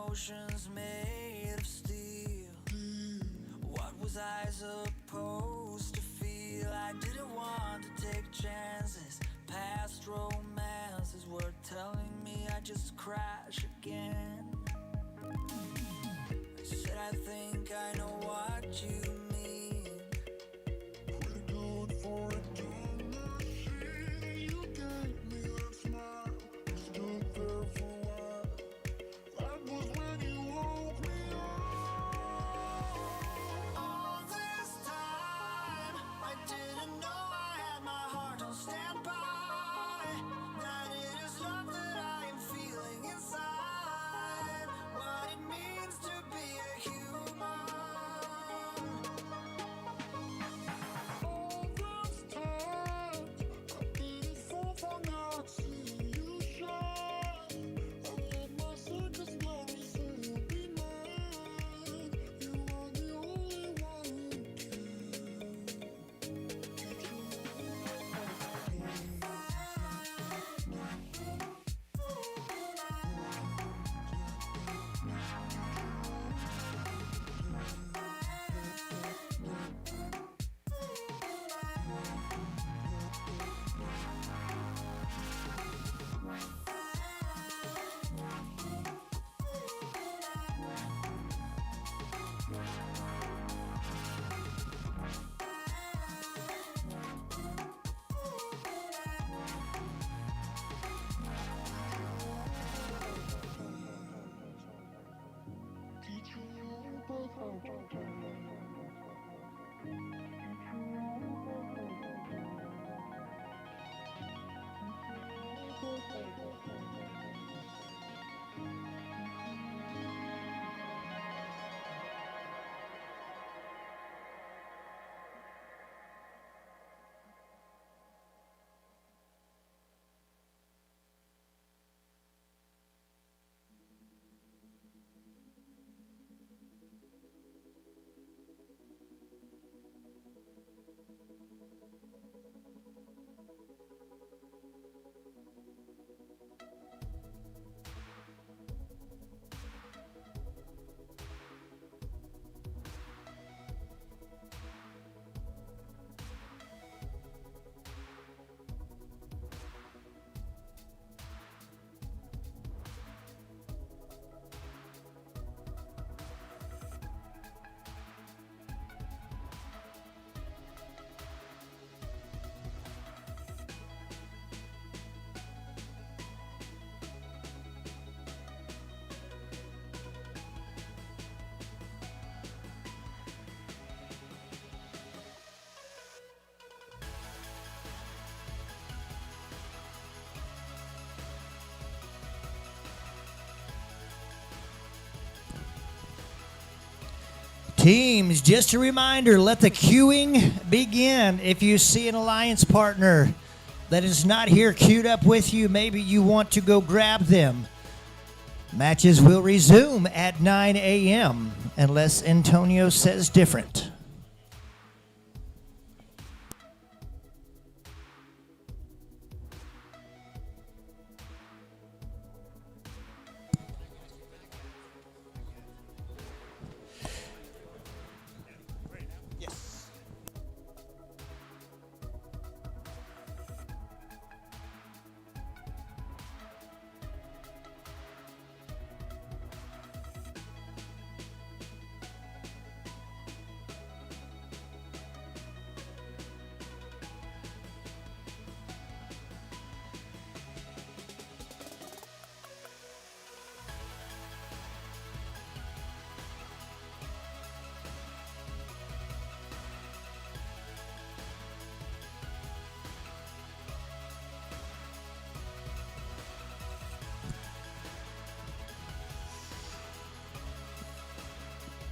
emotions made of steel. What was I supposed to feel? I didn't want to take chances. Past romances were telling me I just crash again. I said I think I know what you mean. Pretty good for a dumb machine. You gave me that smile. Stood there for a while. That was when you woke me up. All this time, I didn't know I had my heart on standby. That it is love that I am feeling inside. What it means to be a human. All this time, I didn't fall for not seeing you shine. I let my circus glory soon be mine. You are the only one who can. Get your Teams, just a reminder, let the queuing begin. If you see an alliance partner that is not here queued up with you, maybe you want to go grab them. Matches will resume at 9 a.m. unless Antonio says different.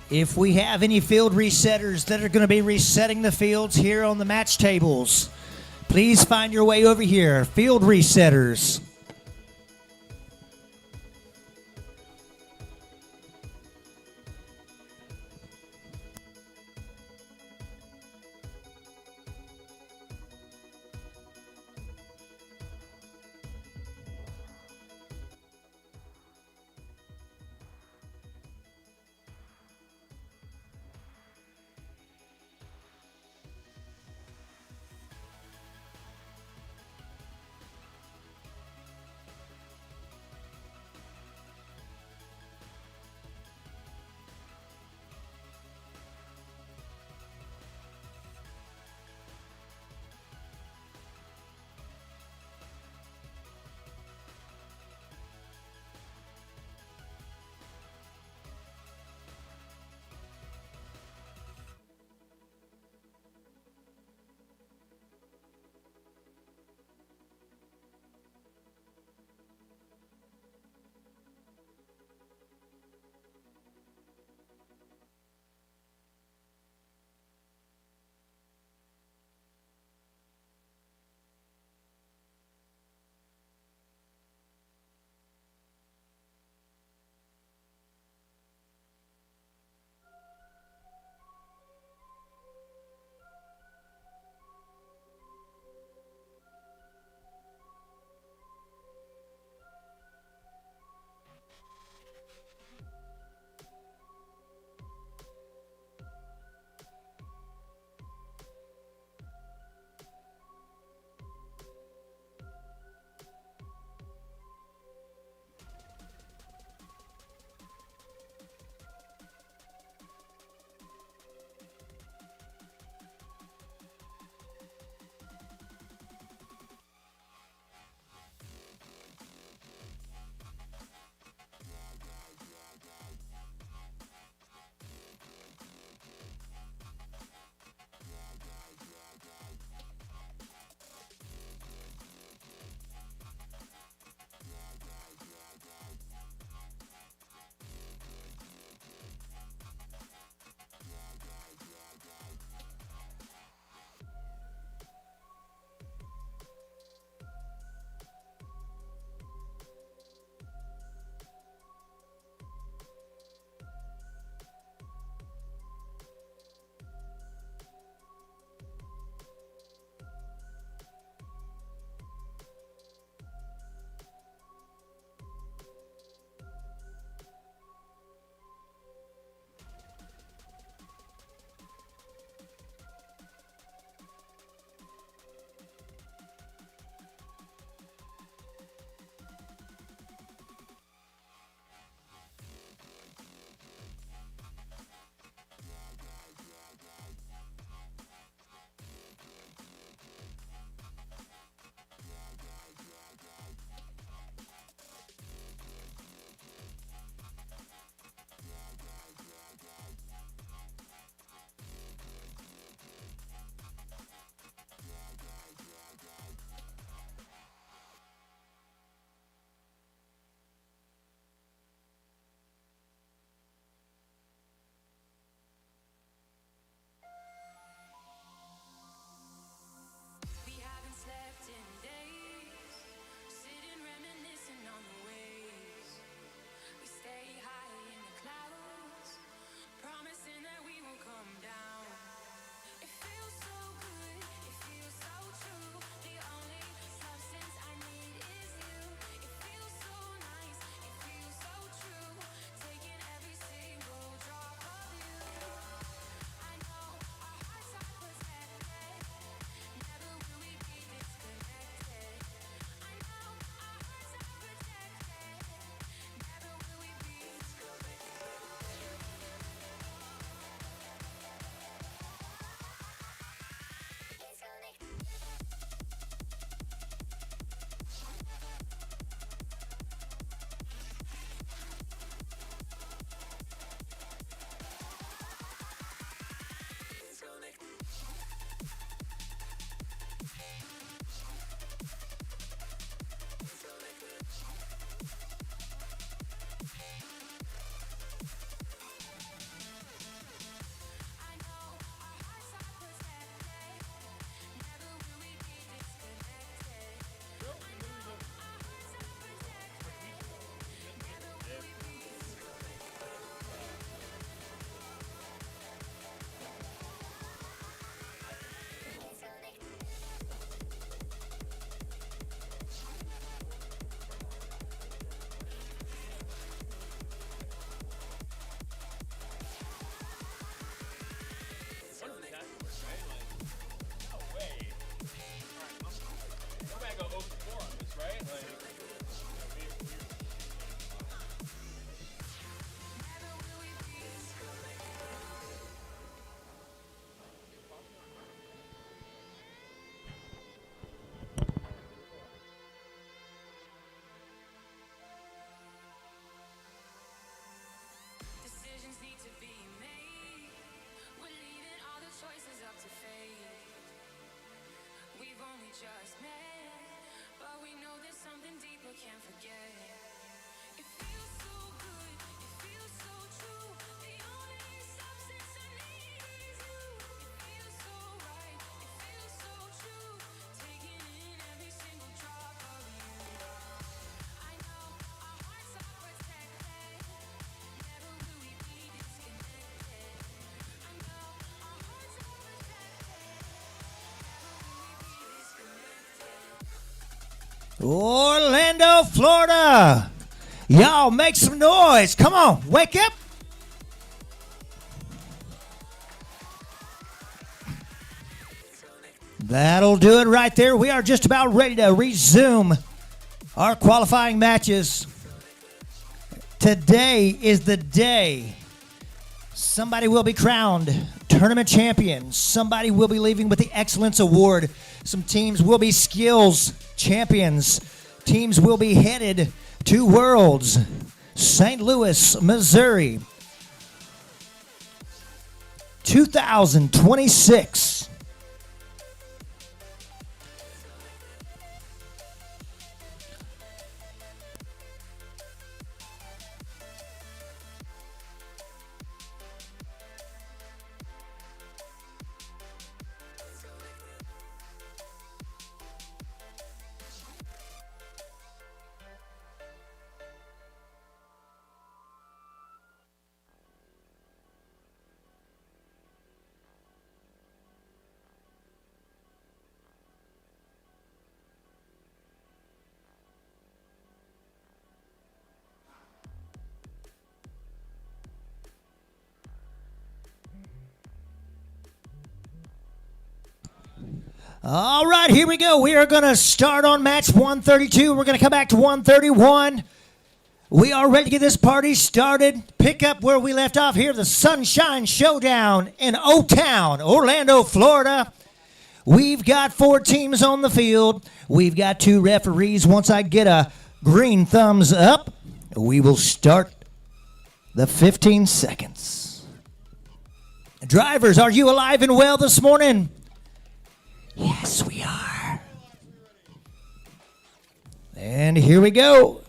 If we have any field resetters that are going to be resetting the fields here on the match tables, please find your way over here. Field resetters. Orlando, Florida. Y'all make some noise. Come on, wake up. That'll do it right there. We are just about ready to resume our qualifying matches. Today is the day somebody will be crowned tournament champion. Somebody will be leaving with the Excellence Award. Some teams will be skills champions. Teams will be headed to Worlds. St. Louis, Missouri, 2026. All right, here we go. We are going to start on match 132. We're going to come back to 131. We are ready to get this party started. Pick up where we left off here, the Sunshine Showdown in O-Town, Orlando, Florida. We've got 4 teams on the field. We've got 2 referees. Once I get a green thumbs up, we will start the 15 seconds. Drivers, are you alive and well this morning? Yes, we are. And here we go.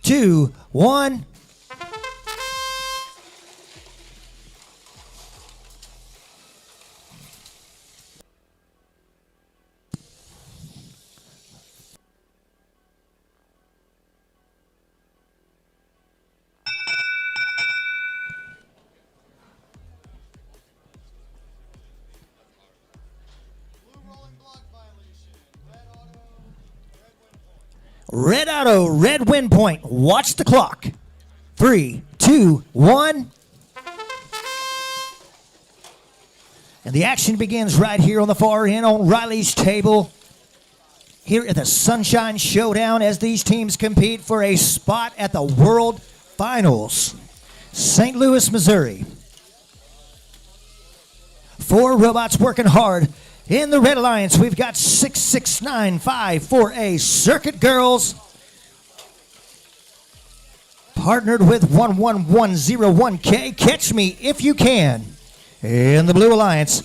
2, 1. Red auto, red win point. Watch the clock. 3, 2, 1. And the action begins right here on the far end on Riley's table. Here at the Sunshine Showdown as these teams compete for a spot at the World Finals. St. Louis, Missouri. 4 robots working hard. In the Red Alliance, we've got 66954A Circuit Girls, partnered with 11101K. Catch Me If You Can. In the Blue Alliance,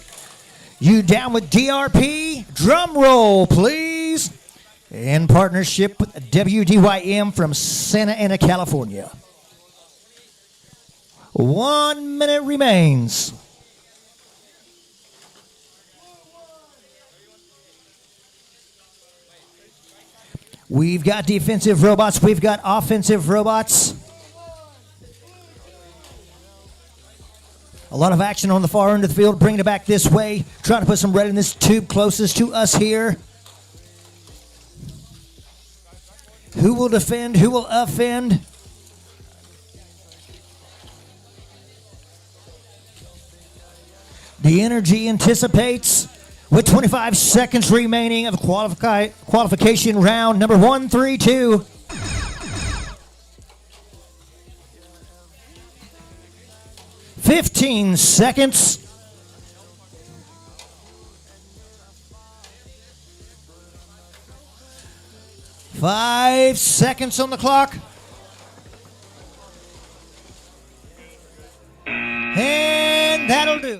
you down with DRP? Drum roll, please. In partnership with WDYM from Santa Ana, California. 1 minute remains. We've got defensive robots. We've got offensive robots. A lot of action on the far end of the field. Bringing it back this way. Trying to put some red in this tube closest to us here. Who will defend? Who will offend? The energy anticipates. With 25 seconds remaining of qualification round number 132. 15 seconds. 5 seconds on the clock. And that'll do.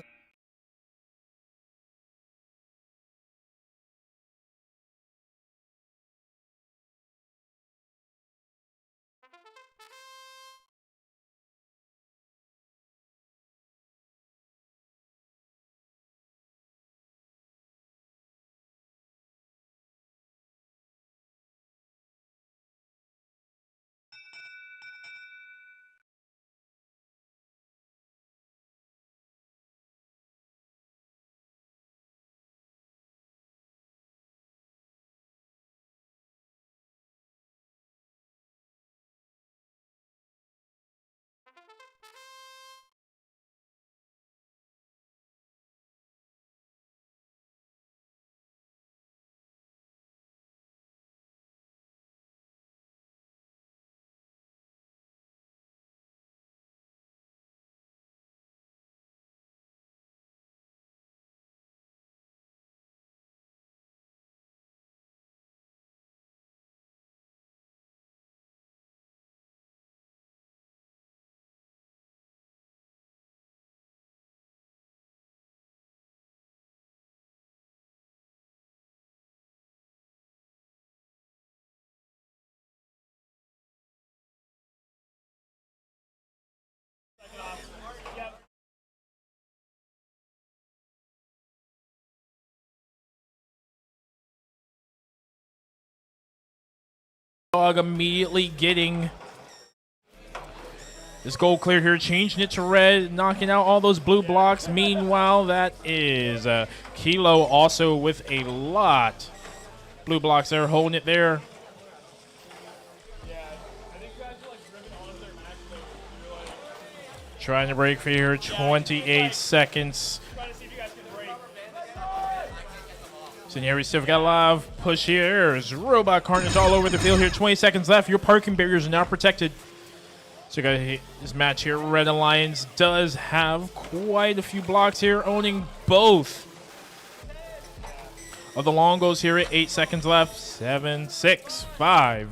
Dog immediately getting this goal cleared here, changing it to red, knocking out all those blue blocks. Meanwhile, that is Kilo also with a lot blue blocks there, holding it there. Trying to break for here, 28 seconds. So here we still got a live push here. There's robot carnage all over the field here. 20 seconds left. Your parking barriers are now protected. So we got this match here. Red Alliance does have quite a few blocks here, owning both of the longos here at 8 seconds left. 7, 6, 5,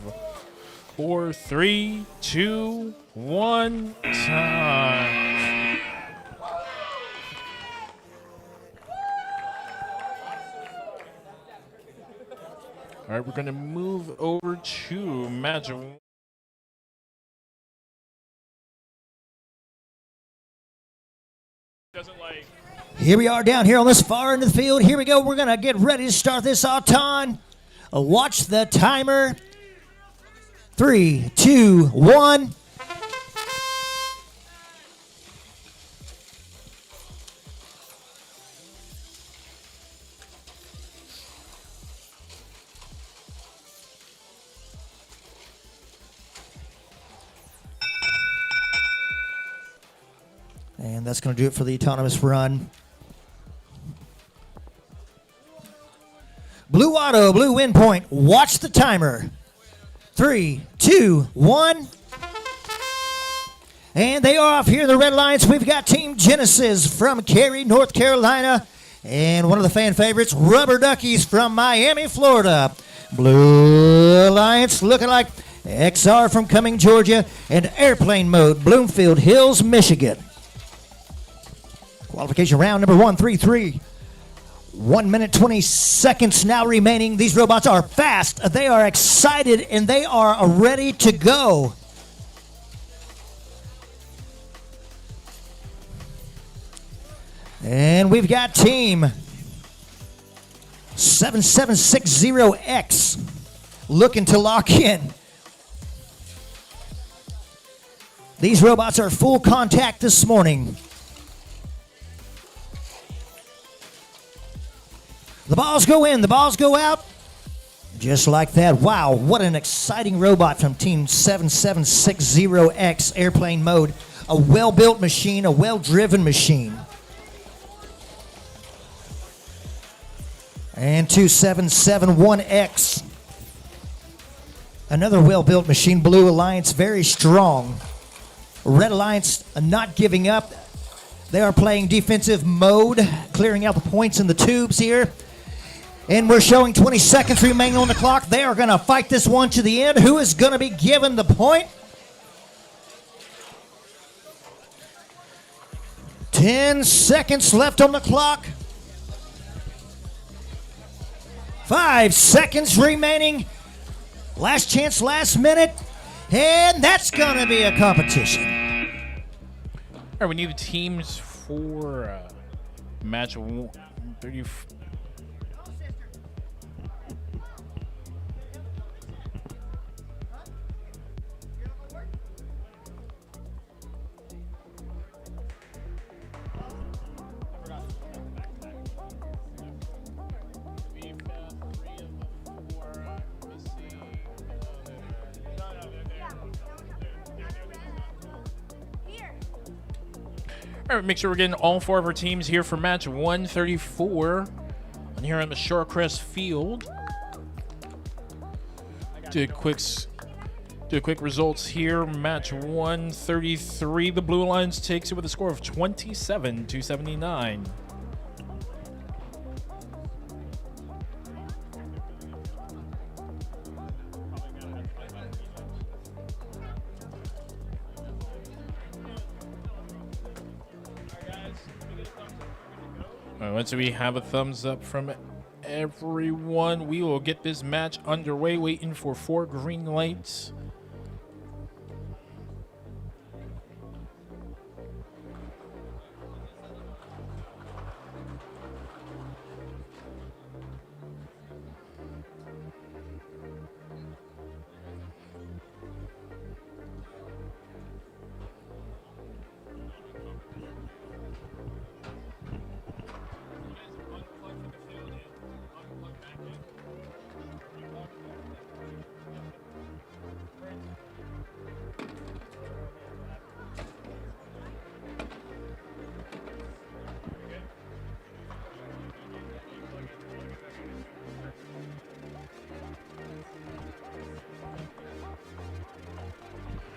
4, 3, 2, 1. Time. All right, we're going to move over to match. Here we are down here on this far end of the field. Here we go. We're going to get ready to start this auton. Watch the timer. 3, 2, 1. And that's going to do it for the autonomous run. Blue auto, blue win point. Watch the timer. 3, 2, 1. And they are off here in the Red Alliance. We've got Team Genesis from Cary, North Carolina. And one of the fan favorites, Rubber Duckies from Miami, Florida. Blue Alliance looking like XR from Cumming, Georgia. And Airplane Mode, Bloomfield Hills, Michigan. Qualification round number 133. 1 minute, 20 seconds now remaining. These robots are fast. They are excited, and they are ready to go. And we've got team 7760X looking to lock in. These robots are full contact this morning. The balls go in, the balls go out. Just like that. Wow, what an exciting robot from Team 7760X Airplane Mode. A well-built machine, a well-driven machine. And 2771X. Another well-built machine. Blue Alliance, very strong. Red Alliance not giving up. They are playing defensive mode, clearing out the points in the tubes here. And we're showing 20 seconds remaining on the clock. They are going to fight this one to the end. Who is going to be given the point? 10 seconds left on the clock. 5 seconds remaining. Last chance, last minute. And that's going to be a competition. All right, we need the teams for match 130. All right, make sure we're getting all 4 of our teams here for match 134 on here on the Shorecrest Field. Do a quick results here. Match 133, the Blue Alliance takes it with a score of 27-79. All right, once we have a thumbs up from everyone, we will get this match underway. Waiting for 4 green lights.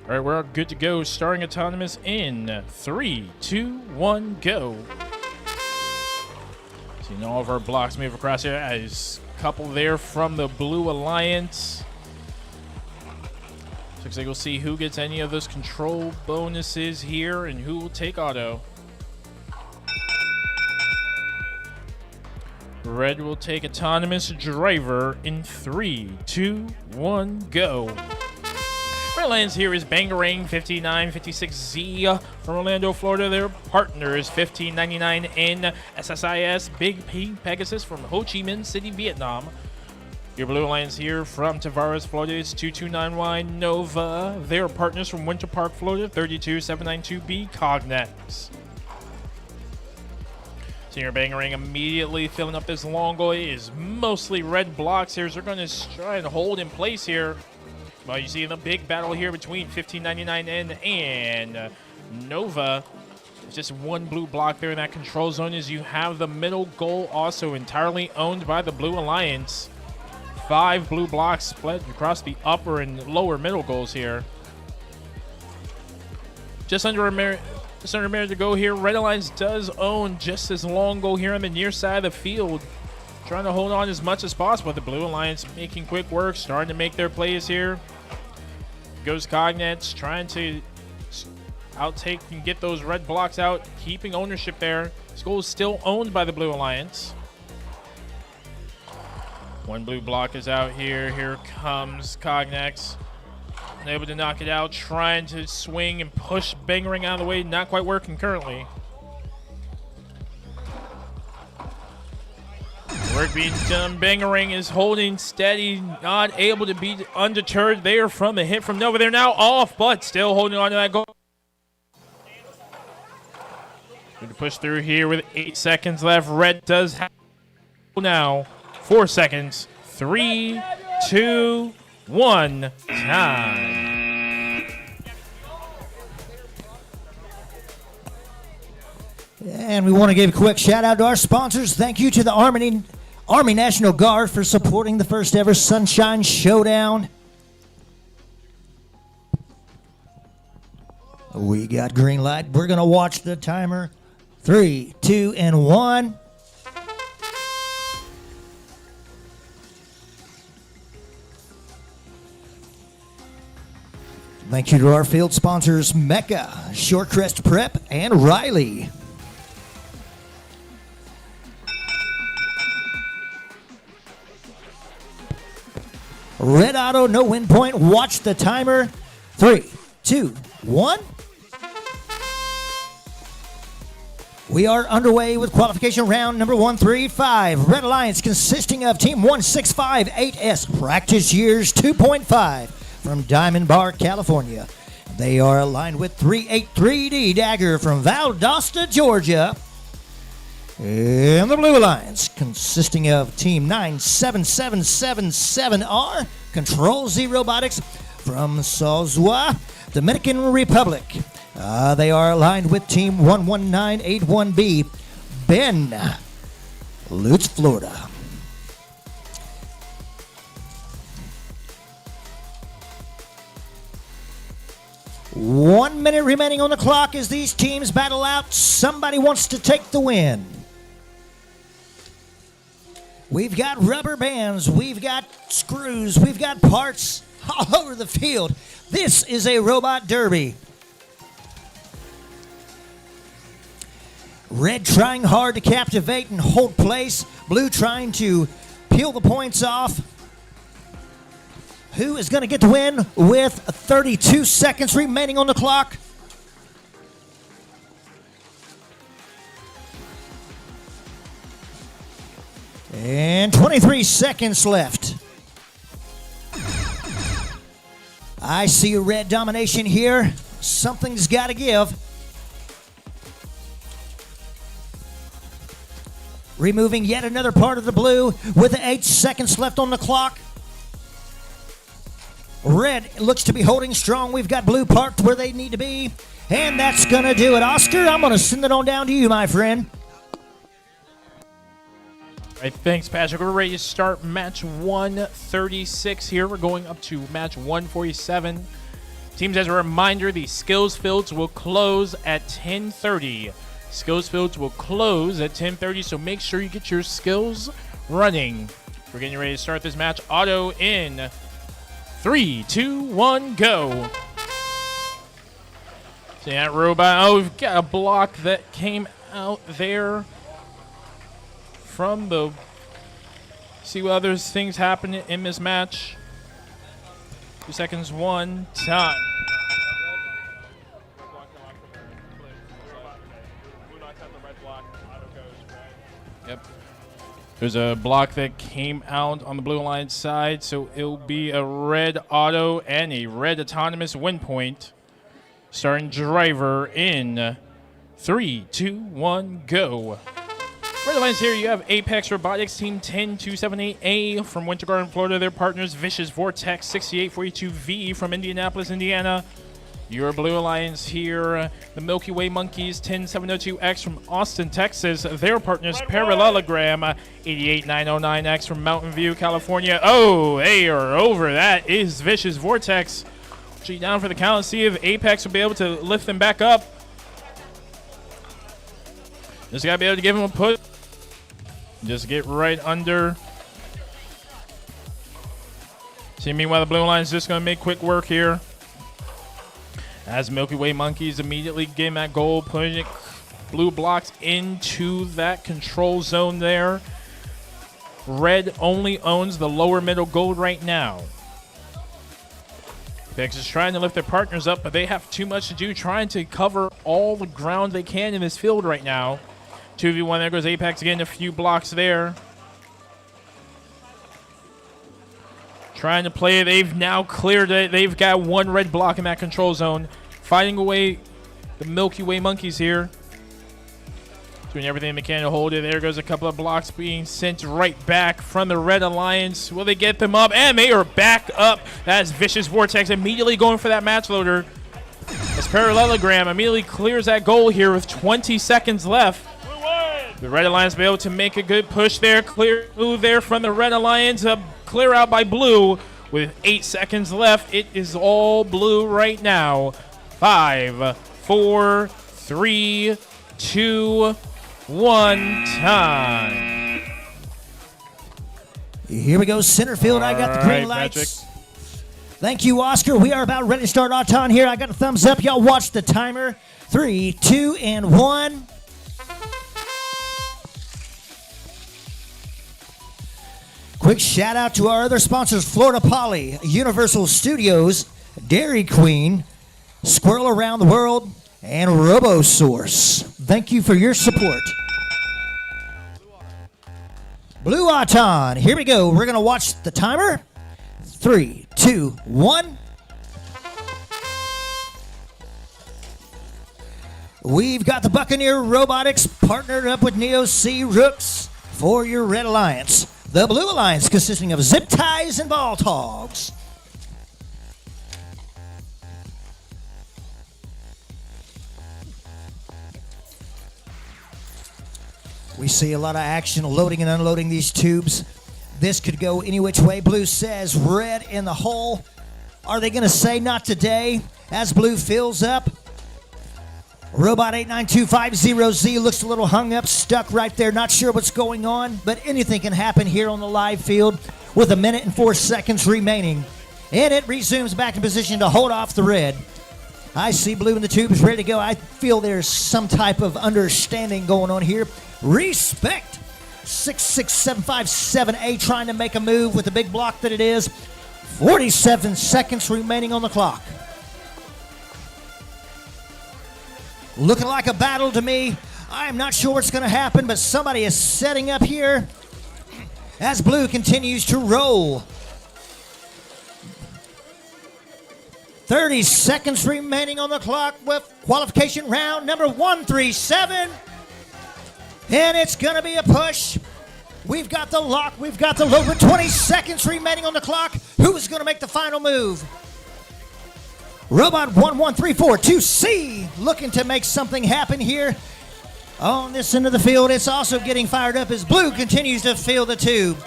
All right, we're good to go. Starting autonomous in 3, 2, 1, go. Seeing all of our blocks move across here. As a couple there from the Blue Alliance. Looks like we'll see who gets any of those control bonuses here and who will take auto. Red will take autonomous driver in 3, 2, 1, go. Red Alliance here is Bangarang 5956Z from Orlando, Florida. Their partner is 1599 in SSIS Big P Pegasus from Ho Chi Minh City, Vietnam. Your Blue Alliance here from Tavares, Florida is 2291 Nova. Their partners from Winter Park, Florida, 32792B Cognex. Senior Bangarang immediately filling up this long goal is mostly red blocks here. So they're going to try and hold in place here. Well, you see the big battle here between 1599N and Nova. Just one blue block there in that control zone as you have the middle goal also entirely owned by the Blue Alliance. 5 blue blocks split across the upper and lower middle goals here. Just under a minute to go here. Red Alliance does own just this long goal here on the near side of the field. Trying to hold on as much as possible. The Blue Alliance making quick work, starting to make their plays here. Goes Cognets, trying to outtake and get those red blocks out, keeping ownership there. This goal is still owned by the Blue Alliance. One blue block is out here. Here comes Cognex. Able to knock it out, trying to swing and push Bangarang out of the way. Not quite working currently. Work being done. Bangarang is holding steady, not able to be undeterred there from the hit from Nova. They're now off, but still holding on to that goal. Good to push through here with 8 seconds left. Red does have now 4 seconds. 3, 2, 1. Time. And we want to give a quick shout out to our sponsors. Thank you to the Army National Guard for supporting the first ever Sunshine Showdown. We got green light. We're going to watch the timer. 3, 2, and 1. Thank you to our field sponsors, Mecca, Shorecrest Prep, and Riley. Red Auto, no win point. Watch the timer. 3, 2, 1. We are underway with qualification round number 135. Red Alliance consisting of Team 1658S, practice years 2.5 from Diamond Bar, California. They are aligned with 383D Dagger from Valdosta, Georgia. And the Blue Alliance, consisting of Team 97777R, Control Z Robotics from Sozua, Dominican Republic. They are aligned with Team 11981B, Ben, Lutz, Florida. One minute remaining on the clock as these teams battle out. Somebody wants to take the win. We've got rubber bands, we've got screws, we've got parts all over the field. This is a robot derby. Red trying hard to captivate and hold place. Blue trying to peel the points off. Who is going to get the win with 32 seconds remaining on the clock? And 23 seconds left. I see a red domination here. Something's got to give. Removing yet another part of the blue with 8 seconds left on the clock. Red looks to be holding strong. We've got blue parked where they need to be. And that's going to do it. Oscar, I'm going to send it on down to you, my friend. All right, thanks, Patrick. We're ready to start match 136 here. We're going up to match 147. Teams, as a reminder, the skills fields will close at 10:30. Skills fields will close at 10:30, so make sure you get your skills running. We're getting ready to start this match. Auto in 3, 2, 1, go. See that robot? Oh, we've got a block that came out there from the... See what other things happen in this match. 2 seconds, 1, time. Yep. There's a block that came out on the Blue Alliance side, so it'll be a red auto and a red autonomous win point. Starting driver in 3, 2, 1, go. Red Alliance here, you have Apex Robotics Team 10278A from Winter Garden, Florida. Their partners, Vicious Vortex 6842V from Indianapolis, Indiana. Your Blue Alliance here, the Milky Way Monkeys 10702X from Austin, Texas. Their partners, Parallelogram 88909X from Mountain View, California. Oh, they are over. That is Vicious Vortex. G down for the count and see if Apex will be able to lift them back up. Just got to be able to give him a push. Just get right under. See, meanwhile, the Blue Alliance just going to make quick work here. As Milky Way Monkeys immediately getting that goal, putting blue blocks into that control zone there. Red only owns the lower middle gold right now. Apex is trying to lift their partners up, but they have too much to do, trying to cover all the ground they can in this field right now. 2v1, there goes Apex getting a few blocks there. Trying to play it. They've now cleared it. They've got one red block in that control zone. Fighting away the Milky Way Monkeys here. Doing everything they can to hold it. There goes a couple of blocks being sent right back from the Red Alliance. Will they get them up? And they are back up. That's Vicious Vortex immediately going for that match loader. As Parallelogram immediately clears that goal here with 20 seconds left. The Red Alliance will be able to make a good push there. Clear blue there from the Red Alliance. Clear out by blue with 8 seconds left. It is all blue right now. 5, 4, 3, 2, 1, time. Here we go, center field. I got the green lights. Magic. Thank you, Oscar. We are about ready to start our time here. I got a thumbs up. Y'all watch the timer. 3, 2, and 1. Quick shout out to our other sponsors, Florida Poly, Universal Studios, Dairy Queen, Squirrel Around the World, and RoboSource. Thank you for your support. Blue Auton, here we go. We're going to watch the timer. 3, 2, 1. We've got the Buccaneer Robotics partnered up with Neo C Rooks for your Red Alliance. The Blue Alliance consisting of Zip Ties and Ball Togs. We see a lot of action loading and unloading these tubes. This could go any which way. Blue says red in the hole. Are they going to say not today as blue fills up? Robot 892500Z looks a little hung up, stuck right there, not sure what's going on, but anything can happen here on the live field with 1 minute and 4 seconds remaining. And it resumes back in position to hold off the red. I see blue in the tube is ready to go. I feel there's some type of understanding going on here. Respect. 66757A trying to make a move with the big block that it is. 47 seconds remaining on the clock. Looking like a battle to me. I'm not sure what's going to happen, but somebody is setting up here as blue continues to roll. 30 seconds remaining on the clock with qualification round number 137. And it's going to be a push. We've got the lock. We've got the load with 20 seconds remaining on the clock. Who is going to make the final move? Robot 11342C looking to make something happen here. On this end of the field, it's also getting fired up as blue continues to fill the tube.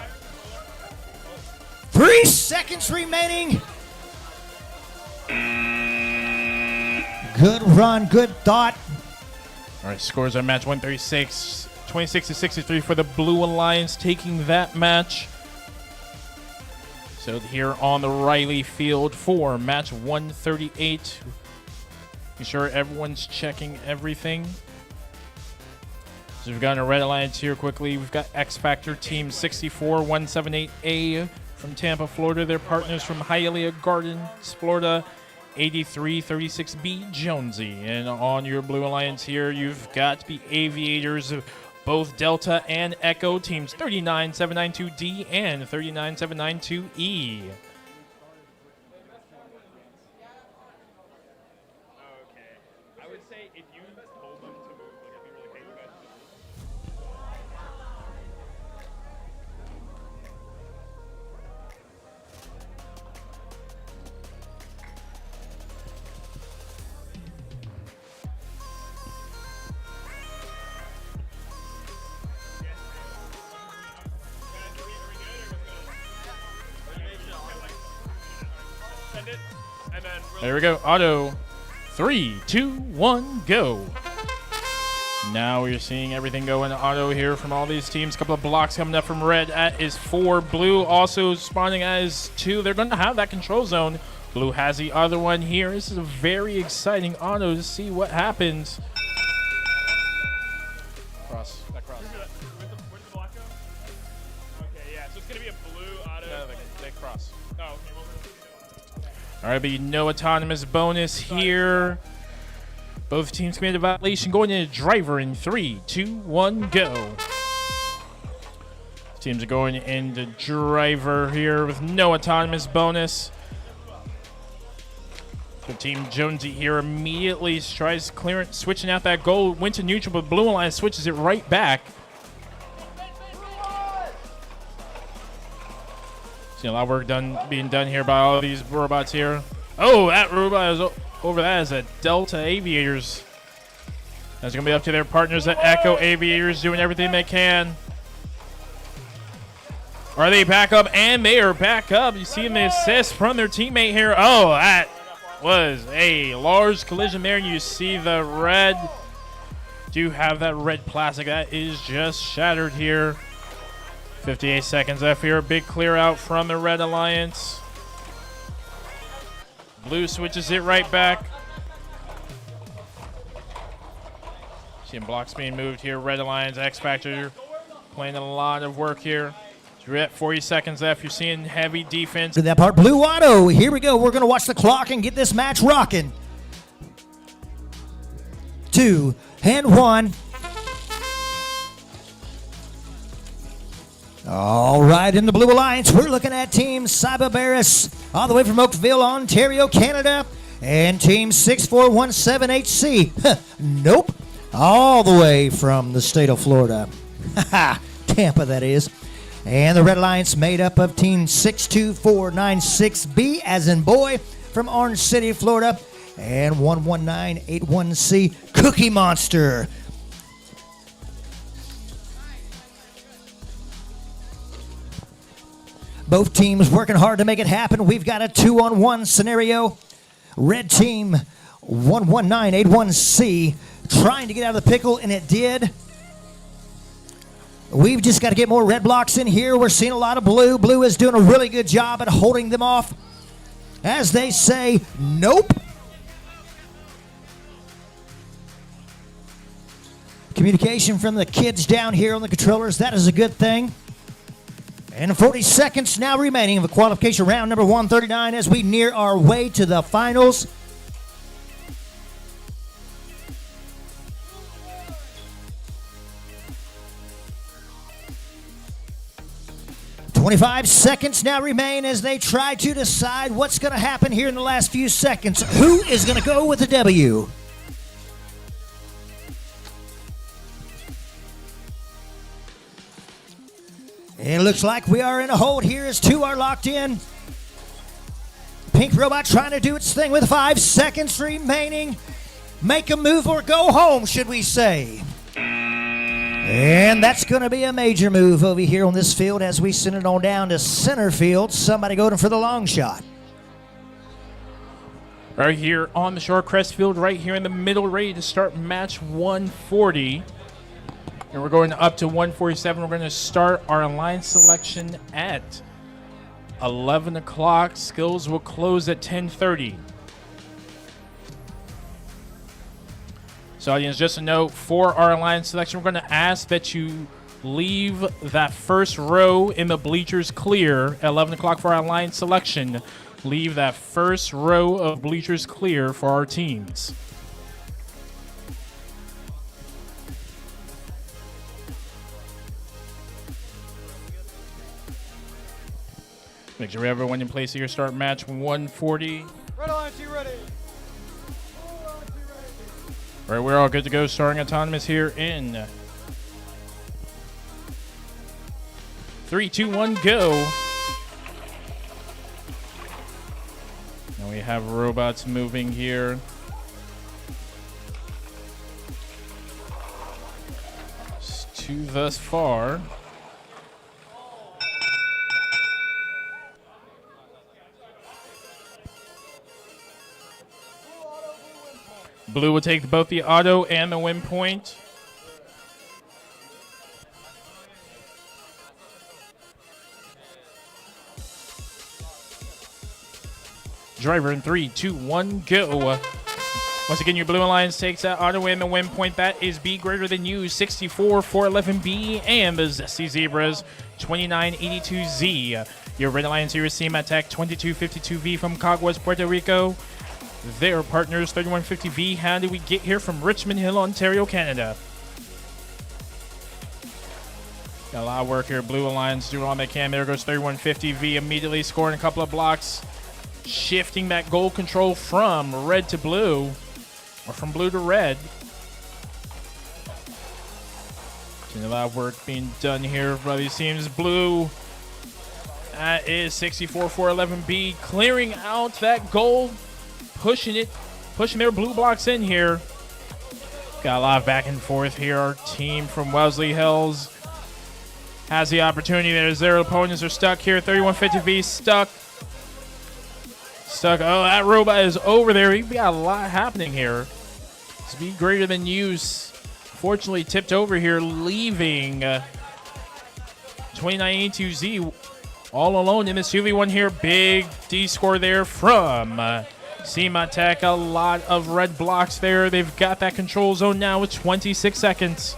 3 seconds remaining. Good run, good thought. All right, scores on match 136, 26-63 for the Blue Alliance, taking that match. So here on the Riley Field for match 138. Be sure everyone's checking everything. So we've got a Red Alliance here quickly. We've got X Factor Team 64178A from Tampa, Florida. They're partners from Hialeah Gardens, Florida. 8336B Jonesy. And on your Blue Alliance here, you've got the Aviators of both Delta and Echo teams 39792D and 39792E. I would say if you told them to move, like, I'd be really happy about it. And then There we go. Auto. 3, 2, 1, go. Now we're seeing everything go in auto here from all these teams. A couple of blocks coming up from red. That is 4. Blue also spawning as 2. They're going to have that control zone. Blue has the other one here. This is a very exciting auto to see what happens. Cross. That cross. where'd the block go? Okay, yeah, so it's going to be a blue auto. No, they cross. Oh, okay, well, All right, but no autonomous bonus here. Both teams committed a violation. Going into driver in 3, 2, 1, go. Teams are going into driver here with no autonomous bonus. So Team Jonesy here immediately tries clearance, switching out that goal. Went to neutral, but Blue Alliance switches it right back. See a lot of work being done here by all these robots here. Oh, that robot is over that is a Delta Aviators. That's going to be up to their partners at Echo Aviators doing everything they can. Are they back up? And they are back up. You see the assist from their teammate here. Oh, that was a large collision there. You see the red. Do have that red plastic. That is just shattered here. 58 seconds left here. Big clear out from the Red Alliance. Blue switches it right back. Seeing blocks being moved here. Red Alliance, X Factor playing a lot of work here. So we're at 40 seconds left. You're seeing heavy defense. To that part, Blue Auto. Here we go. We're going to watch the clock and get this match rocking. 2 and 1. All right, in the Blue Alliance, we're looking at Team Cyberbarus all the way from Oakville, Ontario, Canada, and Team 64178C. Nope, all the way from the state of Florida. Tampa, that is. And the Red Alliance made up of Team 62496B, as in boy, from Orange City, Florida, and 11981C, Cookie Monster. Both teams working hard to make it happen. We've got a 2-on-1 scenario. Red team 11981C trying to get out of the pickle, and it did. We've just got to get more red blocks in here. We're seeing a lot of blue. Blue is doing a really good job at holding them off. As they say, nope. Communication from the kids down here on the controllers. That is a good thing. And 40 seconds now remaining of the qualification round number 139 as we near our way to the finals. "25 seconds now remain as they try to decide what's going to happen here in the last few seconds. Who is going to go with the W? It looks like we are in a hold here as 2 are locked in. Pink Robot trying to do its thing with 5 seconds remaining. Make a move or go home, should we say. And that's going to be a major move over here on this field as we send it on down to center field. Somebody going for the long shot. Right here on the Shorecrest field, right here in the middle, ready to start match 140. And we're going up to 147. We're going to start our line selection at 11 o'clock. Skills will close at 10:30. So, audience, just a note for our line selection, we're going to ask that you leave that first row in the bleachers clear at 11 o'clock for our line selection. Leave that first row of bleachers clear for our teams. Make sure everyone in place here. Start match 140. Red Alliance, you ready? All right, we're all good to go. Starting autonomous here in 3, 2, 1, go. Now we have robots moving here. Just 2 thus far. Blue will take both the auto and the win point. Driver in 3, 2, 1, go. Once again, your Blue Alliance takes that auto and the win point. That is B greater than you, 64-411B, and the Zesty Zebras, 2982Z. Your Red Alliance here is Sematech, 2252V from Caguas, Puerto Rico. Their partners, 3150V. How did we get here from Richmond Hill, Ontario, Canada? Got a lot of work here. Blue Alliance doing all they can. There goes 3150V, immediately scoring a couple of blocks. Shifting that goal control from red to blue, or from blue to red. Seeing a lot of work being done here by these teams. Blue, that is 64-411B, clearing out that goal, pushing their blue blocks in here. Got a lot of back and forth here. Our team from Wellesley Hills has the opportunity. Their opponents are stuck here. 3150V stuck. Oh, that robot is over there. We've got a lot happening here. Speed greater than use. Fortunately tipped over here, leaving 2982Z all alone in this 2v1 here. Big D score there from Sematech. A lot of red blocks there. They've got that control zone now with 26 seconds.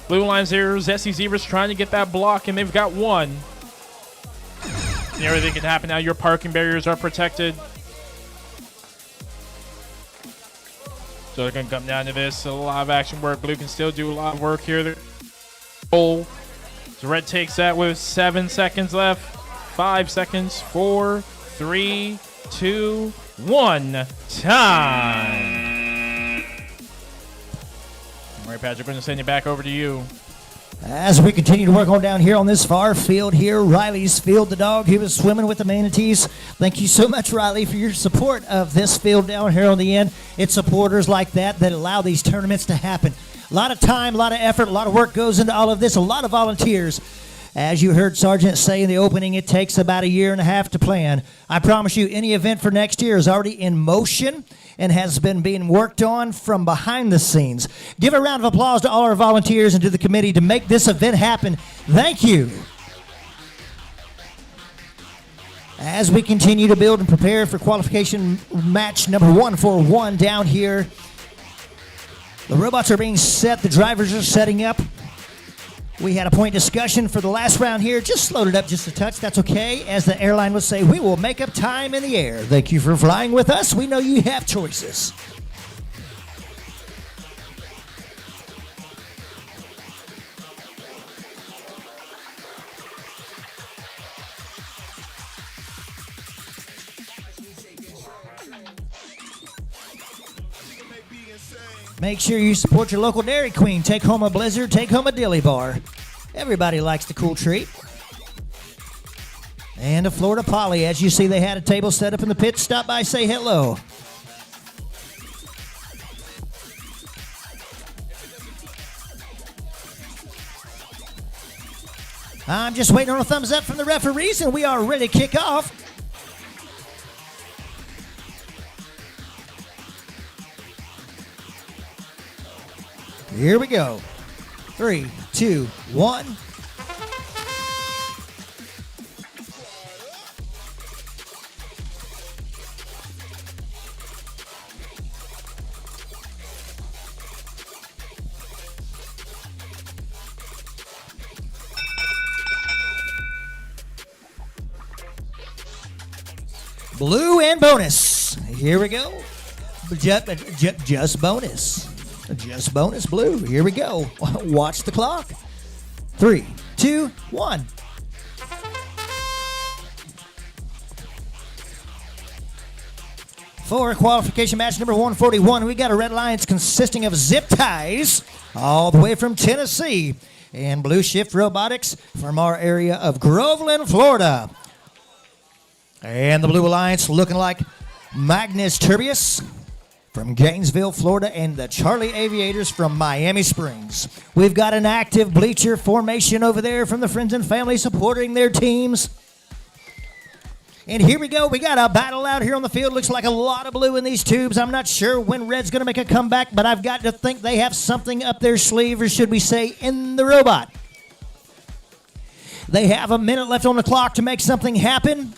Blue Lions there. Zesty Zebras trying to get that block, and they've got one. And everything can happen now. Your parking barriers are protected. So they're going to come down to this. A lot of action work. Blue can still do a lot of work here. So red takes that with 7 seconds left. 5 seconds. 4, 3, 2, 1. Time. All right, Patrick, we're going to send it back over to you. As we continue to work on down here on this far field here, Riley's field, the dog who was swimming with the manatees. Thank you so much, Riley, for your support of this field down here on the end. It's supporters like that allow these tournaments to happen. A lot of time, a lot of effort, a lot of work goes into all of this, a lot of volunteers. As you heard Sergeant say in the opening, it takes about 1.5 years to plan. I promise you, any event for next year is already in motion and has been being worked on from behind the scenes. Give a round of applause to all our volunteers and to the committee to make this event happen. Thank you. As we continue to build and prepare for qualification match number 141 down here, the robots are being set, the drivers are setting up. We had a point discussion for the last round here. Just slowed it up just a touch. That's okay. As the airline would say, we will make up time in the air. Thank you for flying with us. We know you have choices. Make sure you support your local Dairy Queen. Take home a Blizzard, take home a Dilly Bar. Everybody likes the cool treat. And a Florida Poly. As you see, they had a table set up in the pit. Stop by, say hello. I'm just waiting on a thumbs up from the referees, and we are ready to kick off. Here we go. 3, 2, 1. Blue and bonus. Here we go. Just bonus. Just bonus blue. Here we go. Watch the clock. 3, 2, 1. For qualification match number 141, we got a red alliance consisting of zip ties all the way from Tennessee and blue shift robotics from our area of Groveland, Florida. And the blue alliance looking like Magnus Turbius from Gainesville, Florida, and the Charlie Aviators from Miami Springs. We've got an active bleacher formation over there from the friends and family supporting their teams. And here we go. We got a battle out here on the field. Looks like a lot of blue in these tubes. I'm not sure when red's going to make a comeback, but I've got to think they have something up their sleeve, or should we say in the robot. They have a minute left on the clock to make something happen.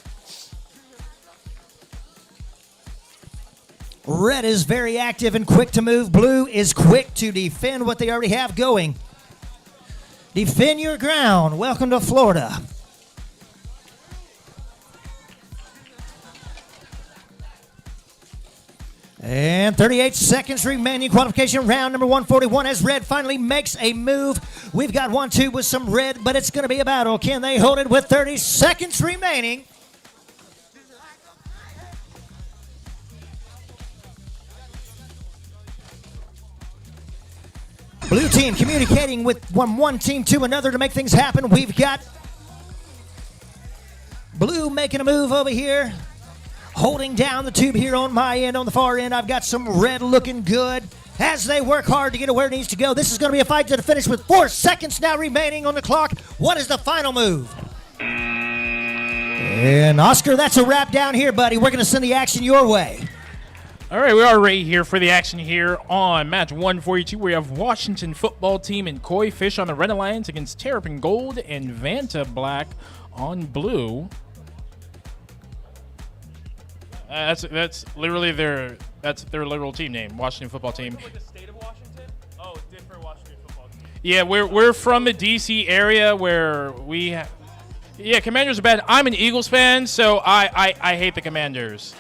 Red is very active and quick to move. Blue is quick to defend what they already have going. Defend your ground. Welcome to Florida. And 38 seconds remaining. Qualification round number 141 as red finally makes a move. We've got 1-2 with some red, but it's going to be a battle. Can they hold it with 30 seconds remaining? Blue team communicating with one team to another to make things happen. We've got blue making a move over here, holding down the tube here on my end. On the far end, I've got some red looking good as they work hard to get to where it needs to go. This is going to be a fight to the finish with 4 seconds now remaining on the clock. What is the final move? And Oscar, that's a wrap down here, buddy. We're going to send the action your way. All right, we are ready here for the action here on match 142. We have Washington football team and Koi Fish on the red alliance against Terrapin Gold and Vanta Black on blue. That's literally their literal team name, Washington football team. Like the state of Washington? Oh, different Washington football team. Yeah, we're from the DC area where we yeah, Commanders are bad. I'm an Eagles fan, so I hate the Commanders.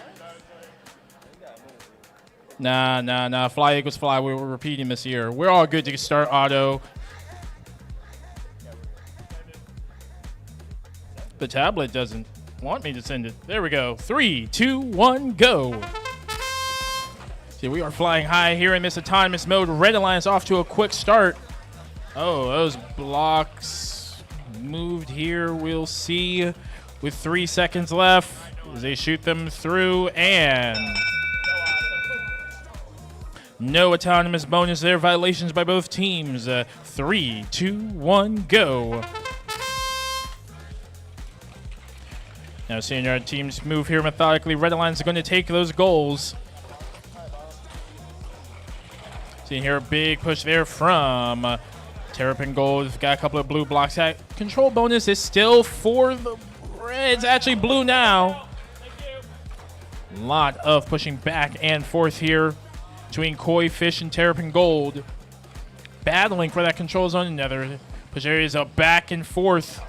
Nah. Fly Eagles fly. We're repeating this year. We're all good to start auto. The tablet doesn't want me to send it. There we go. 3, 2, 1, go. See, we are flying high here in this autonomous mode. Red Alliance off to a quick start. Oh, those blocks moved here. We'll see with 3 seconds left as they shoot them through, and no autonomous bonus there. Violations by both teams. 3, 2, 1, go. Now seeing our teams move here methodically. Red Alliance is going to take those goals. Seeing here a big push there from Terrapin Gold. Got a couple of blue blocks. That control bonus is still for the Reds. Actually blue now. A lot of pushing back and forth here between Koi Fish and Terrapin Gold. Battling for that control zone. Another push areas up back and forth.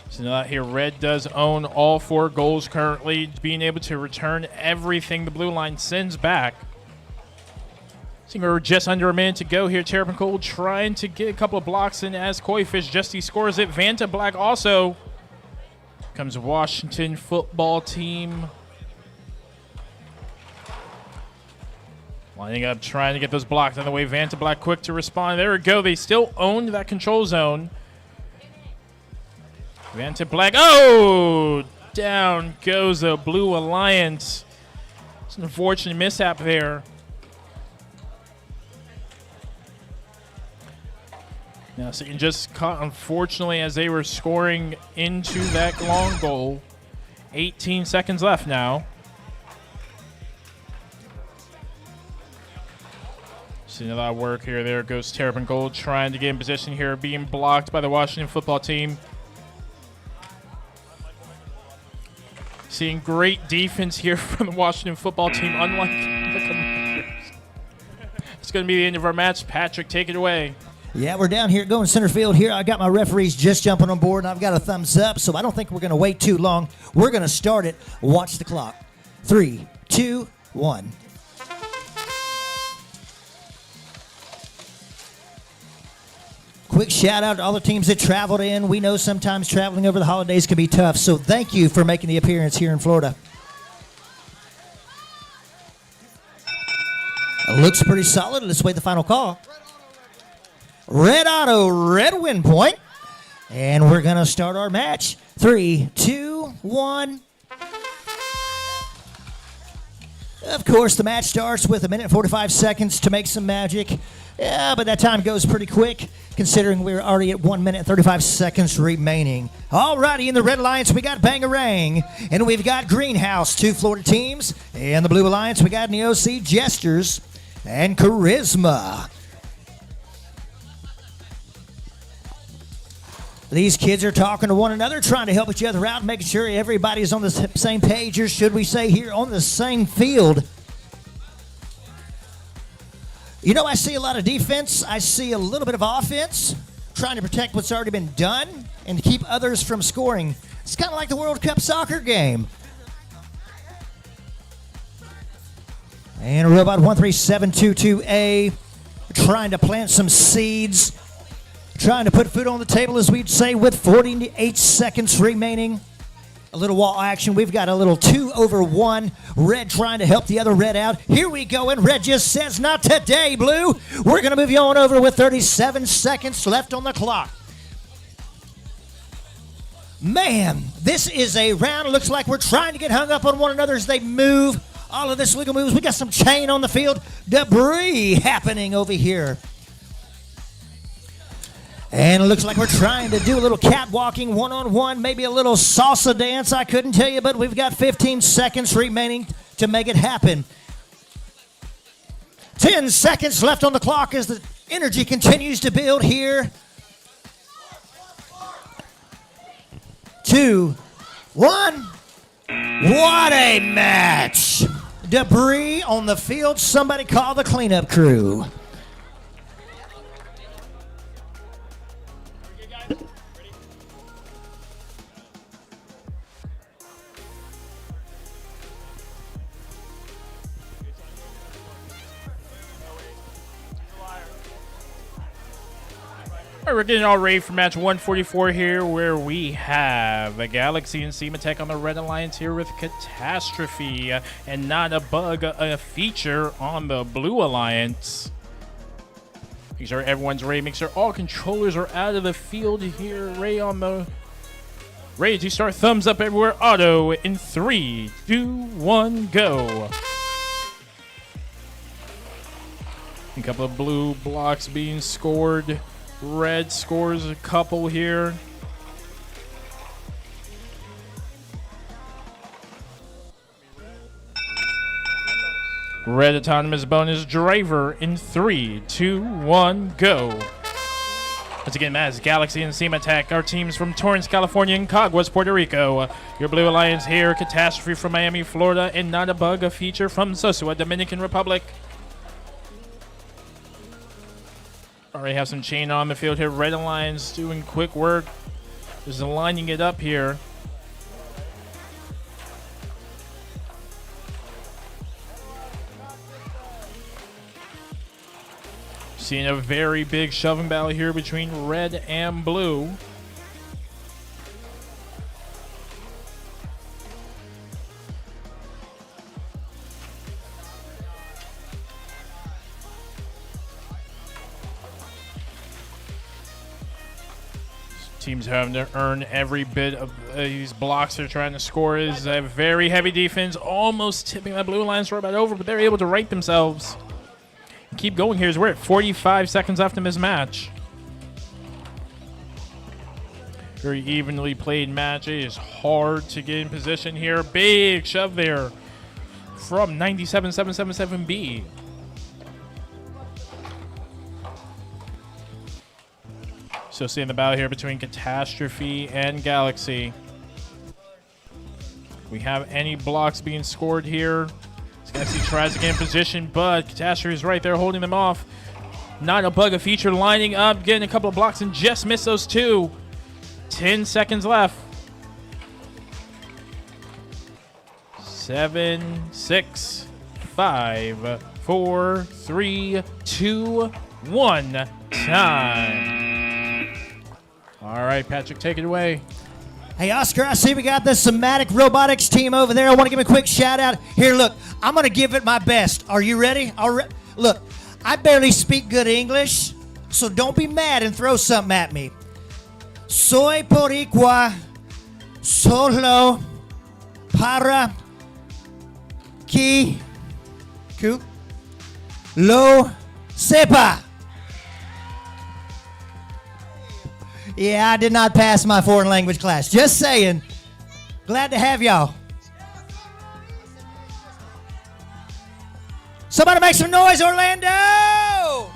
So now here, red does own all 4 goals currently, being able to return everything the blue line sends back. So we're just under a minute to go here. Terrapin Gold trying to get a couple of blocks in as Koi Fish just he scores it. Vanta Black also comes Washington football team. Lining up, trying to get those blocks on the way. Vanta Black quick to respond. There we go. They still own that control zone. Vanta Black. Oh! Down goes the Blue Alliance. It's an unfortunate mishap there. Now, so you just caught, unfortunately, as they were scoring into that long goal. 18 seconds left now. Seeing a lot of work here. There goes Terrapin Gold trying to get in position here, being blocked by the Washington football team. Seeing great defense here from the Washington football team, unlike the Commanders. It's going to be the end of our match. Patrick, take it away. Yeah, we're down here going center field here. I got my referees just jumping on board, and I've got a thumbs up, so I don't think we're going to wait too long. We're going to start it. Watch the clock. 3, 2, 1. Quick shout out to all the teams that traveled in. We know sometimes traveling over the holidays can be tough, so thank you for making the appearance here in Florida. It looks pretty solid. Let's wait the final call. Red Auto, red win point. And we're going to start our match. 3, 2, 1. Of course, the match starts with 1 minute and 45 seconds to make some magic. Yeah, but that time goes pretty quick, considering we're already at 1 minute and 35 seconds remaining. All righty, in the Red Alliance, we got Bangarang, and we've got Greenhouse, 2 Florida teams. In the Blue Alliance, we got in the OC Jesters and Charisma. These kids are talking to one another, trying to help each other out, making sure everybody's on the same page, or should we say here, on the same field. You know, I see a lot of defense. I see a little bit of offense, trying to protect what's already been done and to keep others from scoring. It's kind of like the World Cup soccer game. And Robot 13722A trying to plant some seeds, trying to put food on the table, as we'd say, with 48 seconds remaining. A little wall action. We've got a little 2-over-1. Red trying to help the other red out. Here we go, and red just says, not today, blue. We're going to move you on over with 37 seconds left on the clock. Man, this is a round. It looks like we're trying to get hung up on one another as they move. All of this legal moves. We got some chain on the field. Debris happening over here. And it looks like we're trying to do a little catwalking, one-on-one, maybe a little salsa dance. I couldn't tell you, but we've got 15 seconds remaining to make it happen. 10 seconds left on the clock as the energy continues to build here. 2, 1. What a match. Debris on the field. Somebody call the cleanup crew. All right, we're getting all ready for match 144 here, where we have a Galaxy and Sematech on the Red Alliance here with Catastrophe and Not a Bug, a feature on the Blue Alliance. Make sure everyone's ready. Make sure all controllers are out of the field here. Ray on the ready to start. Thumbs up everywhere. Auto in 3, 2, 1, go. A couple of blue blocks being scored. Red scores a couple here. Red autonomous bonus driver in 3, 2, 1, go. Once again, that is Galaxy and Sematech, our teams from Torrance, California, and Caguas, Puerto Rico. Your Blue Alliance here, Catastrophe from Miami, Florida, and Not a Bug, a feature from Sosua, Dominican Republic. Already have some chain on the field here. Red Alliance doing quick work. Just lining it up here. Seeing a very big shoving battle here between red and blue. Teams having to earn every bit of these blocks they're trying to score. Is a very heavy defense, almost tipping that Blue Alliance robot over, but they're able to right themselves. Keep going here as we're at 45 seconds left in this match. Very evenly played match. It is hard to get in position here. Big shove there from 97777B. So seeing the battle here between Catastrophe and Galaxy. We have any blocks being scored here. Galaxy tries to get in position, but Catastrophe is right there holding them off. Not a bug, a feature lining up, getting a couple of blocks and just missed those two. 10 seconds left. 7, 6, 5, 4, 3, 2, 1. Time. All right, Patrick, take it away. Hey, Oscar, I see we got the Somatic Robotics team over there. I want to give a quick shout out. Here, look, I'm going to give it my best. Are you ready? Look, I barely speak good English, so don't be mad and throw something at me. Soy boricua, solo para que lo sepa. Yeah, I did not pass my foreign language class. Just saying. Glad to have y'all. Somebody make some noise, Orlando!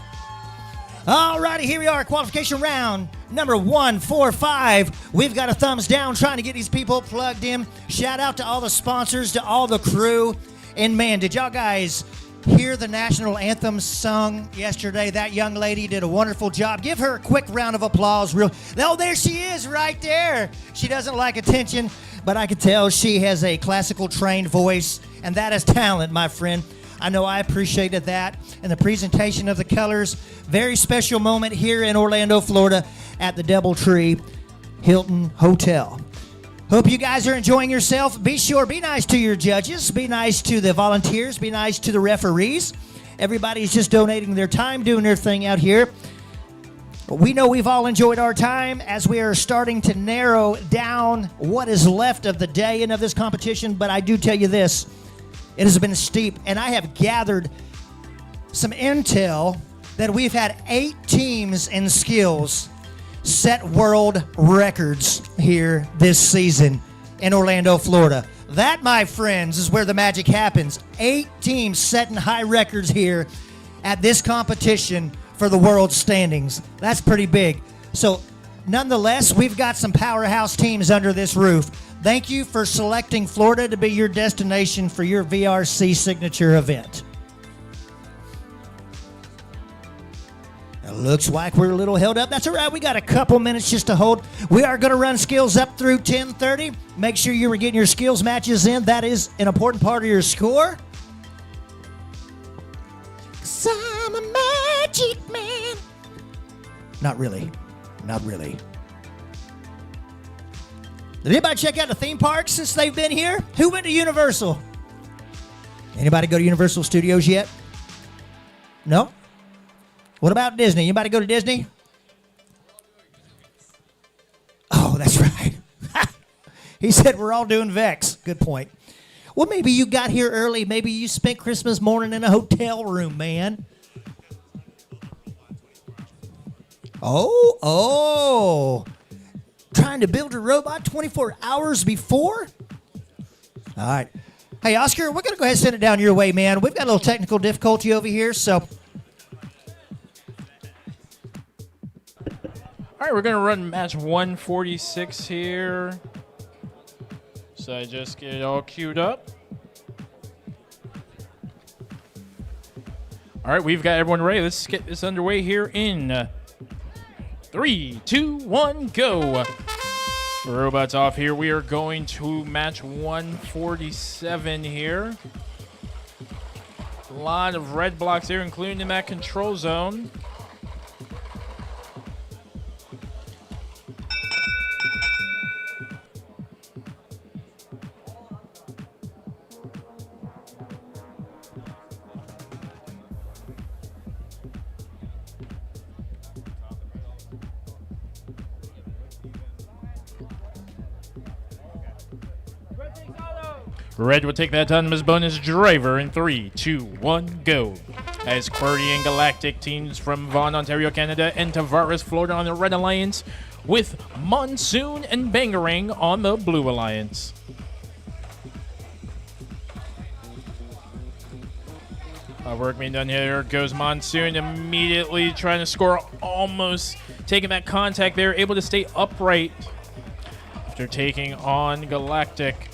All righty, here we are, qualification round number 145. We've got a thumbs down trying to get these people plugged in. Shout out to all the sponsors, to all the crew. And man, did y'all guys hear the national anthem sung yesterday? That young lady did a wonderful job. Give her a quick round of applause. Oh, there she is right there. She doesn't like attention, but I can tell she has a classical trained voice, and that is talent, my friend. I know I appreciated that. And the presentation of the colors, very special moment here in Orlando, Florida at the DoubleTree Hilton Hotel. Hope you guys are enjoying yourself. Be sure, be nice to your judges. Be nice to the volunteers. Be nice to the referees. Everybody's just donating their time, doing their thing out here. We know we've all enjoyed our time as we are starting to narrow down what is left of the day and of this competition. But I do tell you this, it has been steep, and I have gathered some intel that we've had 8 teams and skills set world records here this season in Orlando, Florida. That, my friends, is where the magic happens. 8 teams setting high records here at this competition for the world standings. That's pretty big. So, nonetheless, we've got some powerhouse teams under this roof. Thank you for selecting Florida to be your destination for your VRC signature event. It looks like we're a little held up. That's all right. We got a couple minutes just to hold. We are going to run skills up through 10:30. Make sure you were getting your skills matches in. That is an important part of your score. 'Cause I'm a magic man. Not really. Not really. Did anybody check out the theme parks since they've been here? Who went to Universal? Anybody go to Universal Studios yet? No? What about Disney? Anybody go to Disney? Oh, that's right. He said we're all doing Vex. Good point. Well, maybe you got here early. Maybe you spent Christmas morning in a hotel room, man. Oh. Trying to build a robot 24 hours before? All right. Hey, Oscar, we're going to go ahead and send it down your way, man. We've got a little technical difficulty over here, so. All right, we're going to run match 146 here. So I just get it all queued up. All right, we've got everyone ready. Let's get this underway here in 3, 2, 1, go. Robots off here. We are going to match 147 here. A lot of red blocks here, including in that control zone. Red will take that time as bonus driver in 3, 2, 1, go. As Query and Galactic teams from Vaughan, Ontario, Canada, and Tavares, Florida on the Red Alliance with Monsoon and Bangarang on the Blue Alliance. Work being done here. Goes Monsoon, immediately trying to score, almost taking that contact there, able to stay upright after taking on Galactic.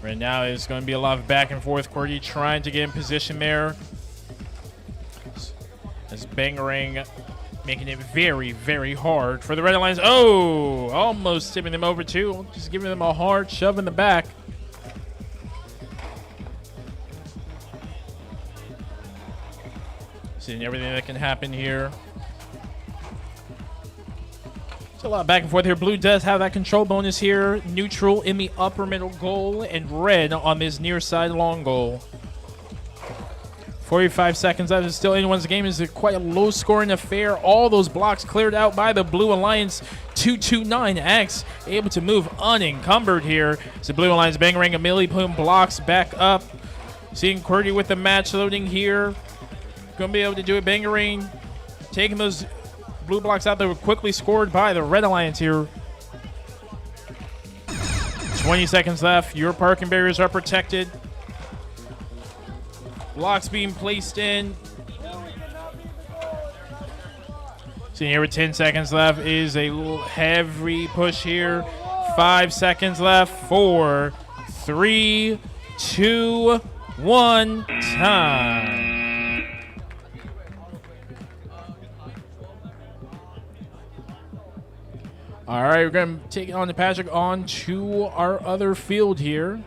Right now is going to be a lot of back and forth. Cordy trying to get in position there. As Bangarang making it very, very hard for the Red Alliance. Oh, almost tipping them over too. Just giving them a hard shove in the back. Seeing everything that can happen here. It's a lot of back and forth here. Blue does have that control bonus here. Neutral in the upper middle goal and red on this near side long goal. 45 seconds left. It's still anyone's game. It's quite a low scoring affair. All those blocks cleared out by the Blue Alliance. 229X able to move unencumbered here. It's the Blue Alliance. Bangarang immediately putting blocks back up. Seeing QWERTY with the match loading here. Going to be able to do it. Bangarang taking those blue blocks out that were quickly scored by the Red Alliance here. 20 seconds left. Your parking barriers are protected. Blocks being placed in. So here with 10 seconds left is a little heavy push here. 5 seconds left. 4, 3, 2, 1. Time. All right, we're going to take it on to Patrick on to our other field here.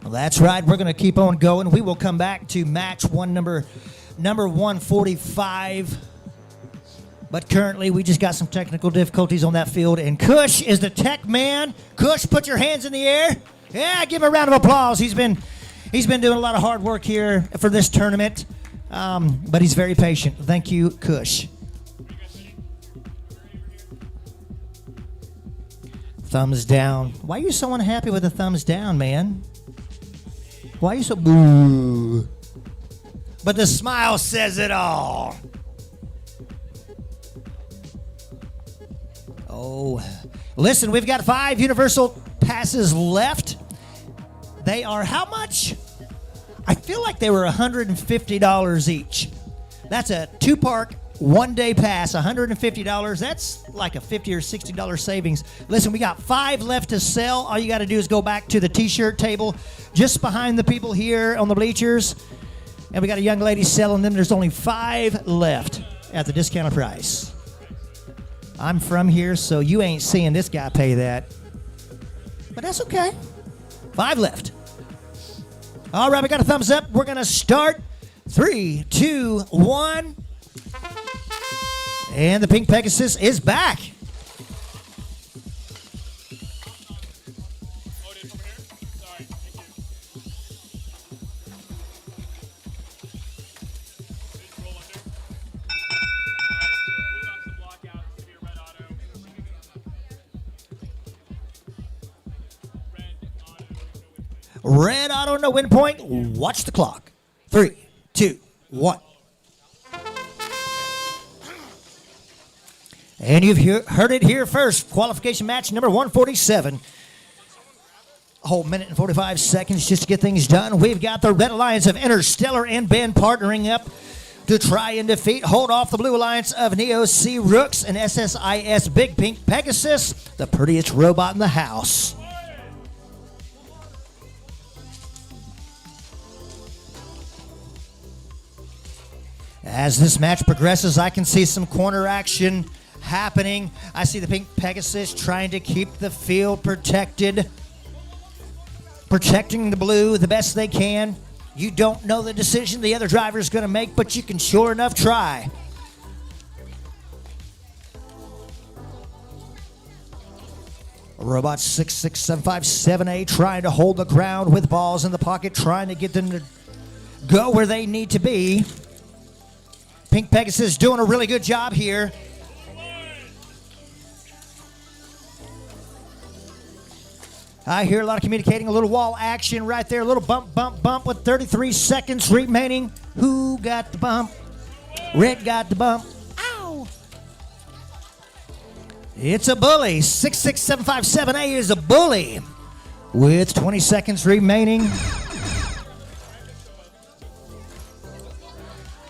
Well, that's right. We're going to keep on going. We will come back to match one, number 145. But currently, we just got some technical difficulties on that field. And Kush is the tech man. Kush, put your hands in the air. Yeah, give him a round of applause. He's been doing a lot of hard work here for this tournament. But he's very patient. Thank you, Kush. Thumbs down. Why are you so unhappy with the thumbs down, man? Why are you so boo? But the smile says it all. Oh, listen, we've got 5 universal passes left. They are how much? I feel like they were $150 each. That's a 2-park, 1-day pass, $150. That's like a $50 or $60 savings. Listen, we got 5 left to sell. All you got to do is go back to the t-shirt table just behind the people here on the bleachers. And we got a young lady selling them. There's only 5 left at the discounted price. I'm from here, so you ain't seeing this guy pay that. But that's okay. 5 left. All right, we got a thumbs up. We're going to start. 3, 2, 1. And the Pink Pegasus is back. Red auto, no win point. Watch the clock. 3, 2, 1. And you've heard it here first. Qualification match number 147. A whole minute and 45 seconds just to get things done. We've got the Red Alliance of Interstellar and Ben partnering up to try and hold off the Blue Alliance of Neo C Rooks and SSIS Big Pink Pegasus, the prettiest robot in the house. As this match progresses, I can see some corner action happening. I see the Pink Pegasus trying to keep the field protected, protecting the blue the best they can. You don't know the decision the other driver is going to make, but you can sure enough try. Robot 66757A trying to hold the ground with balls in the pocket, trying to get them to go where they need to be. Pink Pegasus doing a really good job here. I hear a lot of communicating, a little wall action right there, a little bump, bump, bump with 33 seconds remaining. Who got the bump? Red got the bump. Ow! It's a bully. 66757A is a bully with 20 seconds remaining.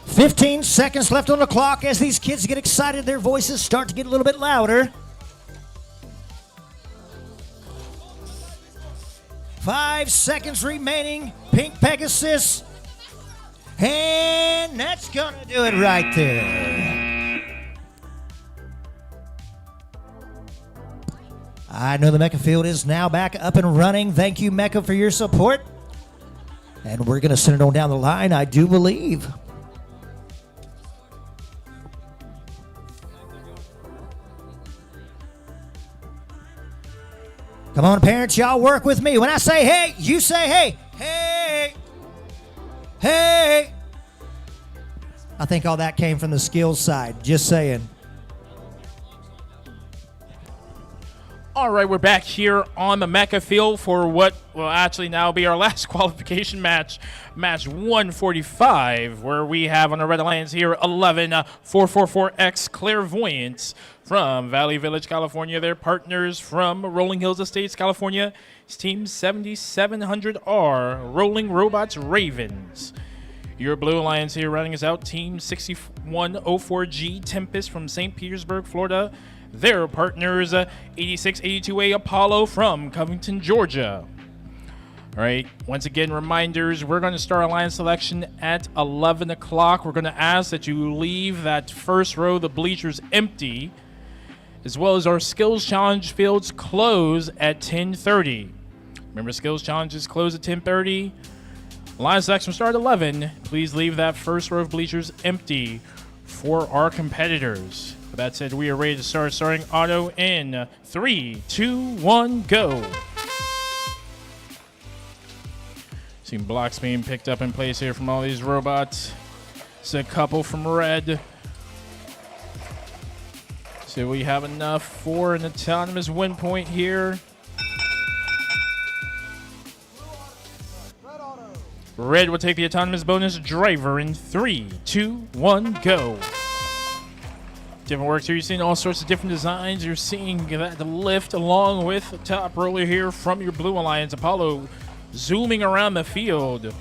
15 seconds left on the clock. As these kids get excited, their voices start to get a little bit louder. 5 seconds remaining. Pink Pegasus. And that's going to do it right there. I know the Mecha field is now back up and running. Thank you, Mecha, for your support. And we're going to send it on down the line, I do believe. Come on, parents, y'all work with me. When I say hey, you say hey. Hey. Hey. I think all that came from the skills side. Just saying. All right, we're back here on the Mecha field for what will actually now be our last qualification match, match 145, where we have on the Red Alliance here 11444X Clairvoyance from Valley Village, California. Their partners from Rolling Hills Estates, California. It's Team 7700R, Rolling Robots Ravens. Your Blue Alliance here running us out, Team 6104G Tempest from St. Petersburg, Florida. Their partners, 8682A Apollo from Covington, Georgia. All right, once again, reminders, we're going to start alliance selection at 11 o'clock. We're going to ask that you leave that first row, the bleachers, empty, as well as our skills challenge fields close at 10:30. Remember, skills challenges close at 10:30. Alliance selection will start at 11. Please leave that first row of bleachers empty for our competitors. With that said, we are ready to start. Starting auto in 3, 2, 1, go. Seeing blocks being picked up in place here from all these robots. It's a couple from red. So we have enough for an autonomous win point here. Red will take the autonomous bonus driver in 3, 2, 1, go. Different works here. You're seeing all sorts of different designs. You're seeing that lift along with the top roller here from your Blue Alliance. Apollo zooming around the field.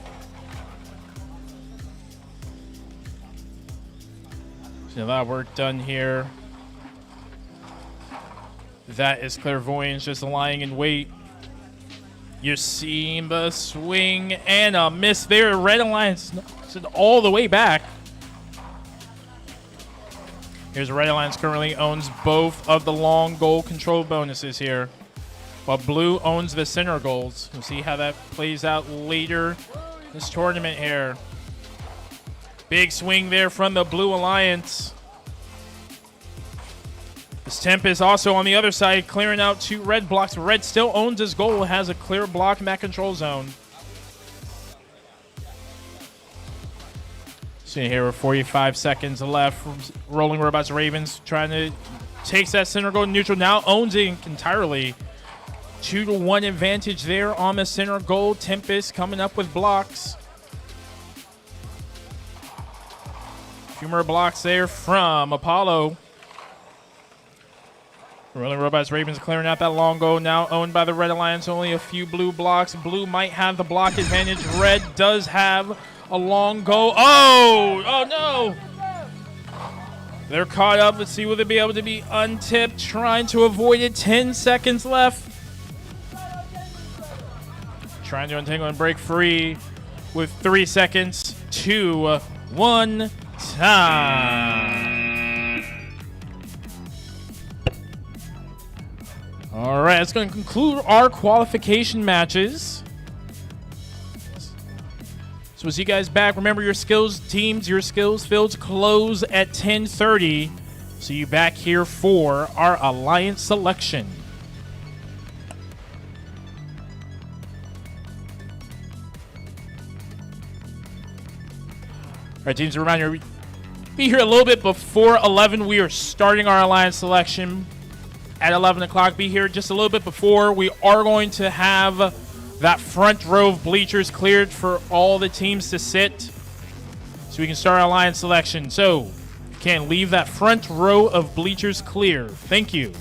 So a lot of work done here. That is Clairvoyance just lying in wait. You're seeing the swing and a miss there. Red Alliance all the way back. Here's Red Alliance currently owns both of the long goal control bonuses here, while Blue owns the center goals. We'll see how that plays out later in this tournament here. Big swing there from the Blue Alliance. This Tempest also on the other side, clearing out 2 red blocks. Red still owns his goal, has a clear block in that control zone. So here with 45 seconds left, Rolling Robots Ravens trying to take that center goal neutral. Now owns it entirely. 2-1 advantage there on the center goal. Tempest coming up with blocks. A few more blocks there from Apollo. Rolling Robots Ravens clearing out that long goal. Now owned by the Red Alliance. Only a few blue blocks. Blue might have the block advantage. Red does have a long goal. Oh no! They're caught up. Let's see, will they be able to be untipped? Trying to avoid it. 10 seconds left. Trying to untangle and break free with 3 seconds. 2, 1, time. All right, that's going to conclude our qualification matches. So we'll see you guys back. Remember, your skills teams, your skills fields close at 10:30. See you back here for our alliance selection. right, teams, a reminder, be here a little bit before 11. We are starting our alliance selection at 11 o'clock. Be here just a little bit before. We are going to have that front row of bleachers cleared for all the teams to sit so we can start our alliance selection. So, you can leave that front row of bleachers clear. Thank you.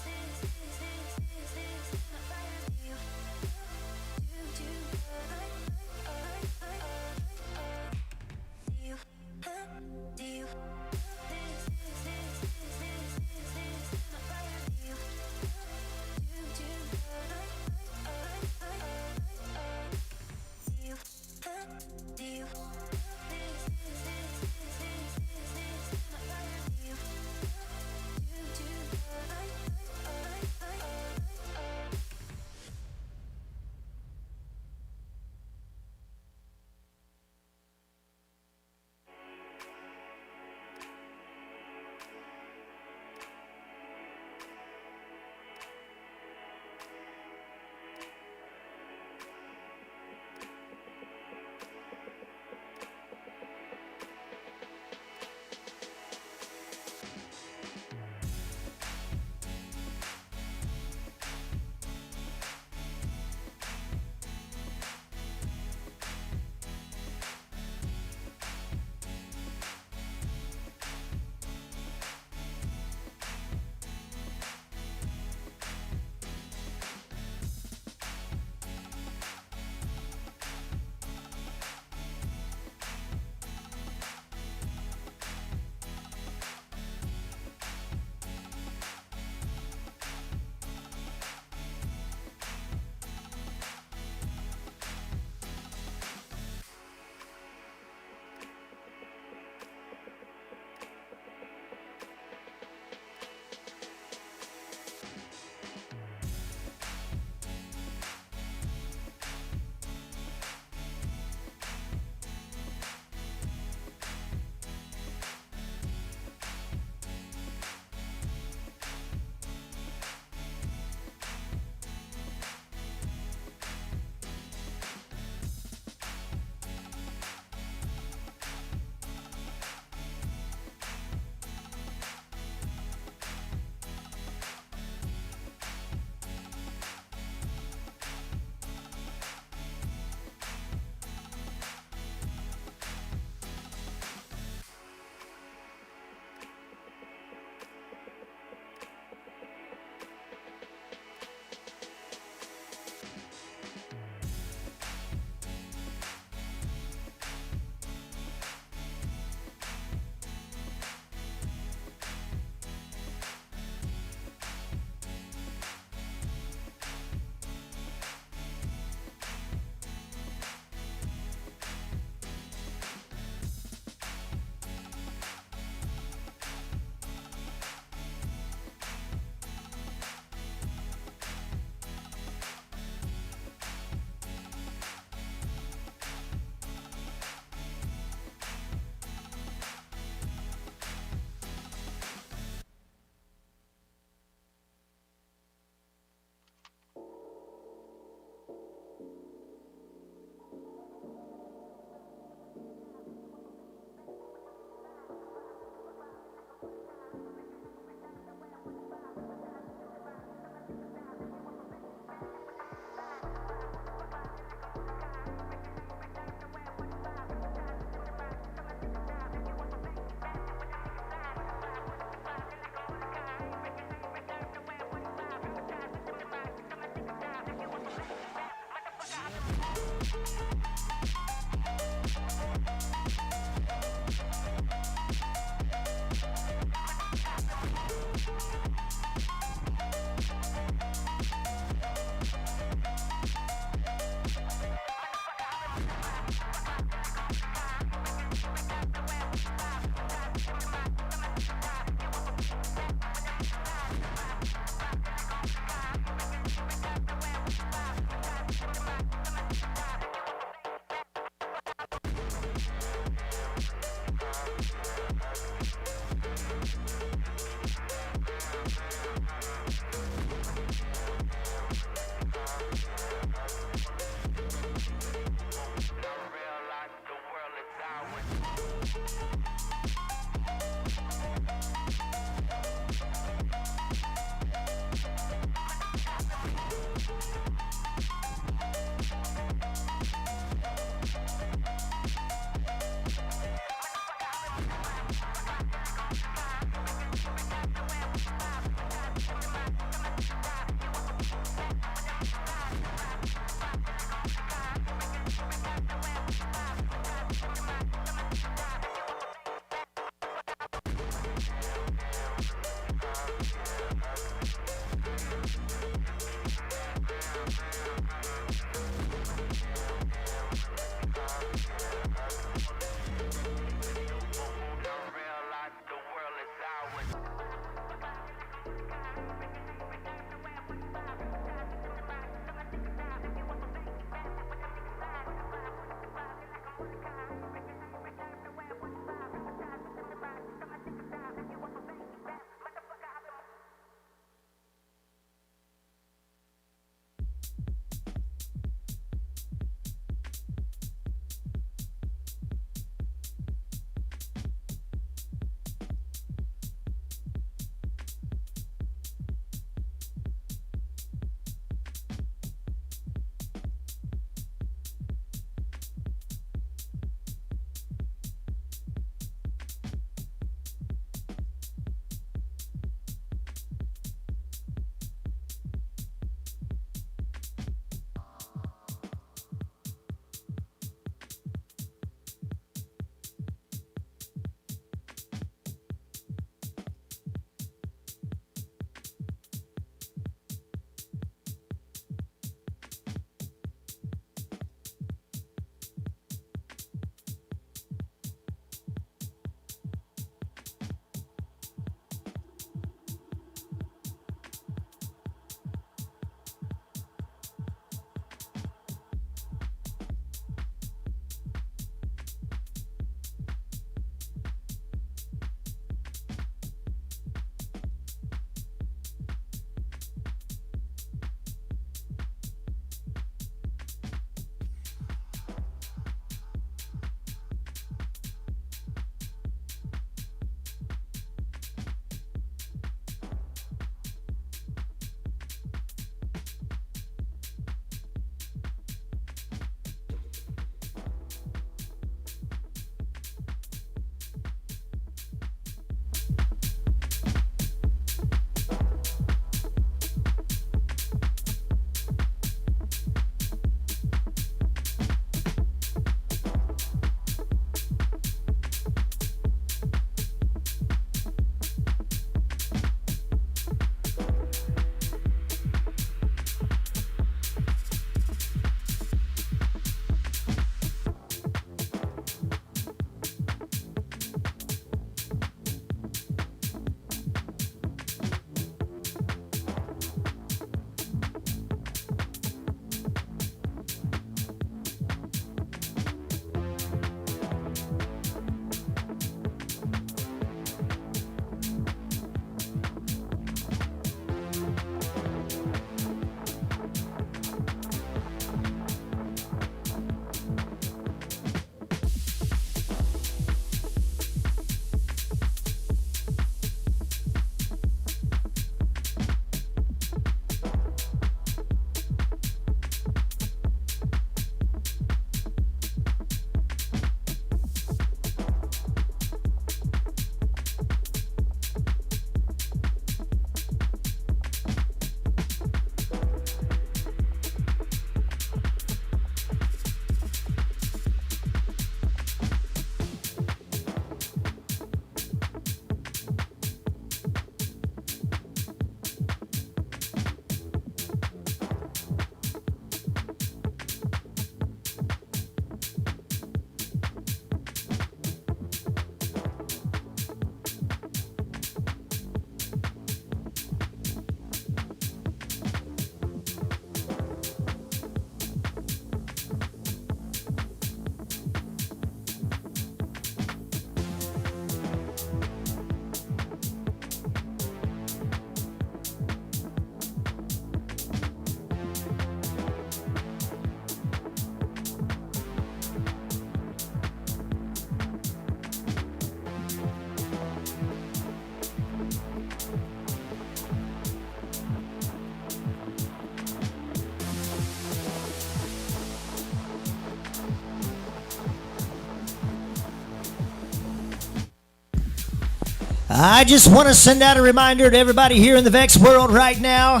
I just want to send out a reminder to everybody here in the Vex world right now.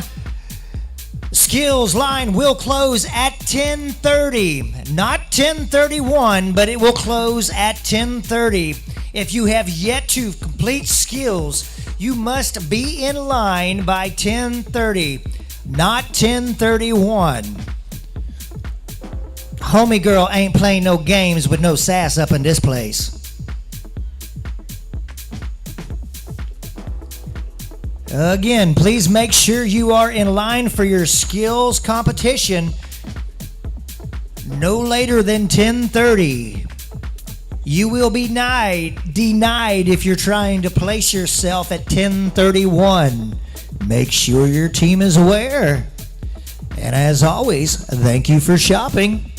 Skills line will close at 10:30. Not 10:31, but it will close at 10:30. If you have yet to complete skills, you must be in line by 10:30, not 10:31. Homie girl ain't playing no games with no sass up in this place. Again, please make sure you are in line for your skills competition no later than 10:30. You will be denied if you're trying to place yourself at 10:31. Make sure your team is aware. And as always, thank you for shopping.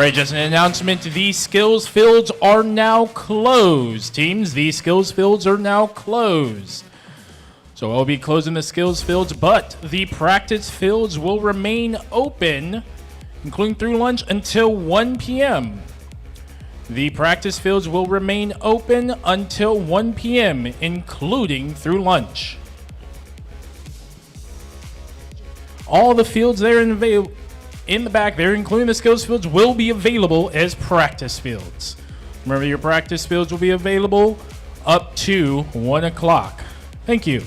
right, just an announcement. These skills fields are now closed. Teams, these skills fields are now closed. So I'll be closing the skills fields, but the practice fields will remain open, including through lunch, until 1 p.m. The practice fields will remain open until 1 p.m., including through lunch. All the fields there in the back there, including the skills fields, will be available as practice fields. Remember, your practice fields will be available up to 1 o'clock. Thank you.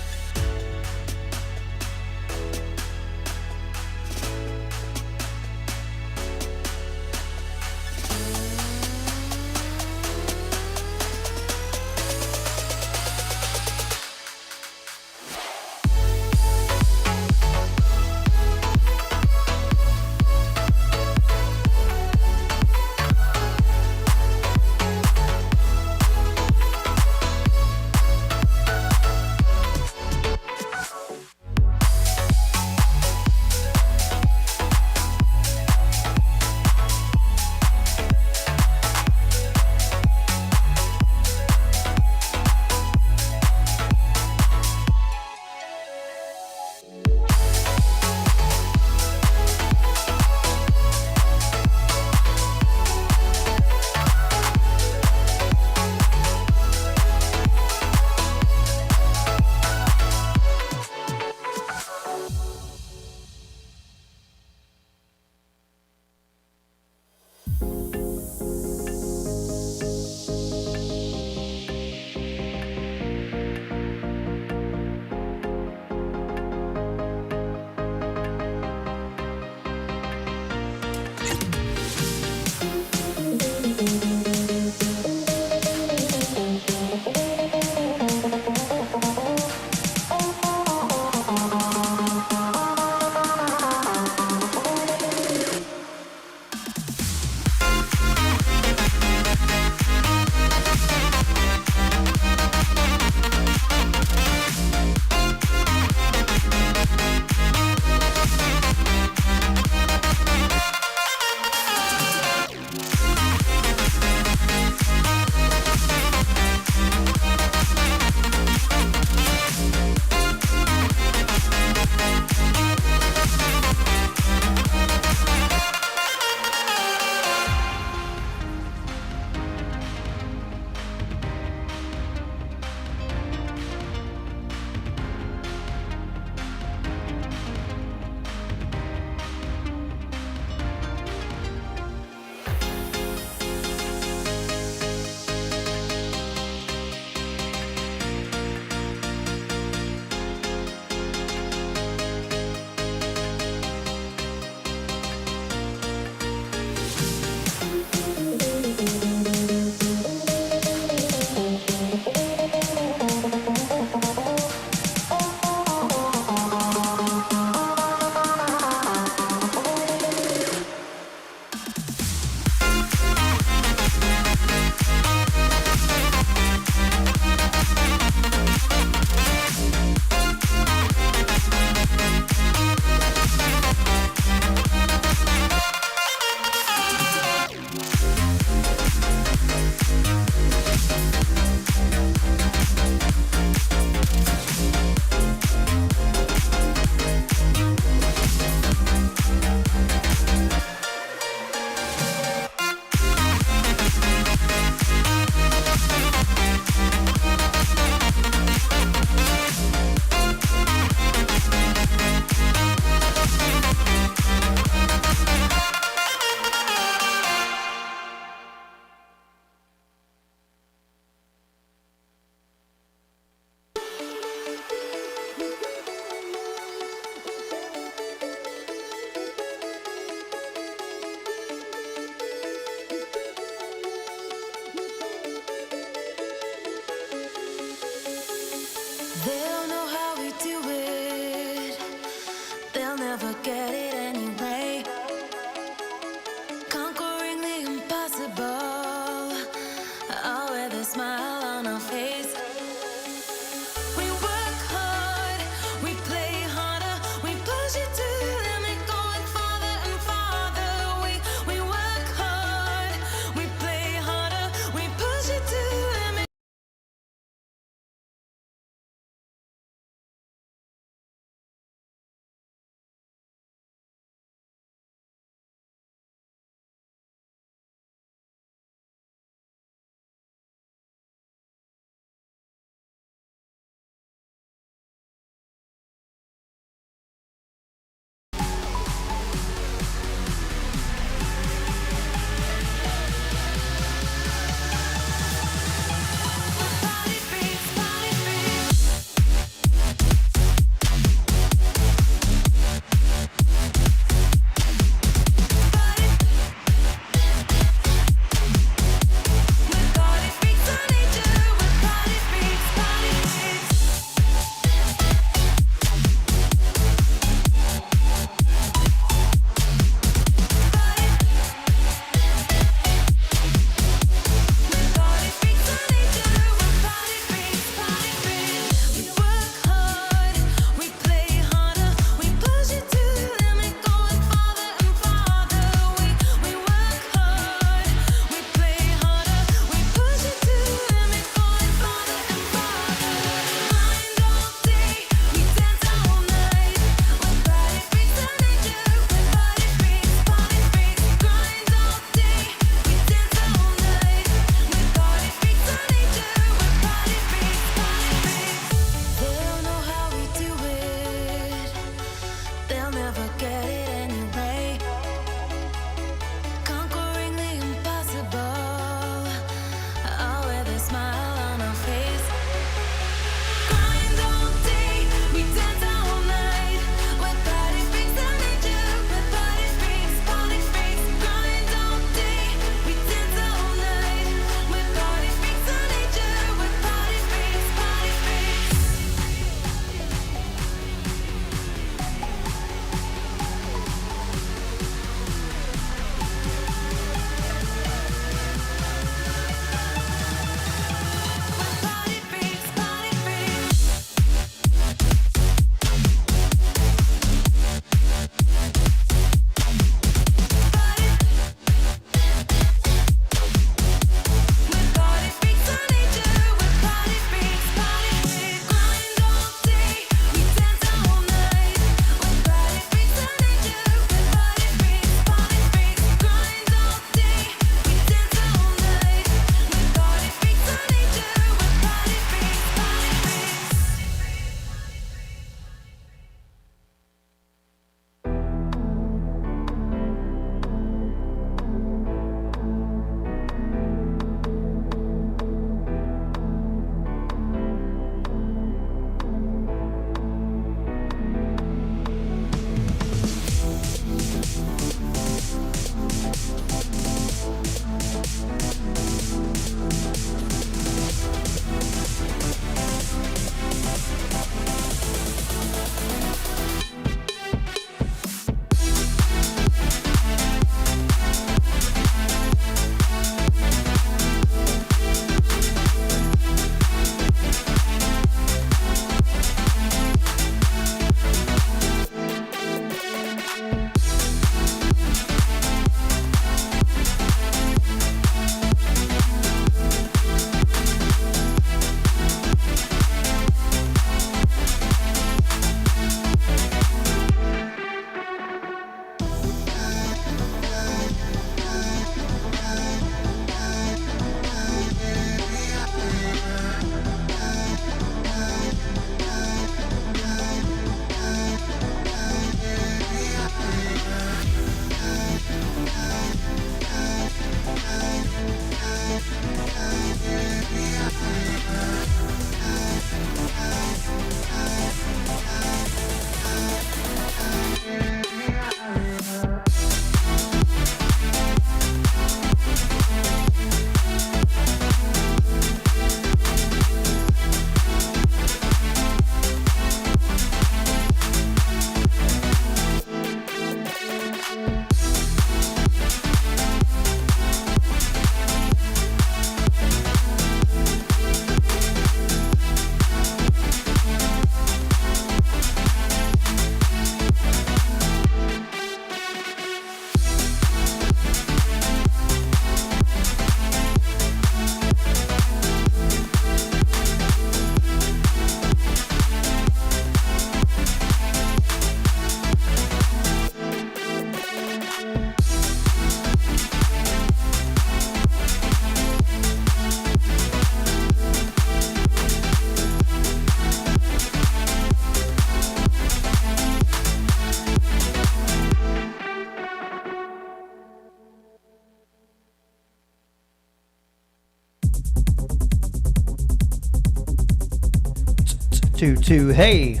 2-2. Hey.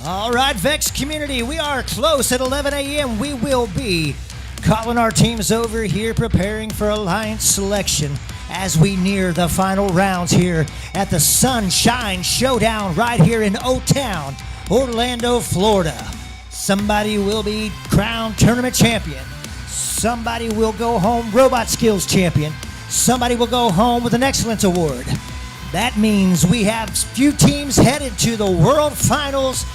All right, Vex community, we are close at 11 a.m. We will be calling our teams over here, preparing for Alliance selection as we near the final rounds here at the Sunshine Showdown right here in O-Town, Orlando, Florida. Somebody will be crowned tournament champion. Somebody will go home Robot Skills champion. Somebody will go home with an Excellence Award. That means we have few teams headed to the World Finals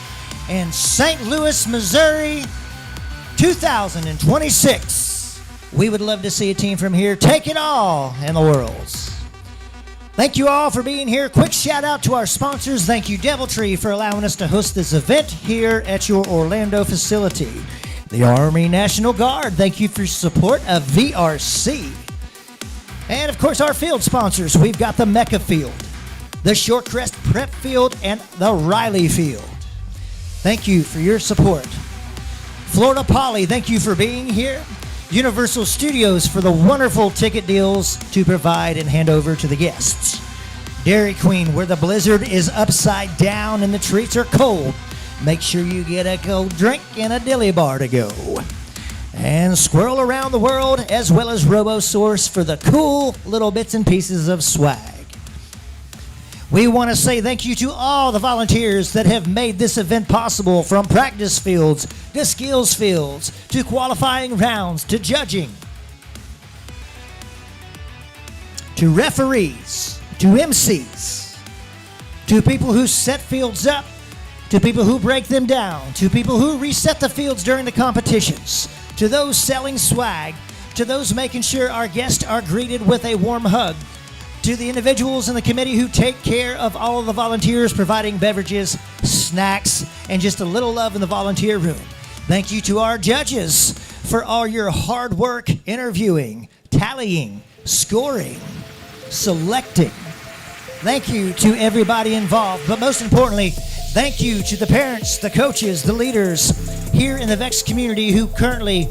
in St. Louis, Missouri, 2026. We would love to see a team from here take it all in the Worlds. Thank you all for being here. Quick shout out to our sponsors. Thank you, DevilTree, for allowing us to host this event here at your Orlando facility. The Army National Guard, thank you for your support of VRC. And of course, our field sponsors. We've got the Mecca Field, the Shorecrest Prep Field, and the Riley Field. Thank you for your support. Florida Poly, thank you for being here. Universal Studios for the wonderful ticket deals to provide and hand over to the guests. Dairy Queen, where the blizzard is upside down and the treats are cold. Make sure you get a cold drink and a dilly bar to go. And Squirrel Around the World, as well as RoboSource for the cool little bits and pieces of swag. We want to say thank you to all the volunteers that have made this event possible, from practice fields to skills fields to qualifying rounds to judging to referees to MCs to people who set fields up to people who break them down to people who reset the fields during the competitions to those selling swag to those making sure our guests are greeted with a warm hug, to the individuals in the committee who take care of all of the volunteers, providing beverages, snacks, and just a little love in the volunteer room. Thank you to our judges for all your hard work interviewing, tallying, scoring, selecting. Thank you to everybody involved, but most importantly, thank you to the parents, the coaches, the leaders here in the VEX community who currently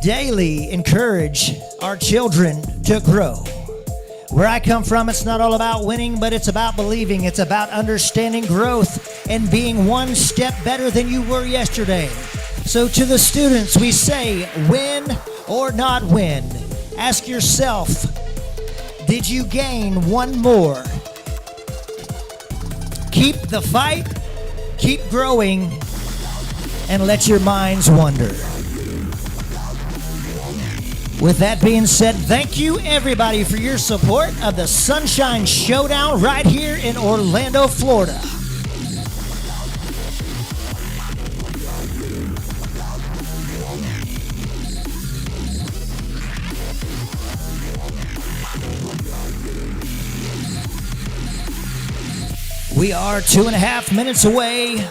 daily encourage our children to grow. Where I come from, it's not all about winning, but it's about believing. It's about understanding growth and being one step better than you were yesterday. So to the students, we say, win or not win. Ask yourself, did you gain one more? Keep the fight, keep growing, and let your minds wander. With that being said, thank you everybody for your support of the Sunshine Showdown right here in Orlando, Florida. We are 2.5 minutes away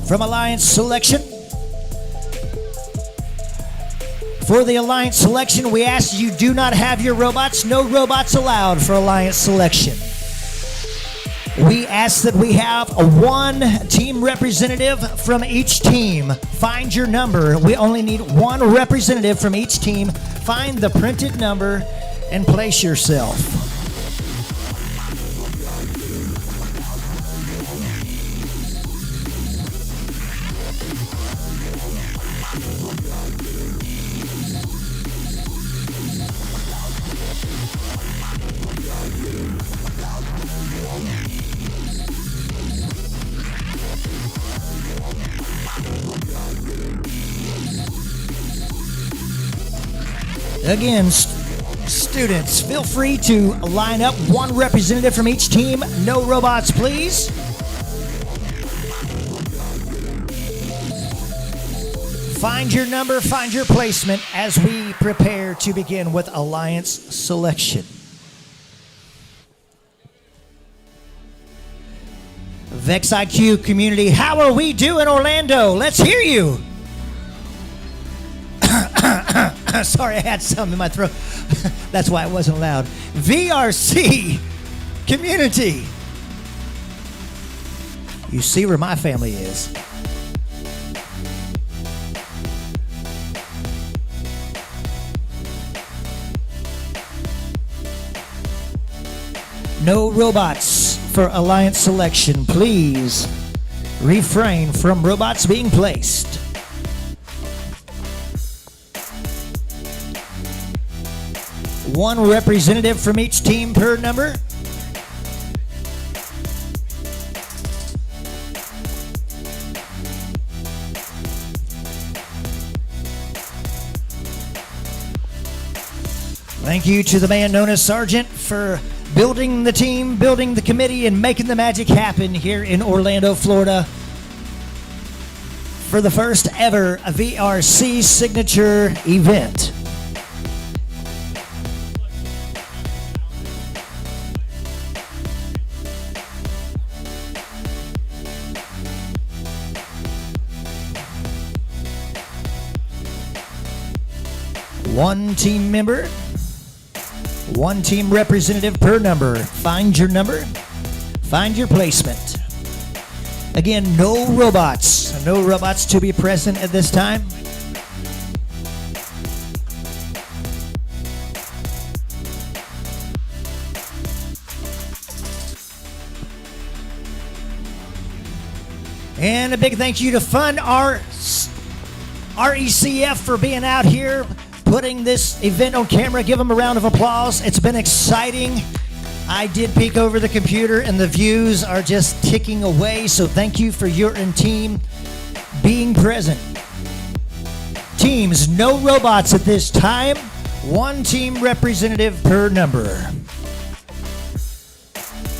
from Alliance selection. For the Alliance selection, we ask you do not have your robots. No robots allowed for Alliance selection. We ask that we have one team representative from each team. Find your number. We only need one representative from each team. Find the printed number and place yourself. Again, students, feel free to line up one representative from each team. No robots, please. Find your number, find your placement as we prepare to begin with Alliance selection. VEX IQ community, how are we doing, Orlando? Let's hear you. Sorry, I had something in my throat. That's why it wasn't loud. VRC community. You see where my family is. No robots for Alliance selection, please. refrain from robots being placed. One representative from each team per number. Thank you to the man known as Sergeant for building the team, building the committee, and making the magic happen here in Orlando, Florida for the first ever VRC signature event. One team member, one team representative per number. Find your number, find your placement. Again, no robots to be present at this time. And a big thank you to Fun RECF for being out here, putting this event on camera. Give them a round of applause. It's been exciting. I did peek over the computer and the views are just ticking away, so thank you for your and team being present. Teams, no robots at this time. One team representative per number.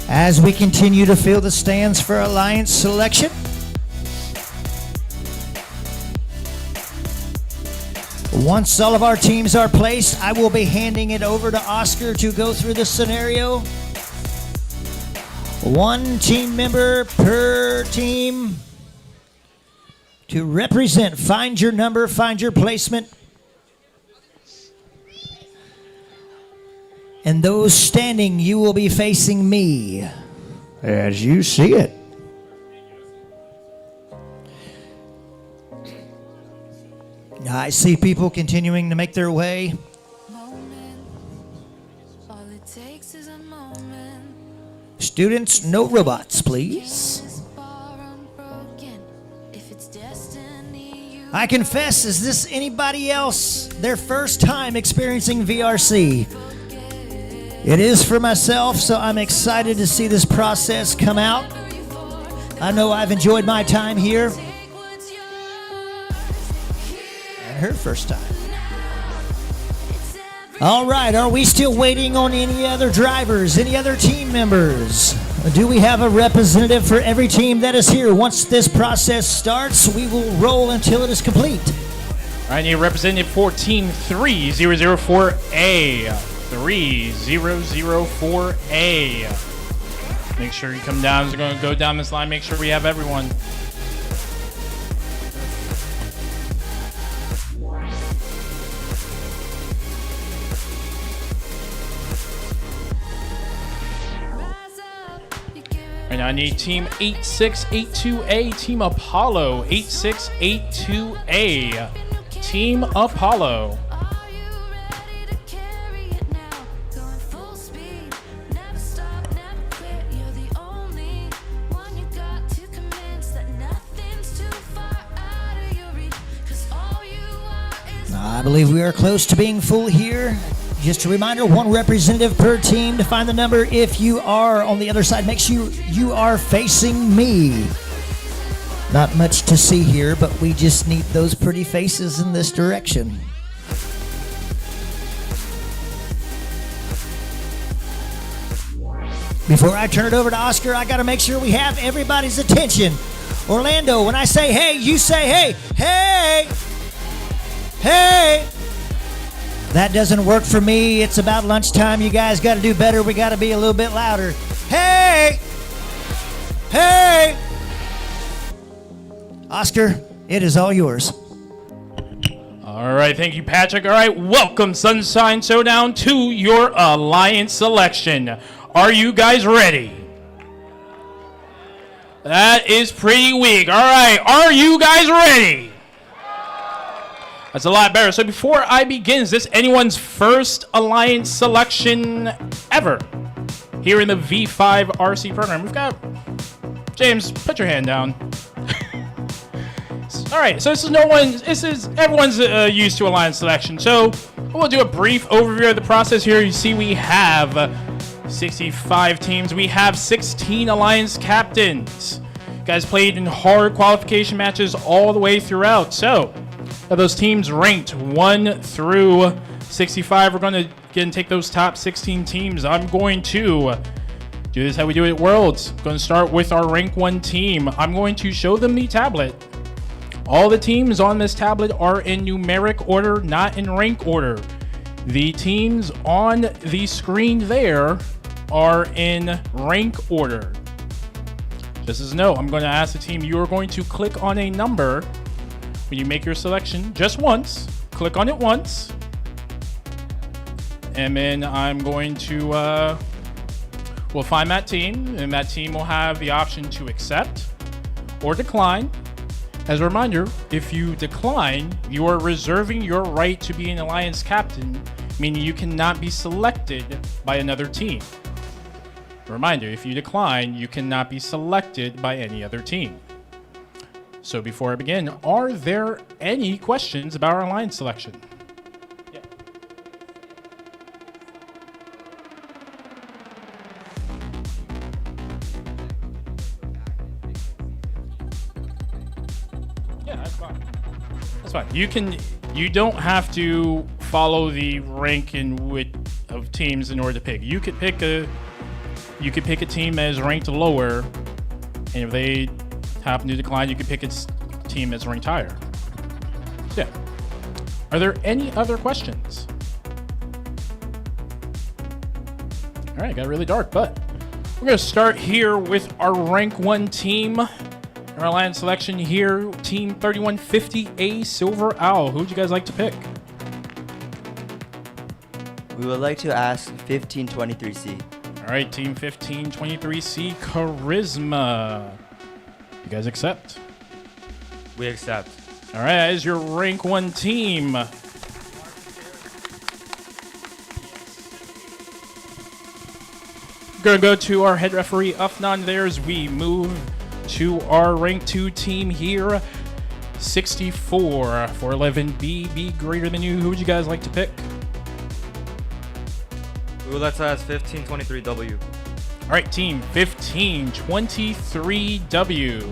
As we continue to fill the stands for Alliance selection, once all of our teams are placed, I will be handing it over to Oscar to go through the scenario. One team member per team to represent. Find your number, find your placement. And those standing, you will be facing me as you see it. I see people continuing to make their way. Students, no robots, please. I confess, is this anybody else their first time experiencing VRC? It is for myself, so I'm excited to see this process come out. I know I've enjoyed my time here. And her first time. All right, are we still waiting on any other drivers, any other team members? Do we have a representative for every team that is here? Once this process starts, we will roll until it is complete. All right, I need a representative for Team 3004A. 3004A. Make sure you come down. We're going to go down this line. Make sure we have everyone. And I need Team 8682A, Team Apollo, 8682A, Team Apollo. I believe we are close to being full here. Just a reminder, one representative per team to find the number. If you are on the other side, make sure you are facing me. Not much to see here, but we just need those pretty faces in this direction. Before I turn it over to Oscar, I got to make sure we have everybody's attention. Orlando, when I say hey, you say hey. Hey! Hey! That doesn't work for me. It's about lunchtime. You guys got to do better. We got to be a little bit louder. Hey! Hey! Oscar, it is all yours. All right, thank you, Patrick. All right, welcome, Sunshine Showdown, to your Alliance selection. Are you guys ready? That is pretty weak. All right, are you guys ready? That's a lot better. So before I begin, is this anyone's first Alliance selection ever here in the V5 RC program? We've got James, put your hand down. All right, so this is everyone's used to alliance selection. So we'll do a brief overview of the process here. You see, we have 65 teams. We have 16 alliance captains. You guys played in hard qualification matches all the way throughout. So of those teams ranked 1 through 65, we're going to again take those top 16 teams. I'm going to do this how we do it at Worlds. Going to start with our rank 1 team. I'm going to show them the tablet. All the teams on this tablet are in numeric order, not in rank order. The teams on the screen there are in rank order. Just as a note, I'm going to ask the team, you are going to click on a number when you make your selection just once. Click on it once. And then I'm going to, we'll find that team, and that team will have the option to accept or decline. As a reminder, if you decline, you are reserving your right to be an alliance captain, meaning you cannot be selected by another team. Reminder, if you decline, you cannot be selected by any other team. So before I begin, are there any questions about our alliance selection? Yeah. Yeah, that's fine. That's fine. You don't have to follow the rank and width of teams in order to pick. You could pick a team that is ranked lower, and if they happen to decline, you could pick a team that's ranked higher. So, yeah. Are there any other questions? All right, got really dark, but we're going to start here with our rank 1 team. Our alliance selection here, team 3150A Silver Owl. Who would you guys like to pick? We would like to ask 1523C. All right, team 1523C Charisma. You guys accept? We accept. All right, that is your rank 1 team. Gonna go to our head referee, Ufnan there as we move to our rank 2 team here. 64 for 11B, be greater than you. Who would you guys like to pick? We would like to ask 1523W. All right, team 1523W.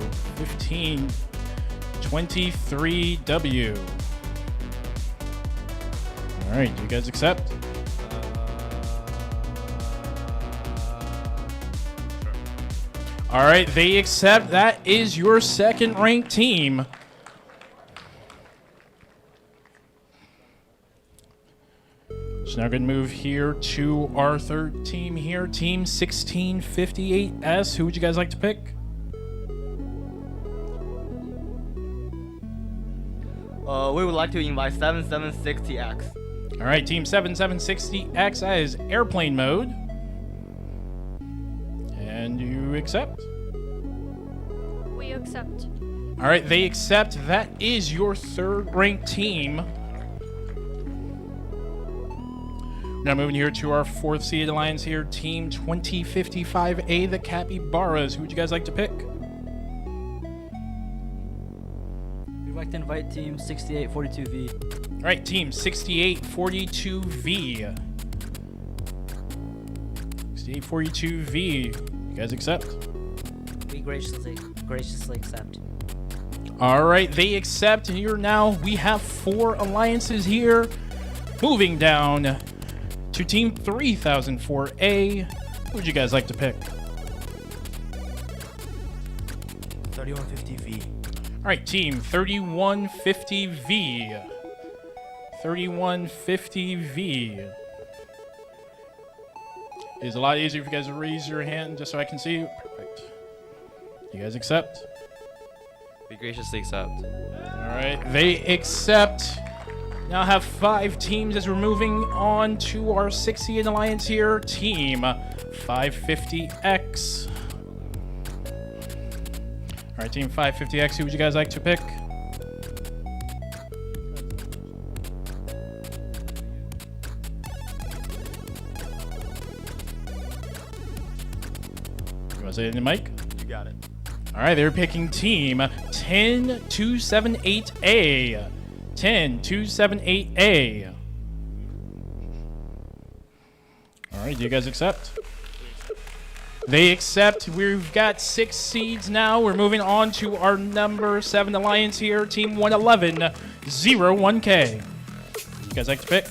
1523W. All right, do you guys accept? All right, they accept. That is your second ranked team. So now going to move here to our third team here, team 1658S. Who would you guys like to pick? We would like to invite 7760X. All right, team 7760X, that is airplane mode. And you accept? We accept. All right, they accept. That is your third ranked team. Now moving here to our fourth seeded alliance here, team 2055A, the Capybaras. Who would you guys like to pick? We'd like to invite team 6842V. All right, team 6842V. 6842V. You guys accept? We graciously accept. All right, they accept. And here now we have 4 alliances here. Moving down to team 3004A. Who would you guys like to pick? 3150V. All right, team 3150V. 3150V. It's a lot easier if you guys raise your hand just so I can see you. Perfect. You guys accept? We graciously accept. All right, they accept. Now have 5 teams as we're moving on to our 6th alliance here, team 550X. All right, team 550X, who would you guys like to pick? You want to say it in the mic? You got it. All right, they're picking team 10278A. 10278A. All right, do you guys accept? They accept. We've got 6 seeds now. We're moving on to our number 7 alliance here, team 111-01K. You guys like to pick?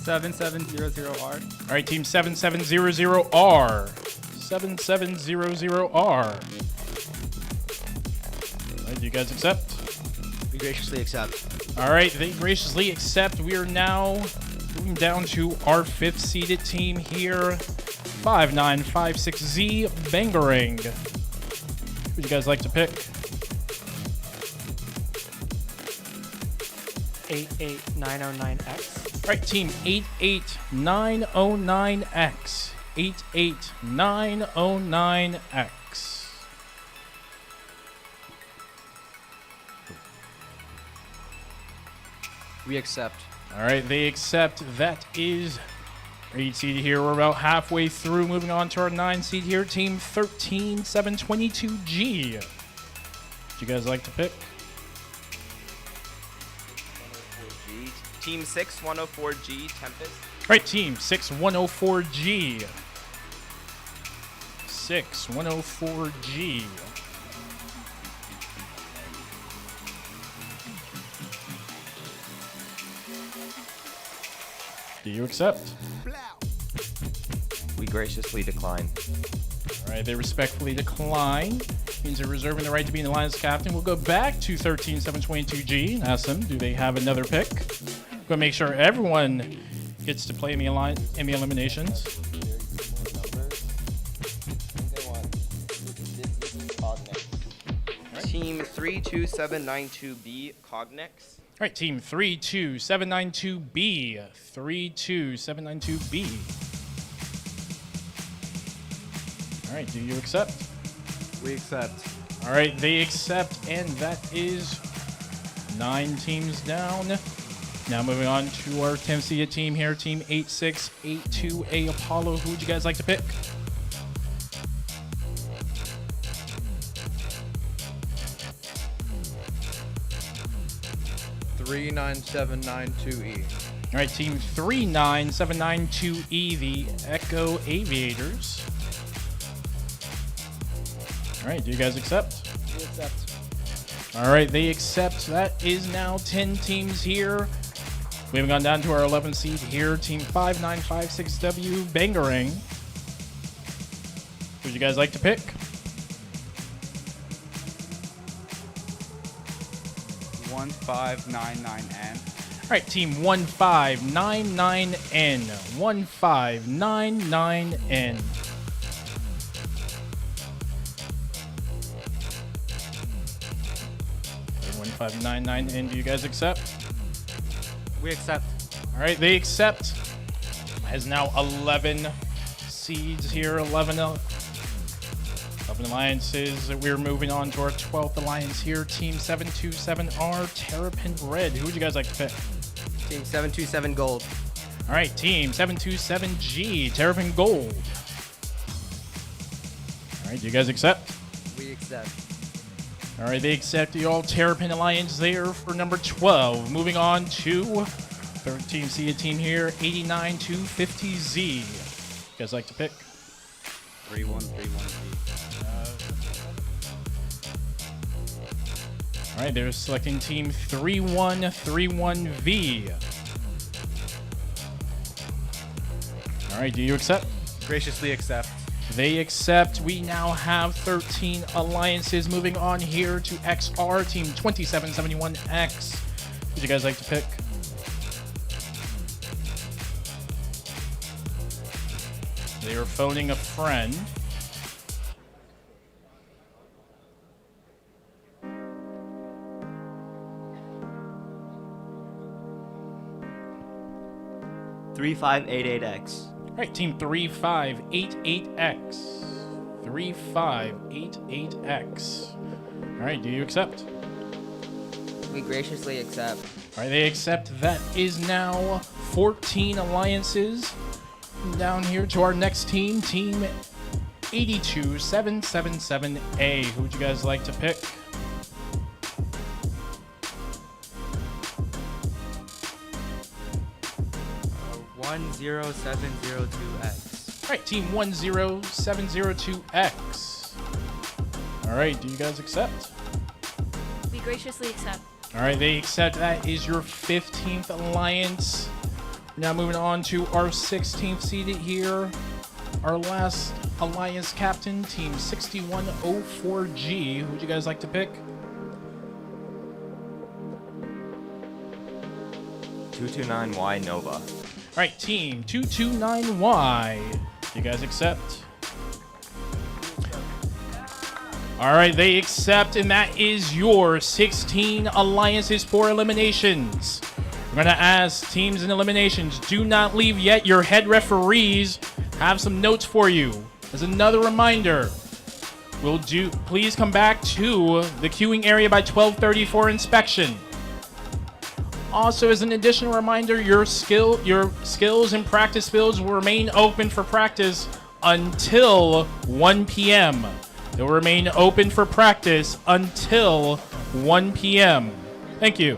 7700R. All right, team 7700R. 7700R. All right, do you guys accept? We graciously accept. All right, they graciously accept. We are now moving down to our 5th seeded team here, 5956Z Bangarang. Who would you guys like to pick? 88909X. All right, team 88909X. 88909X. We accept. All right, they accept. That is 8 seed here. We're about halfway through. Moving on to our 9 seed here, team 13722G. Would you guys like to pick? Team 6104G Tempest. All right, team 6104G. 6104G. Do you accept? We graciously decline. All right, they respectfully decline. Means they're reserving the right to be an alliance captain. We'll go back to 13722G and ask them, do they have another pick? Go make sure everyone gets to play in the eliminations. Team 32792B Cognex. All right, team 32792B. 32792B. All right, do you accept? We accept. All right, they accept, and that is 9 teams down. Now moving on to our 10th seeded team here, team 8682A Apollo. Who would you guys like to pick? E. All right, team 39792E, the Echo Aviators. All right, do you guys accept? We accept. All right, they accept. That is now 10 teams here. We haven't gone down to our 11th seed here, team 5956W Bangarang. Who would you guys like to pick? 1599N. All right, team 1599N. 1599N. 1599N. Do you guys accept? We accept. All right, they accept. Has now 11 seeds here, 11 alliances. We're moving on to our 12th alliance here, Team 727R, Terrapin Red. Who would you guys like to pick? Team 727 Gold. All right, Team 727G, Terrapin Gold. All right, do you guys accept? We accept. All right, they accept the all-Terrapin Alliance there for number 12. Moving on to 13 seeded team here, 89250Z. You guys like to pick? 3131V. All right, they're selecting team 3131V. All right, do you accept? Graciously accept. They accept. We now have 13 alliances. Moving on here to XR, team 2771X. Would you guys like to pick? They were phoning a friend. $3588X. All right, team 3588X. 3588X. All right, do you accept? We graciously accept. All right, they accept. That is now 14 alliances. Down here to our next team, Team 82777A. Who would you guys like to pick? Uh, 10702X. All right, Team 10702X. All right, do you guys accept? We graciously accept. All right, they accept. That is your 15th alliance. Now moving on to our 16th seeded here. Our last alliance captain, Team 6104G. Who would you guys like to pick? 229Y Nova. All right, Team 229Y. Do you guys accept? All right, they accept, and that is your 16 alliances for eliminations. We're going to ask teams in eliminations, do not leave yet. Your head referees have some notes for you. As another reminder, please come back to the queuing area by 12:30 for inspection. Also, as an additional reminder, your skills and practice fields will remain open for practice until 1 p.m. They'll remain open for practice until 1 p.m. Thank you.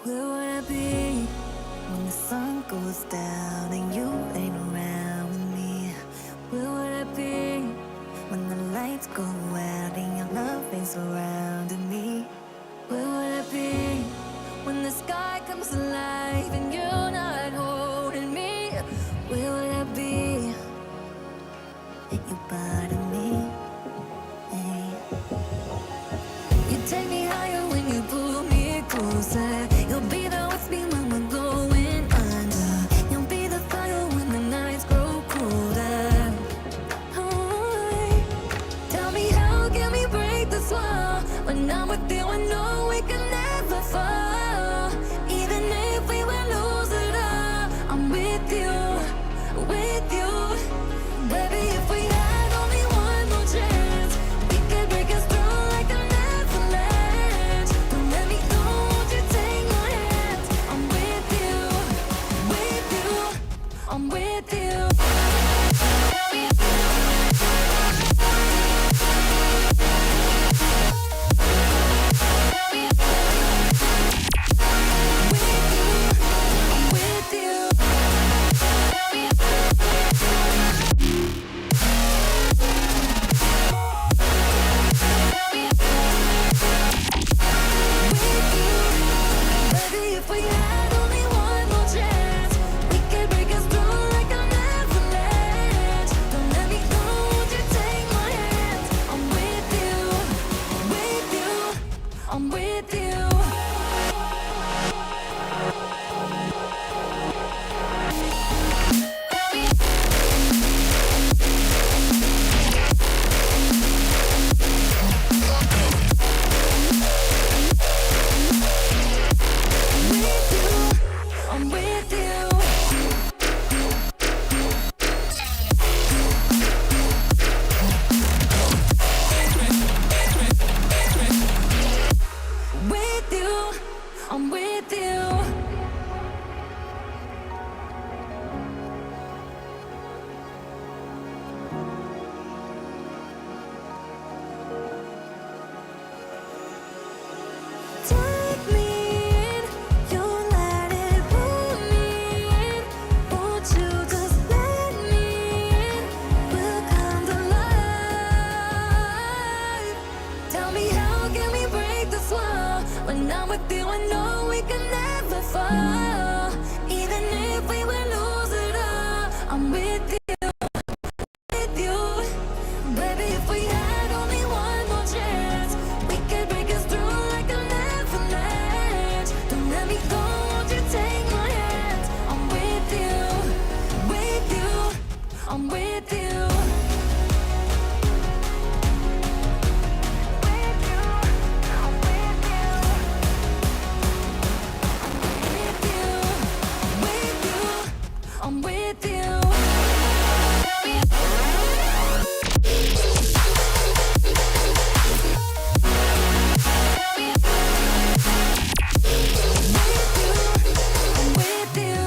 Where would I be when the sun goes down and you ain't around with me? Where would I be when the lights go out and your love ain't surrounding me? Where would I be when the sky comes alive and you're not holding me? Where would I be if you bother me? Hey. You take me higher when you pull me closer. You'll be there with me when we're going under. You'll be the fire when the nights grow colder. Oh, tell me how can we break this wall? When I'm with you, I know we can never fall. Even if we will lose it all, I'm with you, with you. Baby, if we had only one more chance, we could break us through like an avalanche. Don't let me go, won't you take my hands? I'm with you, I'm with you. If we had only one more chance, we could break us through like an avalanche. Don't let me go, won't you take my hands? I'm with you, I'm with you. I'm with you. With you, I'm with you. Take me in, you let it pull me in. Won't you just let me in? We'll come to life. Tell me how can we break this wall? When I'm with you, I know we can never fall. Even if we will lose it all, I'm with you. With you, baby, if we had only one more chance, we could break us through like an avalanche. Don't let me go, won't you take my hands? I'm with you, I'm with you. With you, I'm with you. I'm with you, I'm with you. I'm with you.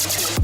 Yeah.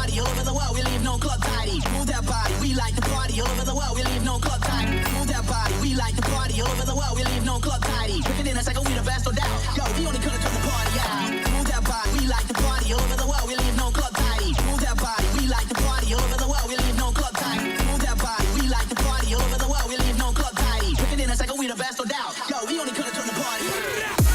party all over the world. We leave no club tidy. Move that body. We like to party all over the world. We leave no club tidy. Move that body. We like to party all over the world. We leave no club tidy. Looking in a second, we the best, no doubt. Yo, we only come to turn the party out. Move that body. We like to party all over the world. We leave no club tidy. Move that body. We like to party all over the world. We leave no club tidy. Move that body. We like to party all over the world. We leave no club tidy. Looking in a second, we the best, no doubt. Yo, we only come to turn the party out.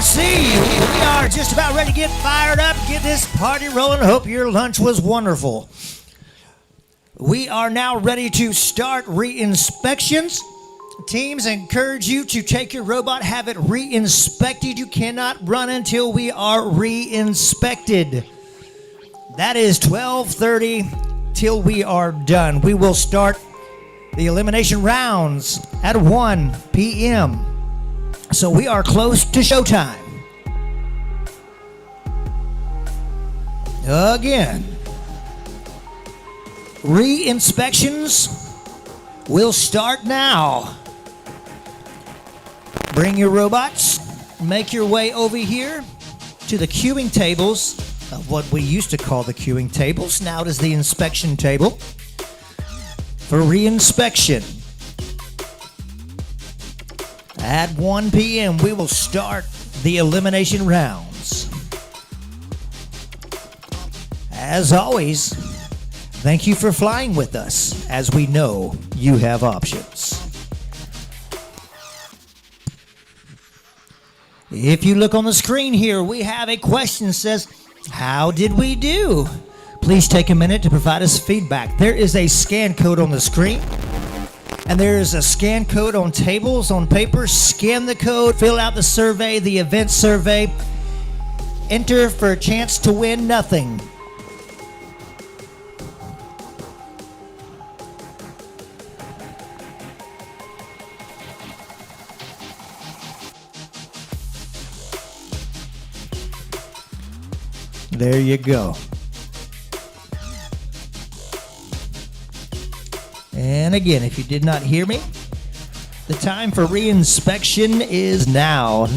RC. We are just about ready to get fired up, get this party rolling. Hope your lunch was wonderful. We are now ready to start re-inspections. Teams, encourage you to take your robot, have it re-inspected. You cannot run until we are re-inspected. That is 12:30 till we are done. We will start the elimination rounds at 1 p.m. So we are close to showtime. Again, re-inspections will start now. Bring your robots, make your way over here to the queuing tables of what we used to call the queuing tables. Now it is the inspection table for re-inspection. At 1 p.m., we will start the elimination rounds. As always, thank you for flying with us, as we know you have options. If you look on the screen here, we have a question that says, how did we do? Please take a minute to provide us feedback. There is a scan code on the screen, and there is a scan code on tables, on paper. Scan the code, fill out the survey, the event survey. Enter for a chance to win nothing. There you go. And again, if you did not hear me, the time for re-inspection is now.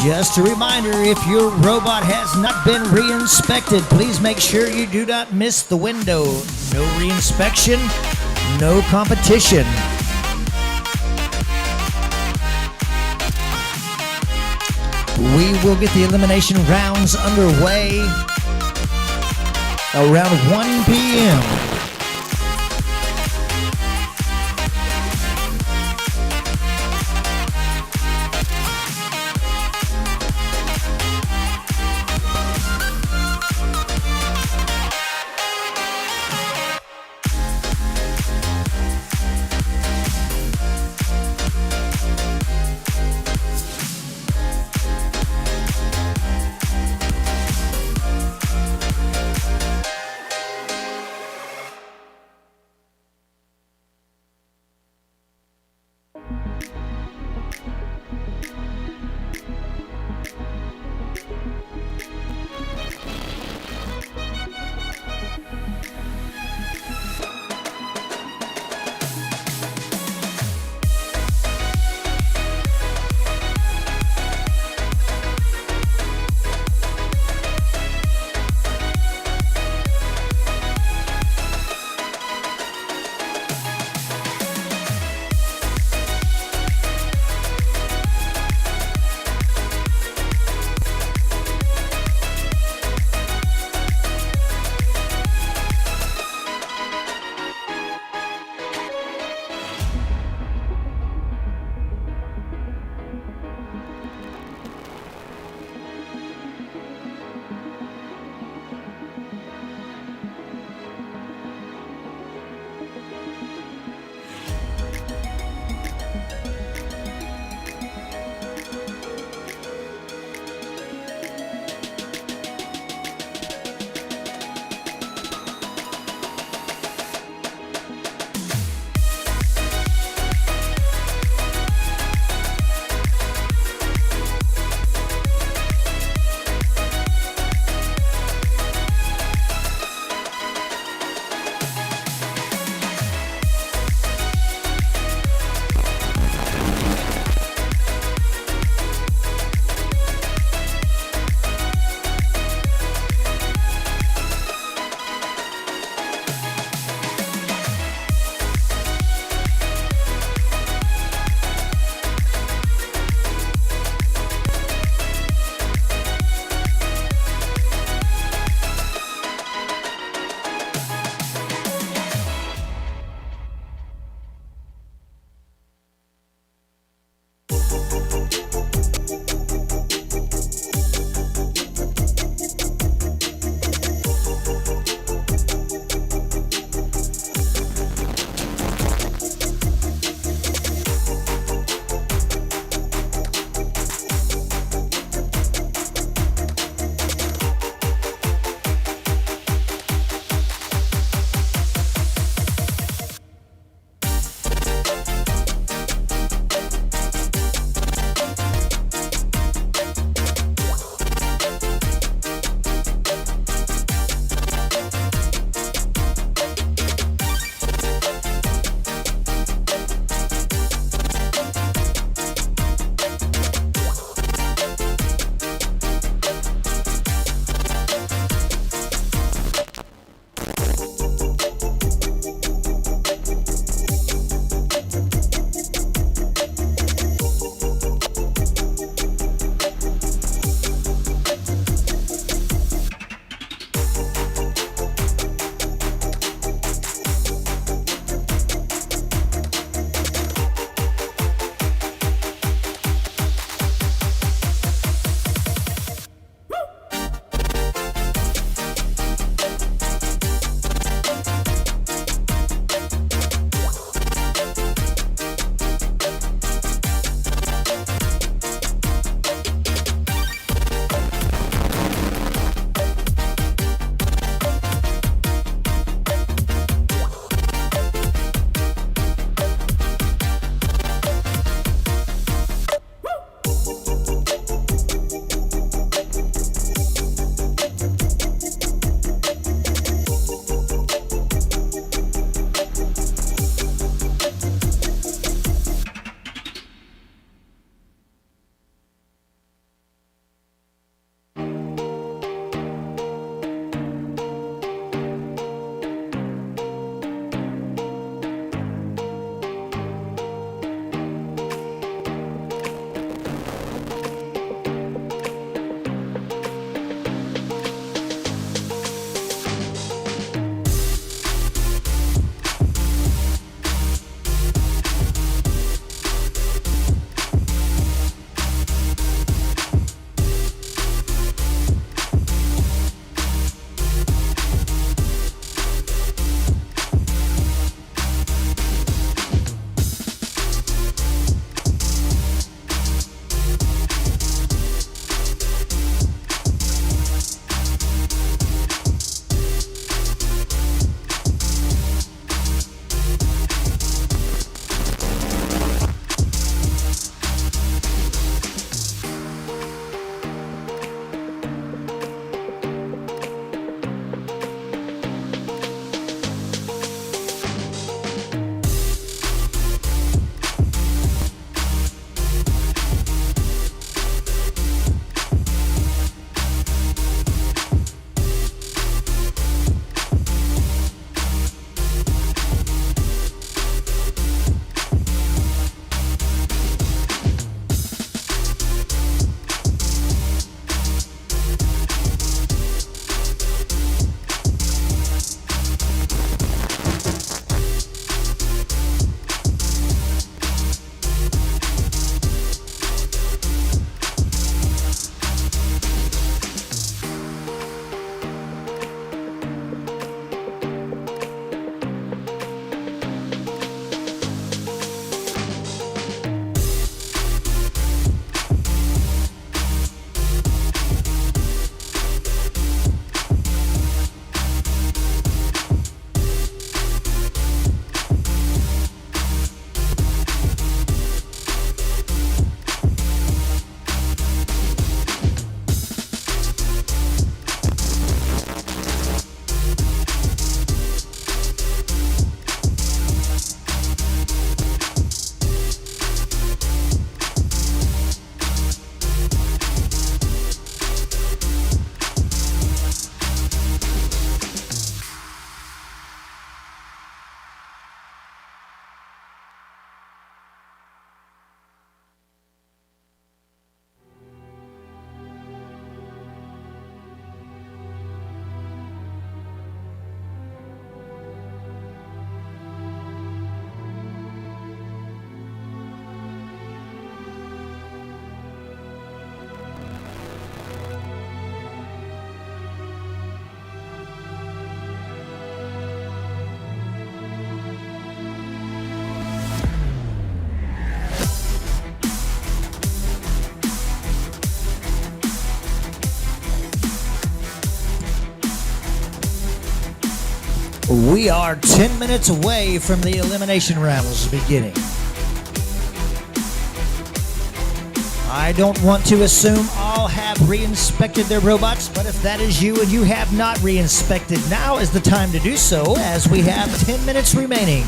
Just a reminder, if your robot has not been re-inspected, please make sure you do not miss the window. No re-inspection, no competition. We will get the elimination rounds underway around 1 p.m. We are 10 minutes away from the elimination rounds beginning. I don't want to assume all have re-inspected their robots, but if that is you and you have not re-inspected, now is the time to do so, as we have 10 minutes remaining.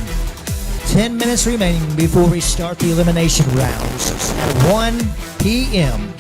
10 minutes remaining before we start the elimination rounds at 1 p.m.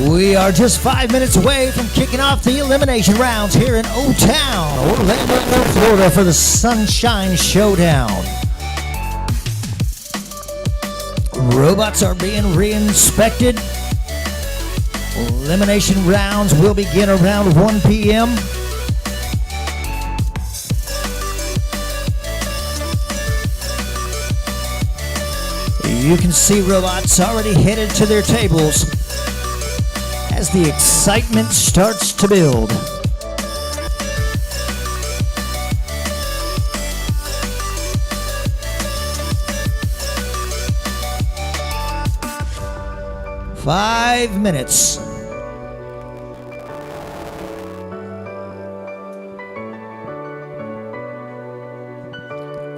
We are just 5 minutes away from kicking off the elimination rounds here in O-Town, Orlando, Florida for the Sunshine Showdown. Robots are being re-inspected. Elimination rounds will begin around 1 p.m. You can see robots already headed to their tables as the excitement starts to build. Five minutes.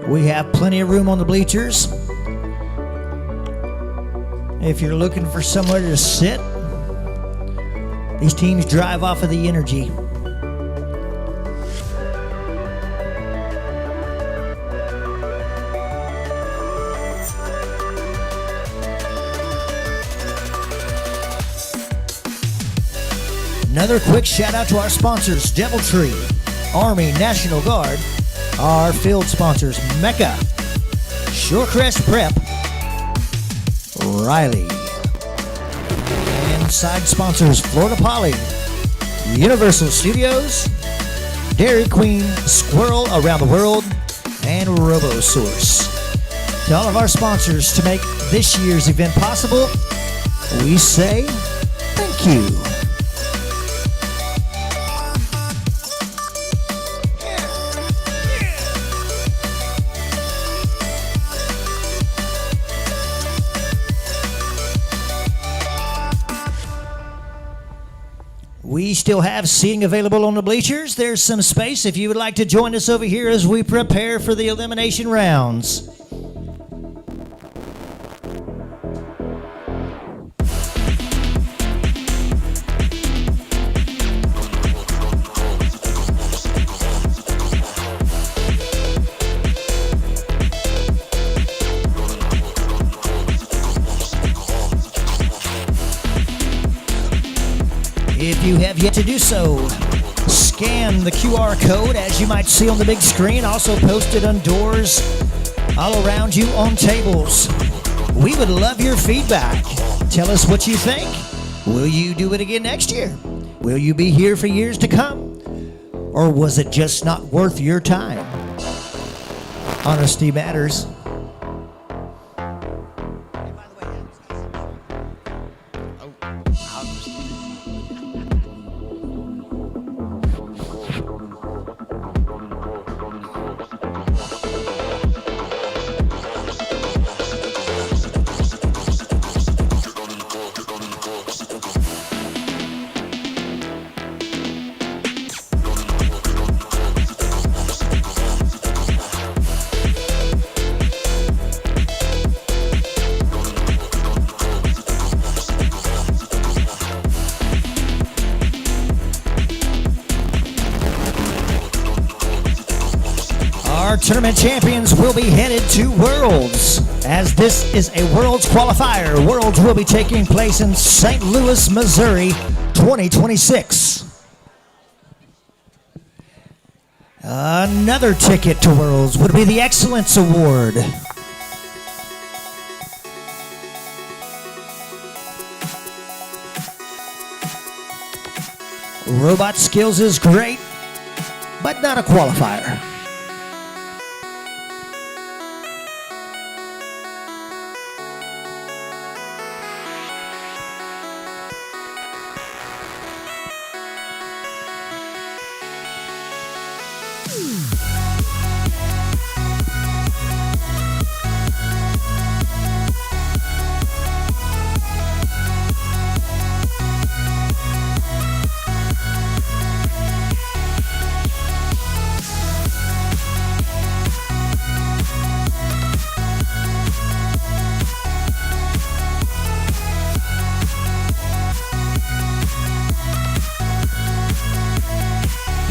We have plenty of room on the bleachers. If you're looking for somewhere to sit, these teams drive off of the energy. Another quick shout out to our sponsors, DevilTree, Army National Guard, our field sponsors, Mecca, Shorecrest Prep, Riley, and side sponsors, Florida Poly, Universal Studios, Dairy Queen, Squirrel Around the World, and RoboSource. To all of our sponsors to make this year's event possible, we say thank you. We still have seating available on the bleachers. There's some space if you would like to join us over here as we prepare for the elimination rounds. If you have yet to do so, scan the QR code as you might see on the big screen, also posted on doors all around you on tables. We would love your feedback. Tell us what you think. Will you do it again next year? Will you be here for years to come? Or was it just not worth your time? Honesty matters. Our tournament champions will be headed to Worlds, as this is a Worlds qualifier. Worlds will be taking place in St. Louis, Missouri, 2026. Another ticket to Worlds would be the Excellence Award. Robot skills is great, but not a qualifier.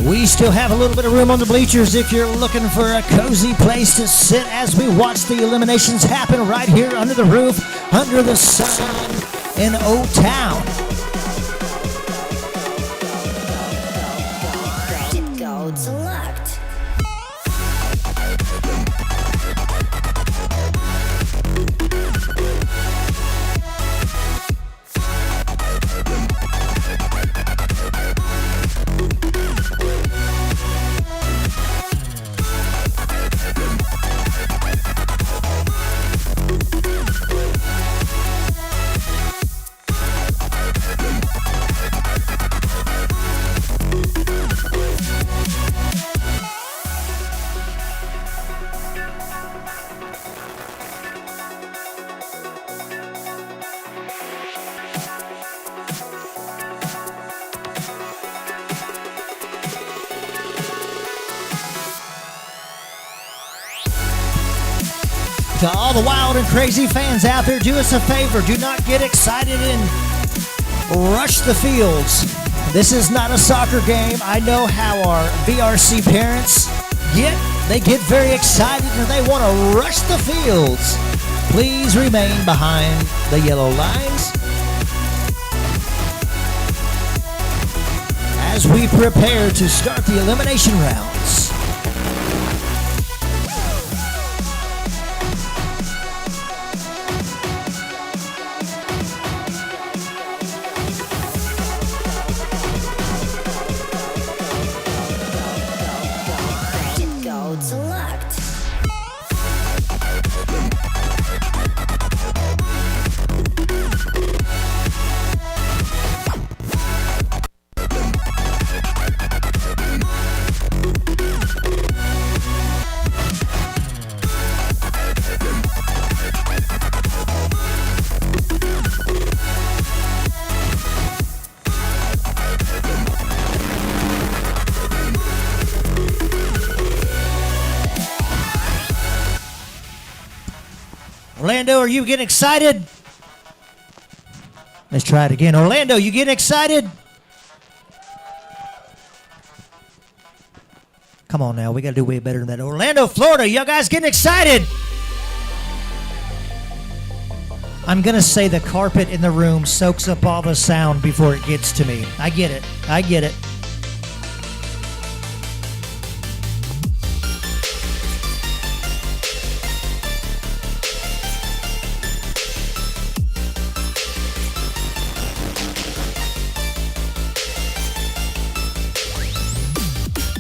We still have a little bit of room on the bleachers if you're looking for a cozy place to sit as we watch the eliminations happen right here under the roof, under the sun in O-Town. To all the wild and crazy fans out there, do us a favor. Do not get excited and rush the fields. This is not a soccer game. I know how our VRC parents get. They get very excited and they want to rush the fields. Please remain behind the yellow lines as we prepare to start the elimination rounds. Orlando, are you getting excited? Let's try it again. Orlando, you getting excited? Come on now, we got to do way better than that. Orlando, Florida, you guys getting excited? I'm going to say the carpet in the room soaks up all the sound before it gets to me. I get it. I get it.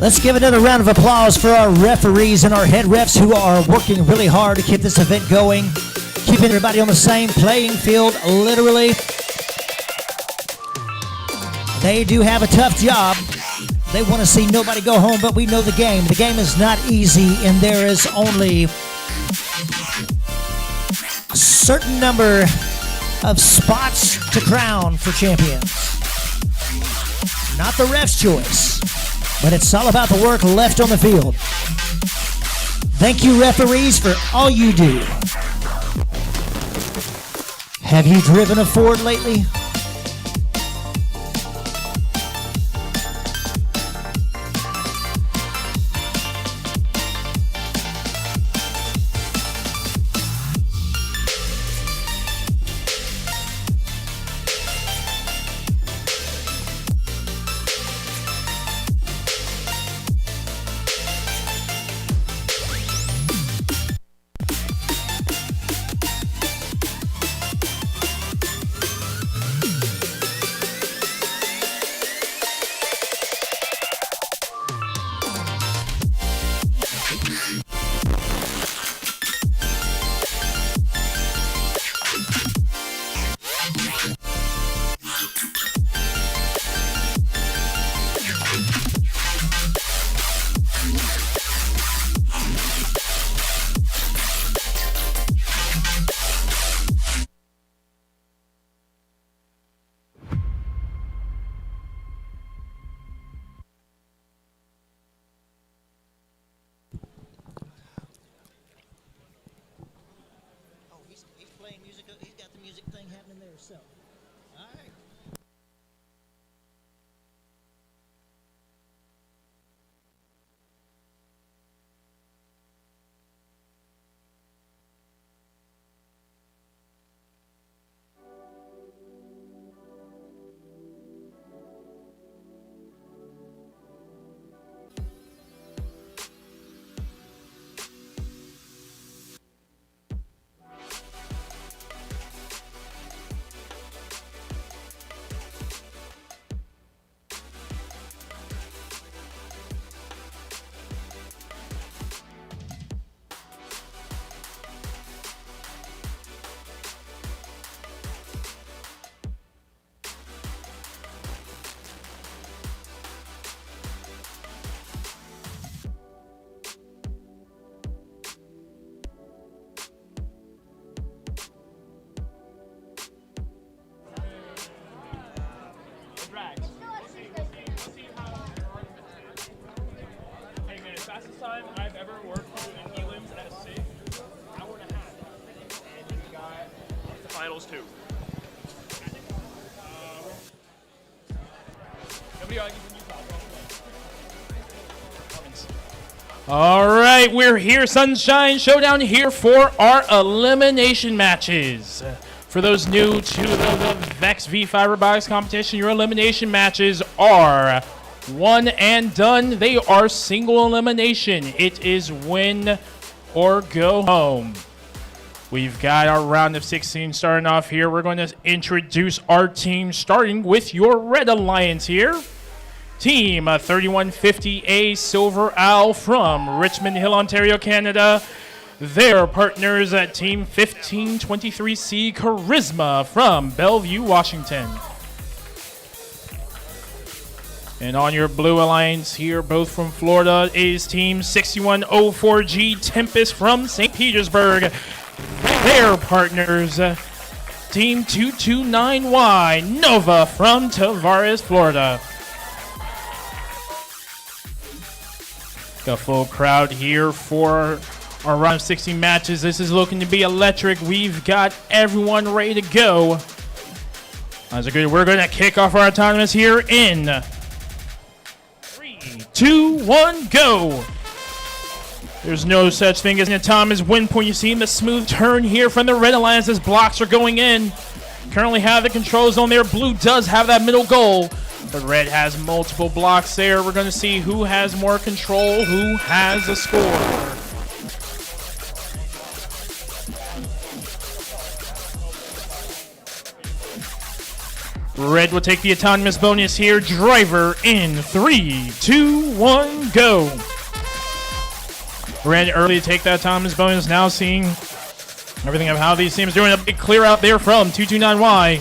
Let's give another round of applause for our referees and our head refs who are working really hard to keep this event going, keeping everybody on the same playing field, literally. They do have a tough job. They want to see nobody go home, but we know the game. The game is not easy, and there is only a certain number of spots to crown for champions. Not the ref's choice. But it's all about the work left on the field. Thank you, referees, for all you do. Have you driven a Ford lately? medals too. All right, we're here, Sunshine Showdown, here for our elimination matches. For those new to the Vex V5 Robotics competition, your elimination matches are one and done. They are single elimination. It is win or go home. We've got our round of 16 starting off here. We're going to introduce our team, starting with your Red Alliance here. Team 3150A Silver Owl from Richmond Hill, Ontario, Canada. Their partners at Team 1523C Charisma from Bellevue, Washington. And on your Blue Alliance here, both from Florida, is Team 6104G Tempest from St. Petersburg. Their partners, Team 229Y Nova from Tavares, Florida. Got a full crowd here for our round of 16 matches. This is looking to be electric. We've got everyone ready to go. That's a good. We're going to kick off our autonomous here in 3, 2, 1, go. There's no such thing as an autonomous win point. You've seen the smooth turn here from the Red Alliance as blocks are going in. Currently have the control zone there. Blue does have that middle goal, but Red has multiple blocks there. We're going to see who has more control, who has a score. Red will take the autonomous bonus here. Driver in 3, 2, 1, go. Red early to take that autonomous bonus. Now seeing everything of how these teams doing. A big clear out there from 229Y.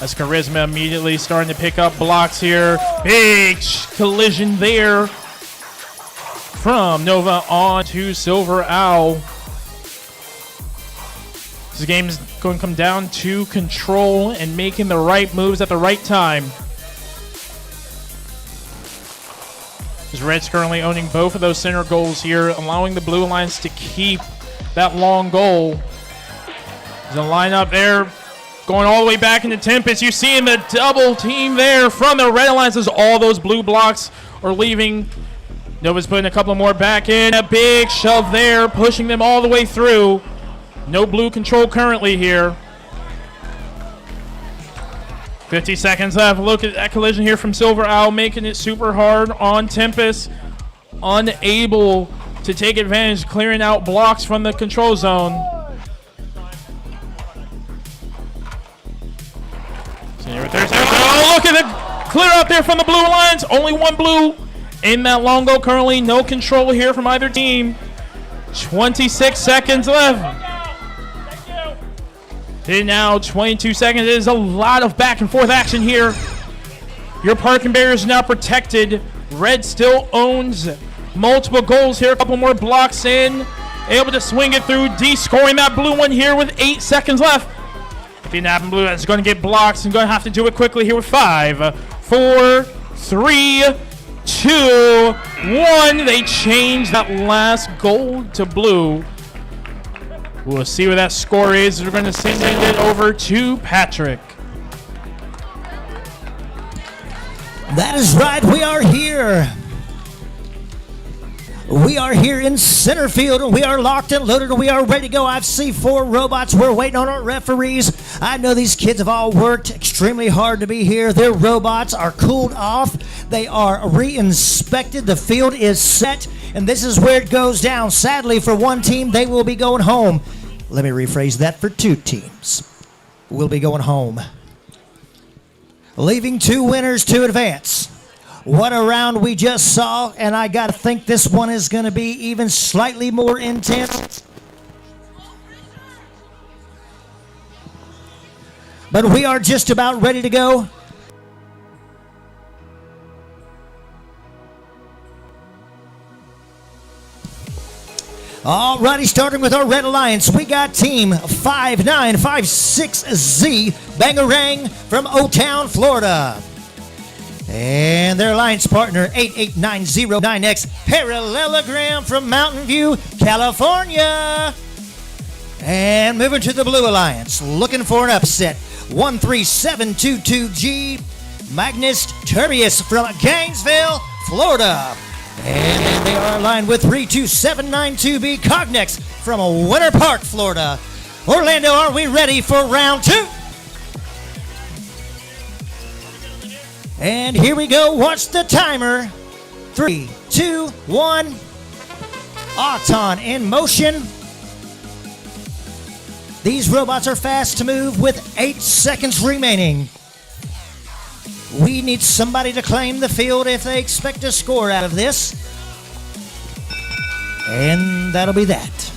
As Charisma immediately starting to pick up blocks here. Big collision there from Nova on to Silver Owl. This game is going to come down to control and making the right moves at the right time. As Red's currently owning both of those center goals here, allowing the Blue Alliance to keep that long goal. There's a lineup there going all the way back into Tempest. You're seeing the double team there from the Red Alliance as all those blue blocks are leaving. Nova's putting a couple more back in. A big shove there, pushing them all the way through. No blue control currently here. 50 seconds left. Look at that collision here from Silver Owl, making it super hard on Tempest. Unable to take advantage, clearing out blocks from the control zone. Oh, look at the clear out there from the Blue Alliance. Only one blue in that long goal currently. No control here from either team. 26 seconds left. And now 22 seconds. It is a lot of back and forth action here. Your parking barriers are now protected. Red still owns multiple goals here. A couple more blocks in. Able to swing it through. D scoring that blue one here with 8 seconds left. If you nab blue, that's going to get blocks. And going to have to do it quickly here with 5, 4, 3, 2, 1. They change that last goal to blue. We'll see what that score is. We're going to send it over to Patrick. That is right. We are here. We are here in center field, and we are locked and loaded, and we are ready to go. I've seen 4 robots. We're waiting on our referees. I know these kids have all worked extremely hard to be here. Their robots are cooled off. They are re-inspected. The field is set, and this is where it goes down. Sadly, for one team, they will be going home. Let me rephrase that. For 2 teams, will be going home. Leaving 2 winners to advance. What a round we just saw, and I got to think this one is going to be even slightly more intense. But we are just about ready to go. Alrighty, starting with our Red Alliance, we got Team 5956Z Bangarang from O-Town, Florida. And their alliance partner, 88909X Parallelogram from Mountain View, California. And moving to the Blue Alliance, looking for an upset. 13722G, Magnus Turbius from Gainesville, Florida. And they are aligned with 32792B, Cognex from Winter Park, Florida. Orlando, are we ready for round 2? And here we go. Watch the timer. 3, 2, 1. Auton in motion. These robots are fast to move with 8 seconds remaining. We need somebody to claim the field if they expect a score out of this. And that'll be that.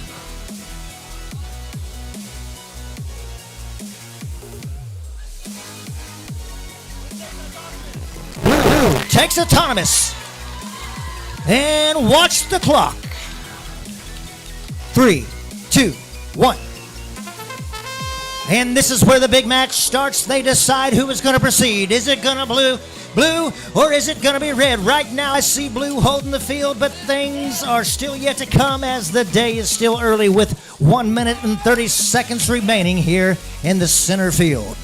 Blue takes autonomous. And watch the clock. 3, 2, 1. And this is where the big match starts. They decide who is going to proceed. Is it going to blue, or is it going to be red? Right now I see blue holding the field, but things are still yet to come as the day is still early with 1 minute and 30 seconds remaining here in the center field.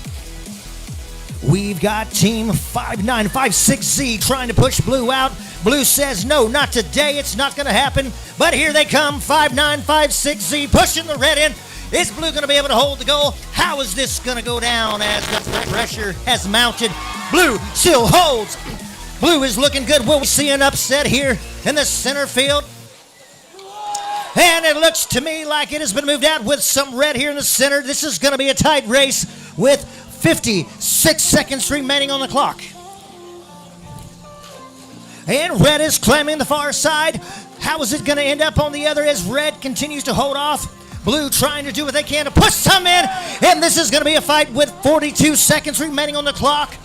We've got team 5956Z trying to push blue out. Blue says, no, not today. It's not going to happen. But here they come, 5956Z pushing the red in. Is blue going to be able to hold the goal? How is this going to go down as the pressure has mounted? Blue still holds. Blue is looking good. Will we see an upset here in the center field? And it looks to me like it has been moved out with some red here in the center. This is going to be a tight race with 56 seconds remaining on the clock. And red is claiming the far side. How is it going to end up on the other as red continues to hold off? Blue trying to do what they can to push some in. And this is going to be a fight with 42 seconds remaining on the clock.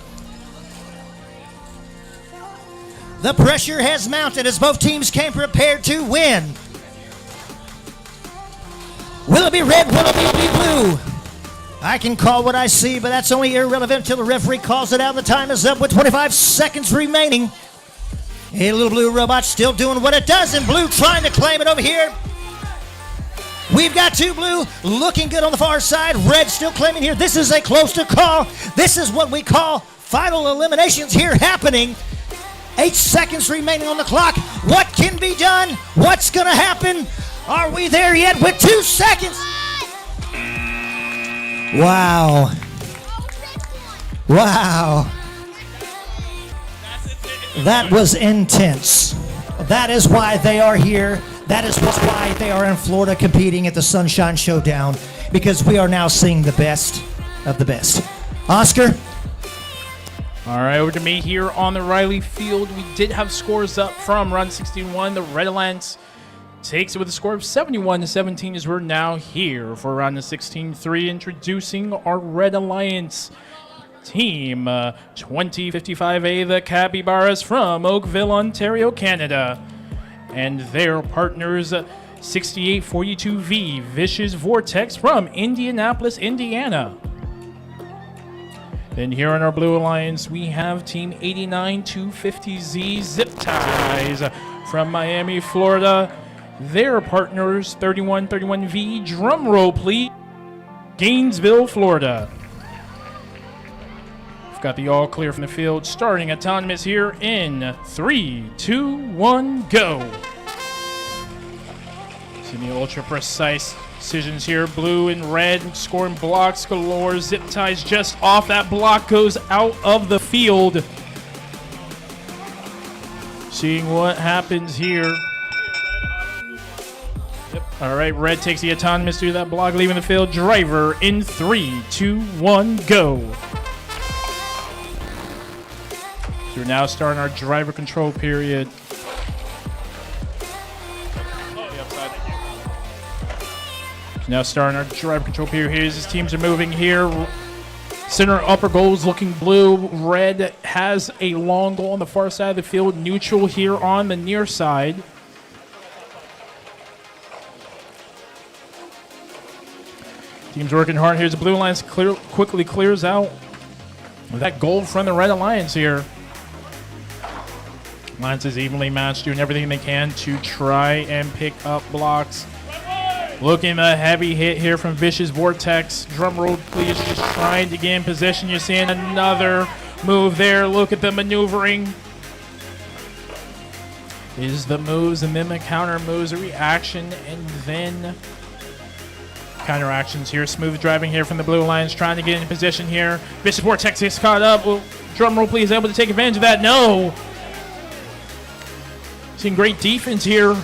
The pressure has mounted as both teams came prepared to win. Will it be red? Will it be blue? I can call what I see, but that's only irrelevant until the referee calls it out. The time is up with 25 seconds remaining. A little blue robot still doing what it does, and blue trying to claim it over here. We've got two blue looking good on the far side. Red still claiming here. This is a close to call. This is what we call final eliminations here happening. 8 seconds remaining on the clock. What can be done? What's going to happen? Are we there yet with 2 seconds? Wow. Wow. That was intense. That is why they are here. That is why they are in Florida competing at the Sunshine Showdown, because we are now seeing the best of the best. Oscar? All right, over to me here on the Riley Field. We did have scores up from round 61. The Red Alliance takes it with a score of 71-17 as we're now here for round 16-3, introducing our Red Alliance team, 2055A, the Capybaras from Oakville, Ontario, Canada. And their partners, 6842V, Vicious Vortex from Indianapolis, Indiana. Then here on our Blue Alliance, we have Team 89250Z, Zip Ties from Miami, Florida. Their partners, 3131V, drum roll please, Gainesville, Florida. We've got the all clear from the field, starting autonomous here in 3, 2, 1, go. See the ultra precise decisions here. Blue and red scoring blocks galore. Zip Ties just off. That block goes out of the field. Seeing what happens here. Yep. All right, red takes the autonomous through that block, leaving the field. Driver in 3, 2, 1, go. So we're now starting our driver control period. Now starting our driver control period here as his teams are moving here. Center upper goals looking blue. Red has a long goal on the far side of the field. Neutral here on the near side. Team's working hard. Here's the Blue Alliance quickly clears out that goal from the Red Alliance here. Alliance is evenly matched, doing everything they can to try and pick up blocks. Looking a heavy hit here from Vicious Vortex. Drum roll, please. Just trying to gain position. You're seeing another move there. Look at the maneuvering. Is the moves and then the counter moves, a reaction, and then counter actions here. Smooth driving here from the Blue Alliance, trying to get in position here. Vicious Vortex is caught up. Well, drum roll, please. Able to take advantage of that. No. Seeing great defense here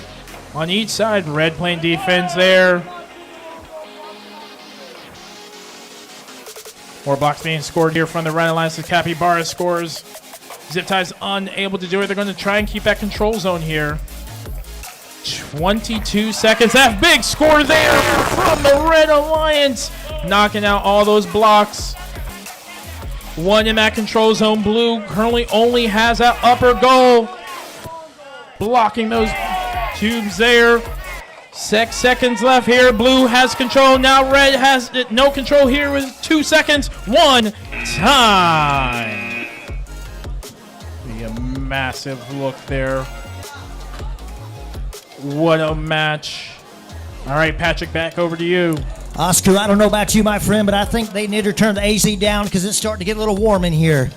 on each side. Red playing defense there. More blocks being scored here from the Red Alliance. The Capybara scores. Zip Tie's unable to do it. They're going to try and keep that control zone here. 22 seconds. That big score there from the Red Alliance. Knocking out all those blocks. One in that control zone. Blue currently only has that upper goal. Blocking those tubes there. 6 seconds left here. Blue has control. Now red has no control here with 2 seconds. One time. Be a massive look there. What a match. All right, Patrick, back over to you. Oscar, I don't know about you, my friend, but I think they need to turn the AC down because it's starting to get a little warm in here.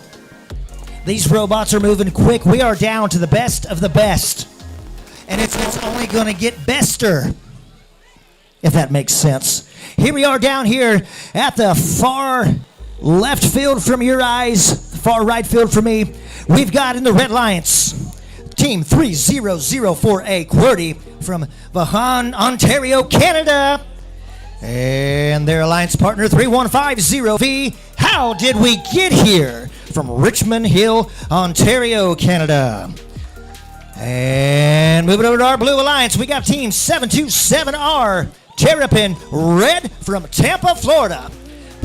These robots are moving quick. We are down to the best of the best. And it's only going to get bester, if that makes sense. Here we are down here at the far left field from your eyes, far right field for me. We've got in the Red Alliance, Team 3004A QWERTY from Vaughan, Ontario, Canada. And their alliance partner, 3150V. How did we get here? From Richmond Hill, Ontario, Canada. And moving over to our Blue Alliance, we got Team 727R, Terrapin Red from Tampa, Florida.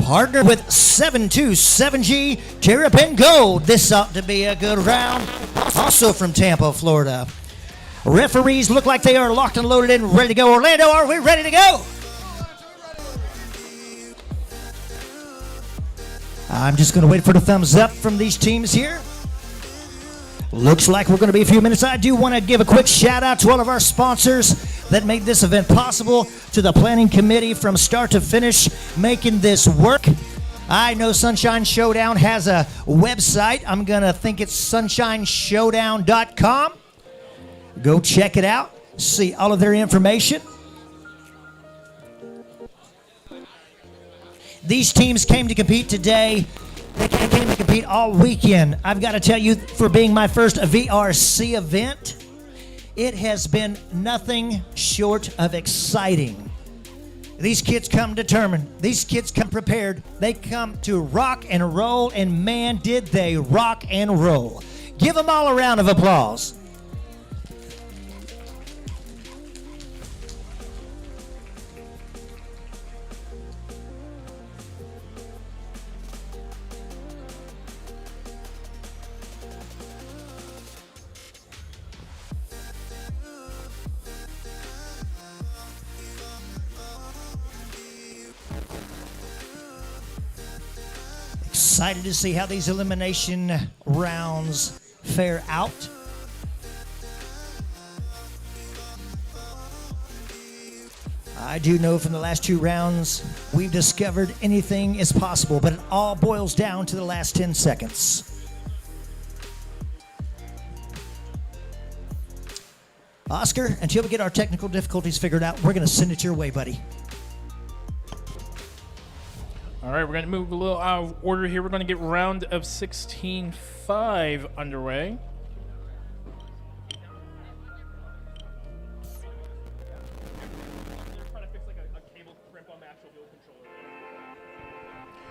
Partnered with 727G, Terrapin Gold. This ought to be a good round. Also from Tampa, Florida. Referees look like they are locked and loaded and ready to go. Orlando, are we ready to go? I'm just going to wait for the thumbs up from these teams here. Looks like we're going to be a few minutes. I do want to give a quick shout out to all of our sponsors that made this event possible, to the planning committee from start to finish making this work. I know Sunshine Showdown has a website. I'm going to think it's sunshineshowdown.com. Go check it out. See all of their information. These teams came to compete today. They came to compete all weekend. I've got to tell you, for being my first VRC event, it has been nothing short of exciting. These kids come determined. These kids come prepared. They come to rock and roll, and man, did they rock and roll. Give them all a round of applause. Excited to see how these elimination rounds fare out. I do know from the last 2 rounds, we've discovered anything is possible, but it all boils down to the last 10 seconds. Oscar, until we get our technical difficulties figured out, we're going to send it your way, buddy. All right, we're going to move a little out of order here. We're going to get round of 16-5 underway.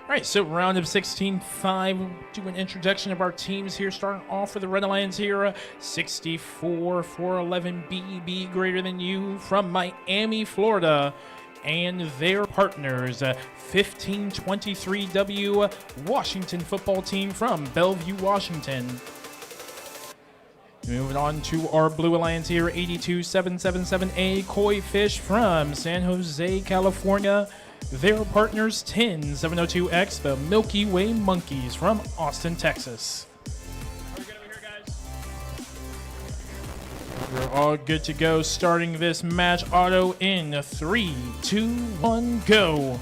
All right, so round of 16-5, we'll do an introduction of our teams here. Starting off for the Red Alliance here, 64-411B, greater than you, from Miami, Florida. And their partners, 1523W Washington football team from Bellevue, Washington. Moving on to our Blue Alliance here, 82777A Koi Fish from San Jose, California. Their partners, 10702X, the Milky Way Monkeys from Austin, Texas. We're all good to go. Starting this match, auto in 3, 2, 1, go.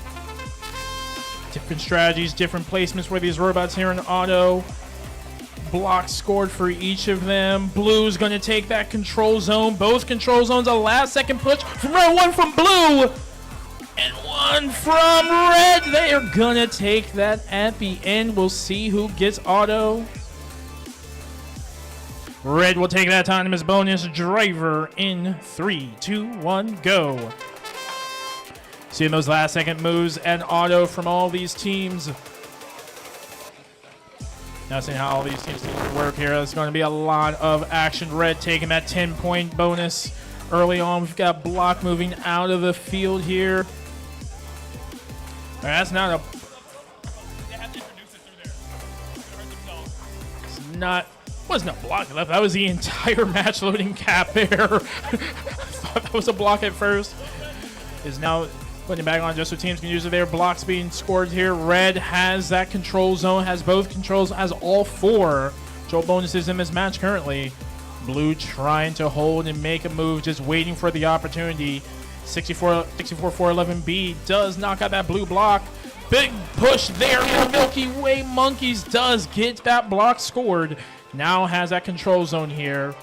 Different strategies, different placements for these robots here in auto. Blocks scored for each of them. Blue's going to take that control zone. Both control zones, a last second push from round one from Blue. And one from Red. They are going to take that at the end. We'll see who gets auto. Red will take that autonomous bonus. Driver in 3, 2, 1, go. Seeing those last second moves and auto from all these teams. Now seeing how all these teams work here. There's going to be a lot of action. Red taking that 10-point bonus early on. We've got Block moving out of the field here. All right, that's not a... They have to introduce it through there. They're going to hurt themselves. It's not... Wasn't a block left. That was the entire match loading cap there. I thought that was a block at first. Is now putting it back on just so teams can use it there. Blocks being scored here. Red has that control zone, has both controls, has all 4 control bonuses in this match currently. Blue trying to hold and make a move, just waiting for the opportunity. 64-411B does knock out that blue block. Big push there. Milky Way Monkeys does get that block scored. Now has that control zone here.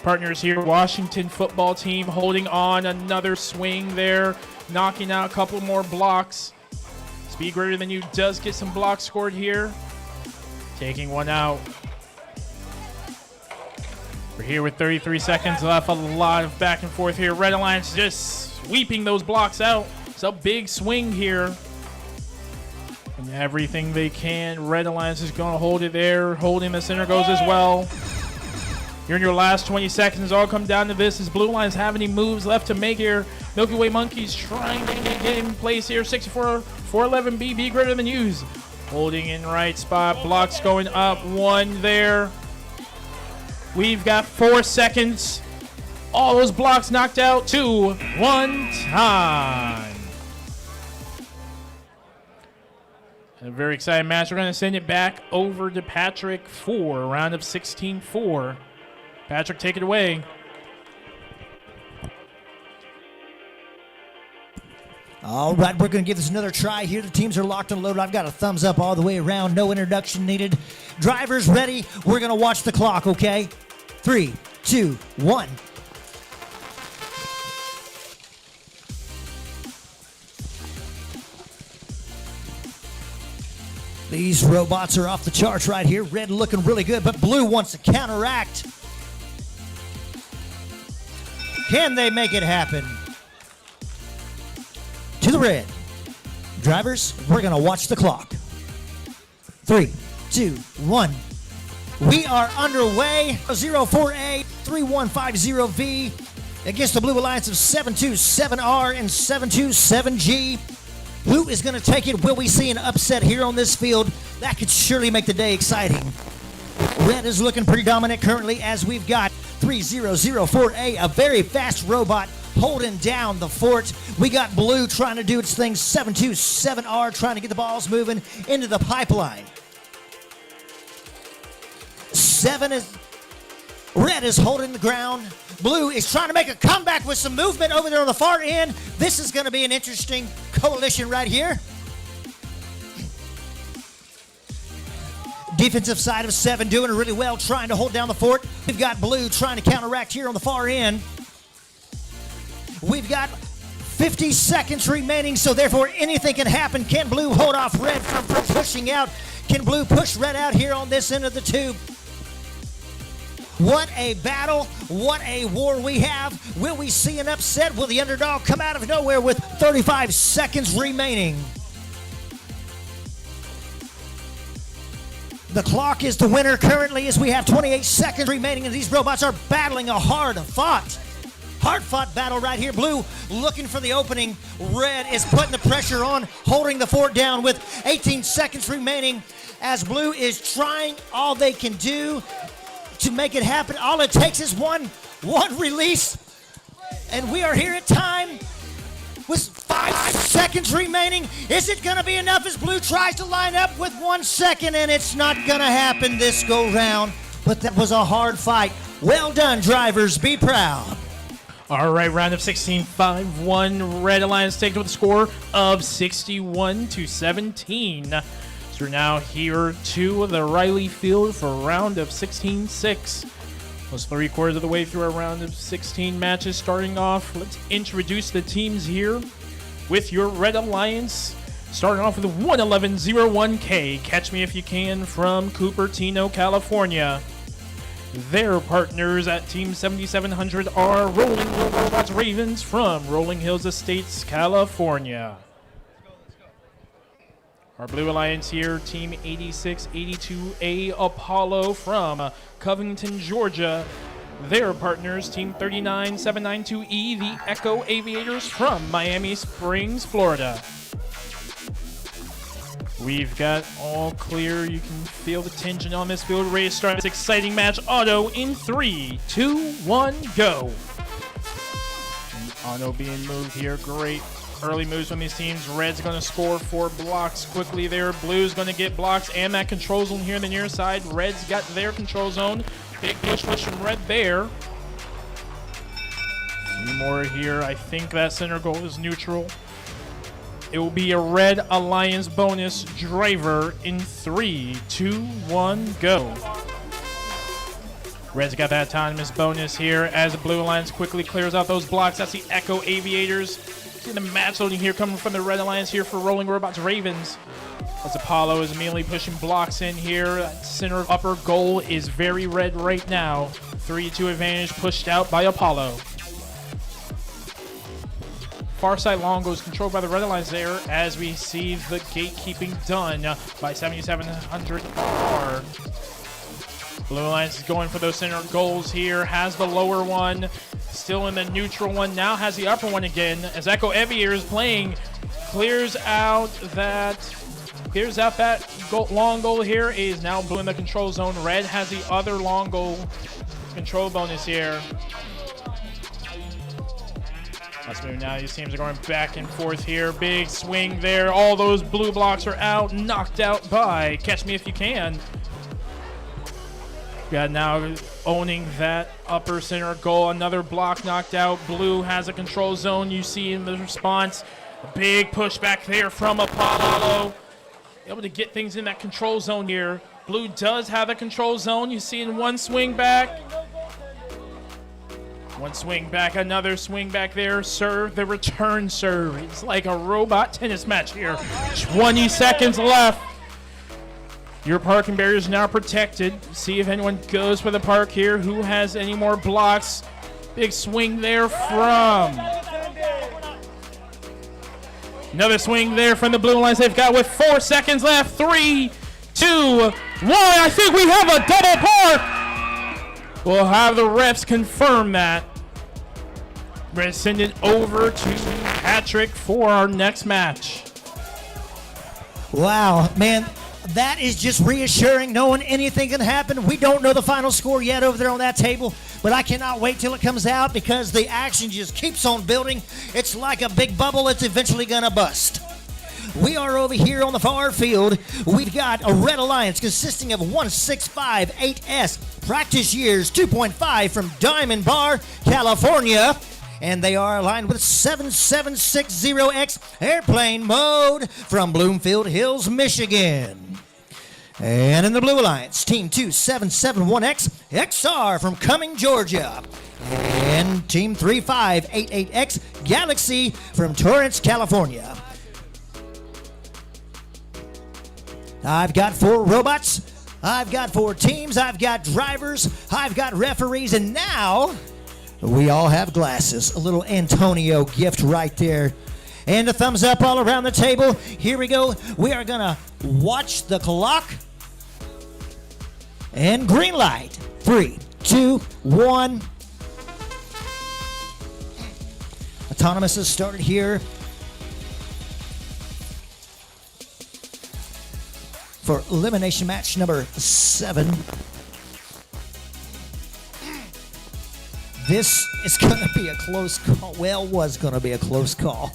Partners here, Washington football team holding on. Another swing there, knocking out a couple more blocks. Speed greater than you does get some blocks scored here. Taking one out. We're here with 33 seconds left. A lot of back and forth here. Red Alliance just sweeping those blocks out. It's a big swing here. And everything they can. Red Alliance is going to hold it there. Holding the center goes as well. You're in your last 20 seconds. All come down to this. Is Blue Alliance have any moves left to make here? Milky Way Monkeys trying to get in place here. 64-411B, be greater than use. Holding in right spot. Blocks going up. 1 there. We've got 4 seconds. All those blocks knocked out. 2, 1 time. A very exciting match. We're going to send it back over to Patrick for round of 16-4. Patrick, take it away. All right, we're going to give this another try here. The teams are locked and loaded. I've got a thumbs up all the way around. No introduction needed. Drivers ready. We're going to watch the clock, okay? 3, 2, 1. These robots are off the charts right here. Red looking really good, but Blue wants to counteract. Can they make it happen? To the red. Drivers, we're going to watch the clock. 3, 2, 1. We are underway. 04A 3150V against the Blue Alliance of 727R and 727G. Who is going to take it? Will we see an upset here on this field? That could surely make the day exciting. Red is looking pretty dominant currently as we've got 3004A, a very fast robot holding down the fort. We got Blue trying to do its thing, 727R trying to get the balls moving into the pipeline. Red is holding the ground. Blue is trying to make a comeback with some movement over there on the far end. This is going to be an interesting coalition right here. Defensive side of 7 doing really well, trying to hold down the fort. We've got Blue trying to counteract here on the far end. We've got 50 seconds remaining, so therefore anything can happen. Can Blue hold off Red from pushing out? Can Blue push Red out here on this end of the tube? What a battle, what a war we have. Will we see an upset? Will the underdog come out of nowhere with 35 seconds remaining? The clock is the winner currently as we have 28 seconds remaining, and these robots are battling a hard-fought battle right here. Blue looking for the opening. Red is putting the pressure on, holding the fort down with 18 seconds remaining as Blue is trying all they can do to make it happen. All it takes is one release, and we are here at time with 5 seconds remaining. Is it going to be enough as Blue tries to line up with 1 second, and it's not going to happen this go round, but that was a hard fight. Well done, drivers. Be proud. All right, round of 16, 5-1. Red Alliance takes with a score of 61-17. So we're now here to the Riley Field for round of 16-6. Almost 3/4 of the way through our round of 16 matches. Starting off, let's introduce the teams here with your Red Alliance. Starting off with 11101K. Catch Me If You Can from Cupertino, California. Their partners at Team 7700 are Rolling Robots Ravens from Rolling Hills Estates, California. Our Blue Alliance here, Team 8682A Apollo from Covington, Georgia. Their partners, Team 39792E, the Echo Aviators from Miami Springs, Florida. We've got all clear. You can feel the tension on this field. Ready to start this exciting match. Auto in 3, 2, 1, go. And Auto being moved here. Great early moves from these teams. Red's going to score 4 blocks quickly there. Blue's going to get blocks and that control zone here on the near side. Red's got their control zone. Big push from Red there. A few more here. I think that center goal is neutral. It will be a Red Alliance bonus driver in 3, 2, 1, go. Red's got that autonomous bonus here as the Blue Alliance quickly clears out those blocks. That's the Echo Aviators. See the match loading here coming from the Red Alliance here for Rolling Robots Ravens. As Apollo is immediately pushing blocks in here. That center upper goal is very red right now. 3-2 advantage pushed out by Apollo. Far side long goes controlled by the Red Alliance there as we see the gatekeeping done by 7700R. Blue Alliance is going for those center goals here. Has the lower one. Still in the neutral one. Now has the upper one again as Echo Evier is playing. Clears out that long goal here. Is now blue in the control zone. Red has the other long goal control bonus here. Let's move now. These teams are going back and forth here. Big swing there. All those blue blocks are out. Knocked out by Catch Me If You Can. Got now owning that upper center goal. Another block knocked out. Blue has a control zone. You see in the response. A big push back there from Apollo. Able to get things in that control zone here. Blue does have a control zone. You see in one swing back. One swing back, another swing back there. Serve, the return serve. It's like a robot tennis match here. 20 seconds left. Your parking barrier is now protected. See if anyone goes for the park here. Who has any more blocks? Big swing there from. Another swing there from the Blue Alliance. They've got with 4 seconds left. 3, 2, 1. I think we have a double park. We'll have the refs confirm that. We're sending it over to Patrick for our next match. Wow, man, that is just reassuring, knowing anything can happen. We don't know the final score yet over there on that table, but I cannot wait till it comes out because the action just keeps on building. It's like a big bubble that's eventually gonna bust. We are over here on the far field. We've got a Red Alliance consisting of 1658S practice years 2.5 from Diamond Bar, California. And they are aligned with 7760X airplane mode from Bloomfield Hills, Michigan. And in the Blue Alliance, Team 2771X XR from Cumming, Georgia. And Team 3588X Galaxy from Torrance, California. I've got 4 robots, I've got 4 teams, I've got drivers, I've got referees, and now we all have glasses. A little Antonio gift right there. And a thumbs up all around the table. Here we go. We are going to watch the clock. And green light. 3, 2, 1. Autonomous has started here. For elimination match number 7. This is going to be a close call. Well, was going to be a close call.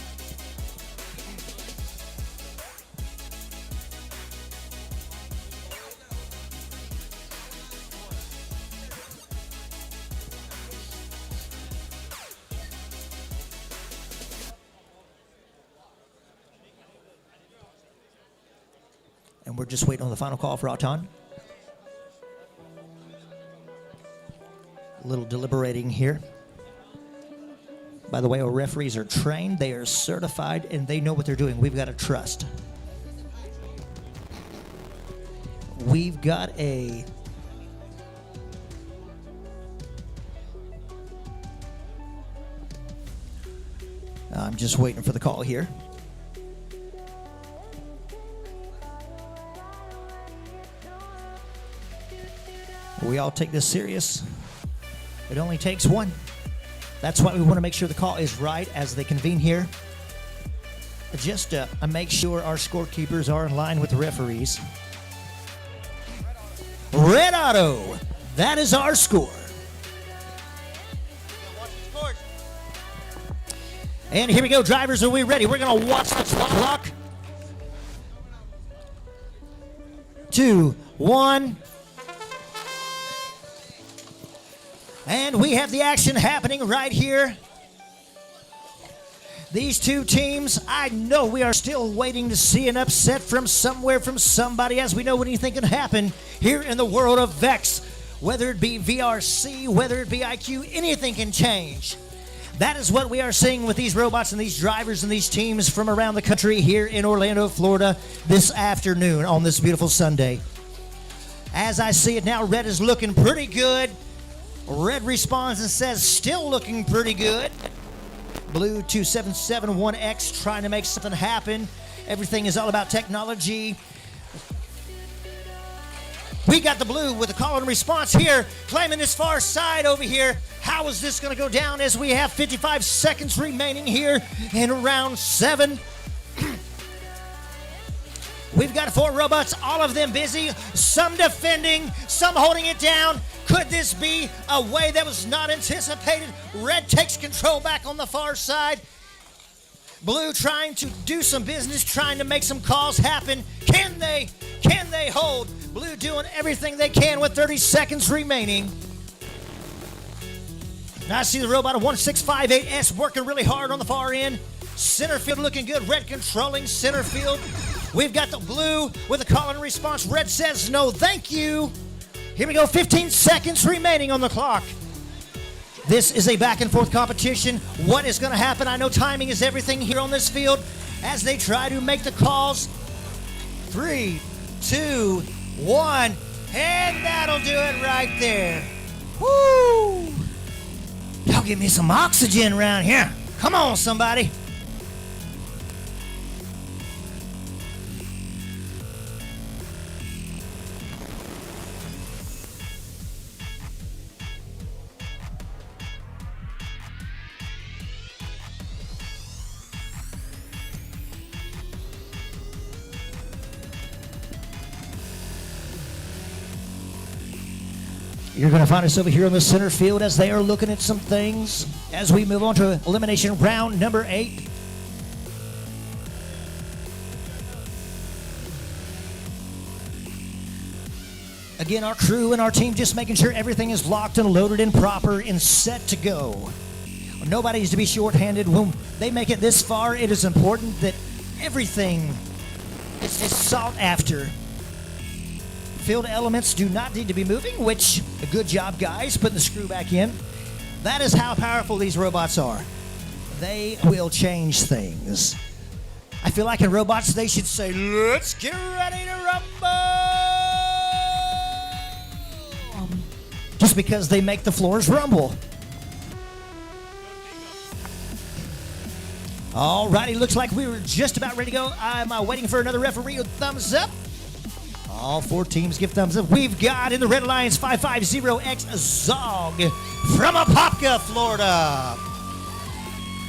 And we're just waiting on the final call for Auton. A little deliberating here. By the way, our referees are trained, they are certified, and they know what they're doing. We've got to trust. We've got a... I'm just waiting for the call here. We all take this serious. It only takes one. That's why we want to make sure the call is right as they convene here. Just to make sure our scorekeepers are in line with the referees. Red Auto, that is our score. And here we go, drivers, are we ready? We're going to watch the clock. 2, 1. And we have the action happening right here. These two teams, I know we are still waiting to see an upset from somewhere, from somebody, as we know anything can happen here in the world of Vex. Whether it be VRC, whether it be IQ, anything can change. That is what we are seeing with these robots and these drivers and these teams from around the country here in Orlando, Florida this afternoon on this beautiful Sunday. As I see it now, red is looking pretty good. Red responds and says, still looking pretty good. Blue 2771X trying to make something happen. Everything is all about technology. We got the blue with a call and response here, claiming this far side over here. How is this going to go down as we have 55 seconds remaining here in round 7? We've got 4 robots, all of them busy, some defending, some holding it down. Could this be a way that was not anticipated? Red takes control back on the far side. Blue trying to do some business, trying to make some calls happen. Can they hold? Blue doing everything they can with 30 seconds remaining. Now I see the robot of 1658S working really hard on the far end. Center field looking good. Red controlling center field. We've got the blue with a call and response. Red says no, thank you. Here we go, 15 seconds remaining on the clock. This is a back and forth competition. What is going to happen? I know timing is everything here on this field as they try to make the calls. 3, 2, 1, and that'll do it right there. Woo! Y'all give me some oxygen around here. Come on, somebody. You're going to find us over here on the center field as they are looking at some things as we move on to elimination round number 8. Again, our crew and our team just making sure everything is locked and loaded and proper and set to go. Nobody's to be shorthanded. When they make it this far, it is important that everything is sought after. Field elements do not need to be moving, which, a good job, guys, putting the screw back in. That is how powerful these robots are. They will change things. I feel like in robots, they should say, let's get ready to rumble. Just because they make the floors rumble. All righty, looks like we were just about ready to go. I'm waiting for another referee with thumbs up. All 4 teams give thumbs up. We've got in the Red Alliance 550X Zog from Apopka, Florida.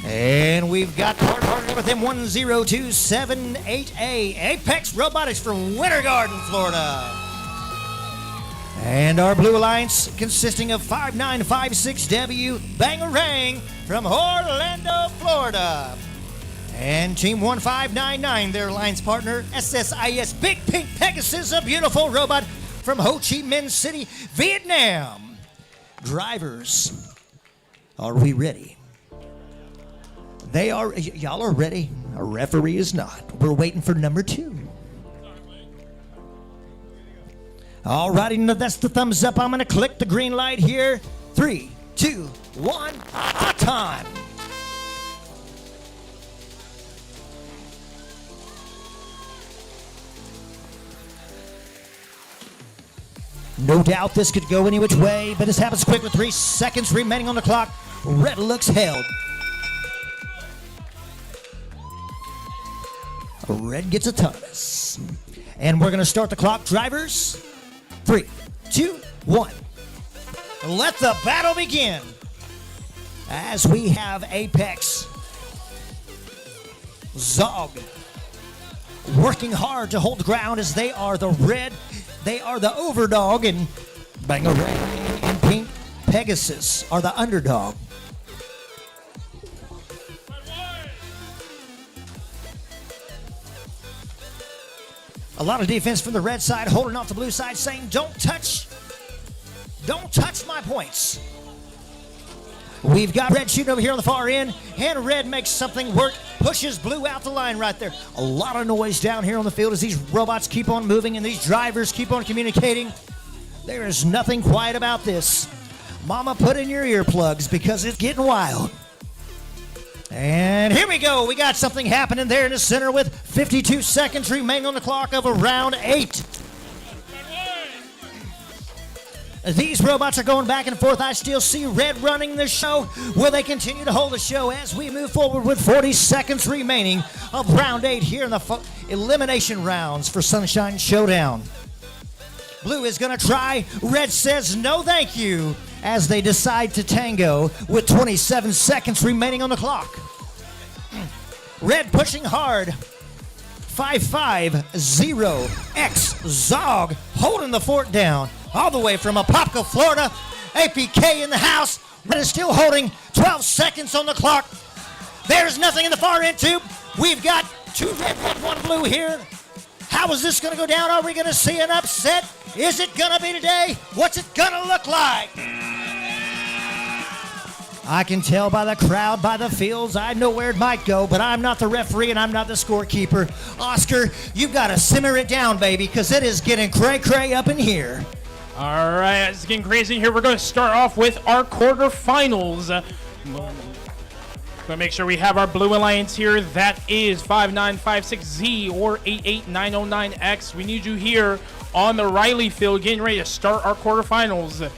And we've got partner with him 10278A Apex Robotics from Winter Garden, Florida. And our Blue Alliance consisting of 5956W Bangarang from Orlando, Florida. And Team 1599, their alliance partner, SSIS Big Pink Pegasus, a beautiful robot from Ho Chi Minh City, Vietnam. Drivers, are we ready? They are, y'all are ready. A referee is not. We're waiting for number 2. Alrighty, now that's the thumbs up. I'm going to click the green light here. 3, 2, 1, time. No doubt this could go any which way, but this happens quick with 3 seconds remaining on the clock. Red looks held. Red gets autonomous. And we're going to start the clock, drivers. 3, 2, 1. Let the battle begin. As we have Apex, Zog, working hard to hold ground as they are the red. They are the overdog, and Bangarang and Pink Pegasus are the underdog. A lot of defense from the red side, holding off the blue side, saying, don't touch my points. We've got red shooting over here on the far end, and red makes something work, pushes blue out the line right there. A lot of noise down here on the field as these robots keep on moving and these drivers keep on communicating. There is nothing quiet about this. Mama, put in your earplugs because it's getting wild. And here we go. We got something happening there in the center with 52 seconds remaining on the clock of round 8. These robots are going back and forth. I still see red running the show. Will they continue to hold the show as we move forward with 40 seconds remaining of round 8 here in the elimination rounds for Sunshine Showdown? Blue is going to try. Red says no thank you as they decide to tango with 27 seconds remaining on the clock. Red pushing hard. 550X Zog holding the fort down all the way from Apopka, Florida. APK in the house. Red is still holding 12 seconds on the clock. There's nothing in the far end tube. We've got 2 red, 1 blue here. How is this going to go down? Are we going to see an upset? Is it going to be today? What's it going to look like? I can tell by the crowd, by the fields, I know where it might go, but I'm not the referee and I'm not the scorekeeper. Oscar, you've got to simmer it down, baby, because it is getting cray-cray up in here. All right, it's getting crazy here. We're going to start off with our quarterfinals. Going to make sure we have our blue alliance here. That is 5956Z or 88909X. We need you here on the Riley field getting ready to start our quarterfinals. Get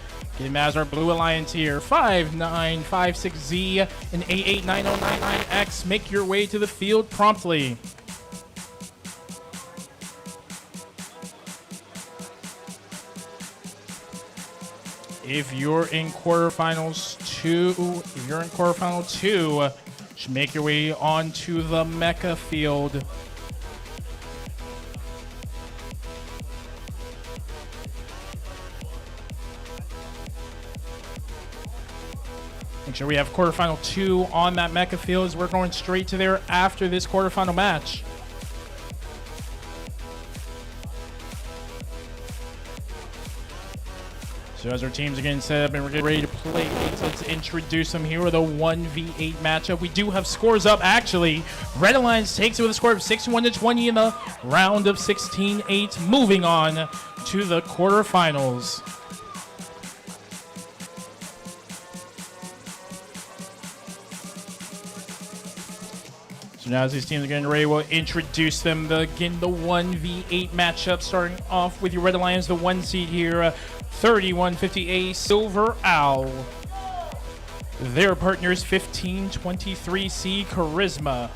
him as our blue alliance here. 5956Z and 88909X. Make your way to the field promptly. If you're in quarterfinals 2, should make your way onto the Mecha field. Make sure we have quarterfinal 2 on that Mecha field as we're going straight to there after this quarterfinal match. So as our teams are getting set up and we're getting ready to play, let's introduce them here with a 1v8 matchup. We do have scores up, actually. Red Alliance takes it with a score of 61-20 in the round of 16-8, moving on to the quarterfinals. So now as these teams are getting ready, we'll introduce them. Again, the 1v8 matchup, starting off with your Red Alliance, the 1 seed here, 3150A Silver Owl. Their partners 1523C Charisma.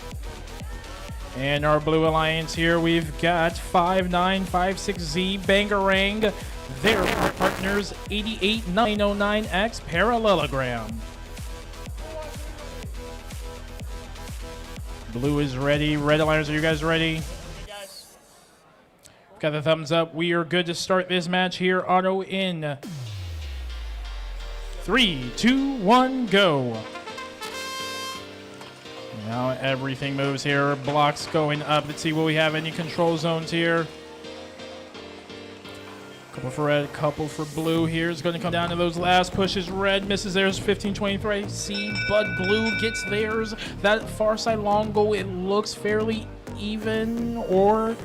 And our Blue Alliance here, we've got 5956Z Bangarang. Their partners 88909X Parallelogram. Blue is ready. Red Alliance, are you guys ready? Got the thumbs up. We are good to start this match here. Auto in 3, 2, 1, go. Now everything moves here. Blocks going up. Let's see what we have. Any control zones here. Couple for red, couple for blue here. It's going to come down to those last pushes. Red misses theirs, 1523C, but blue gets theirs. That far side long goal, it looks fairly even, or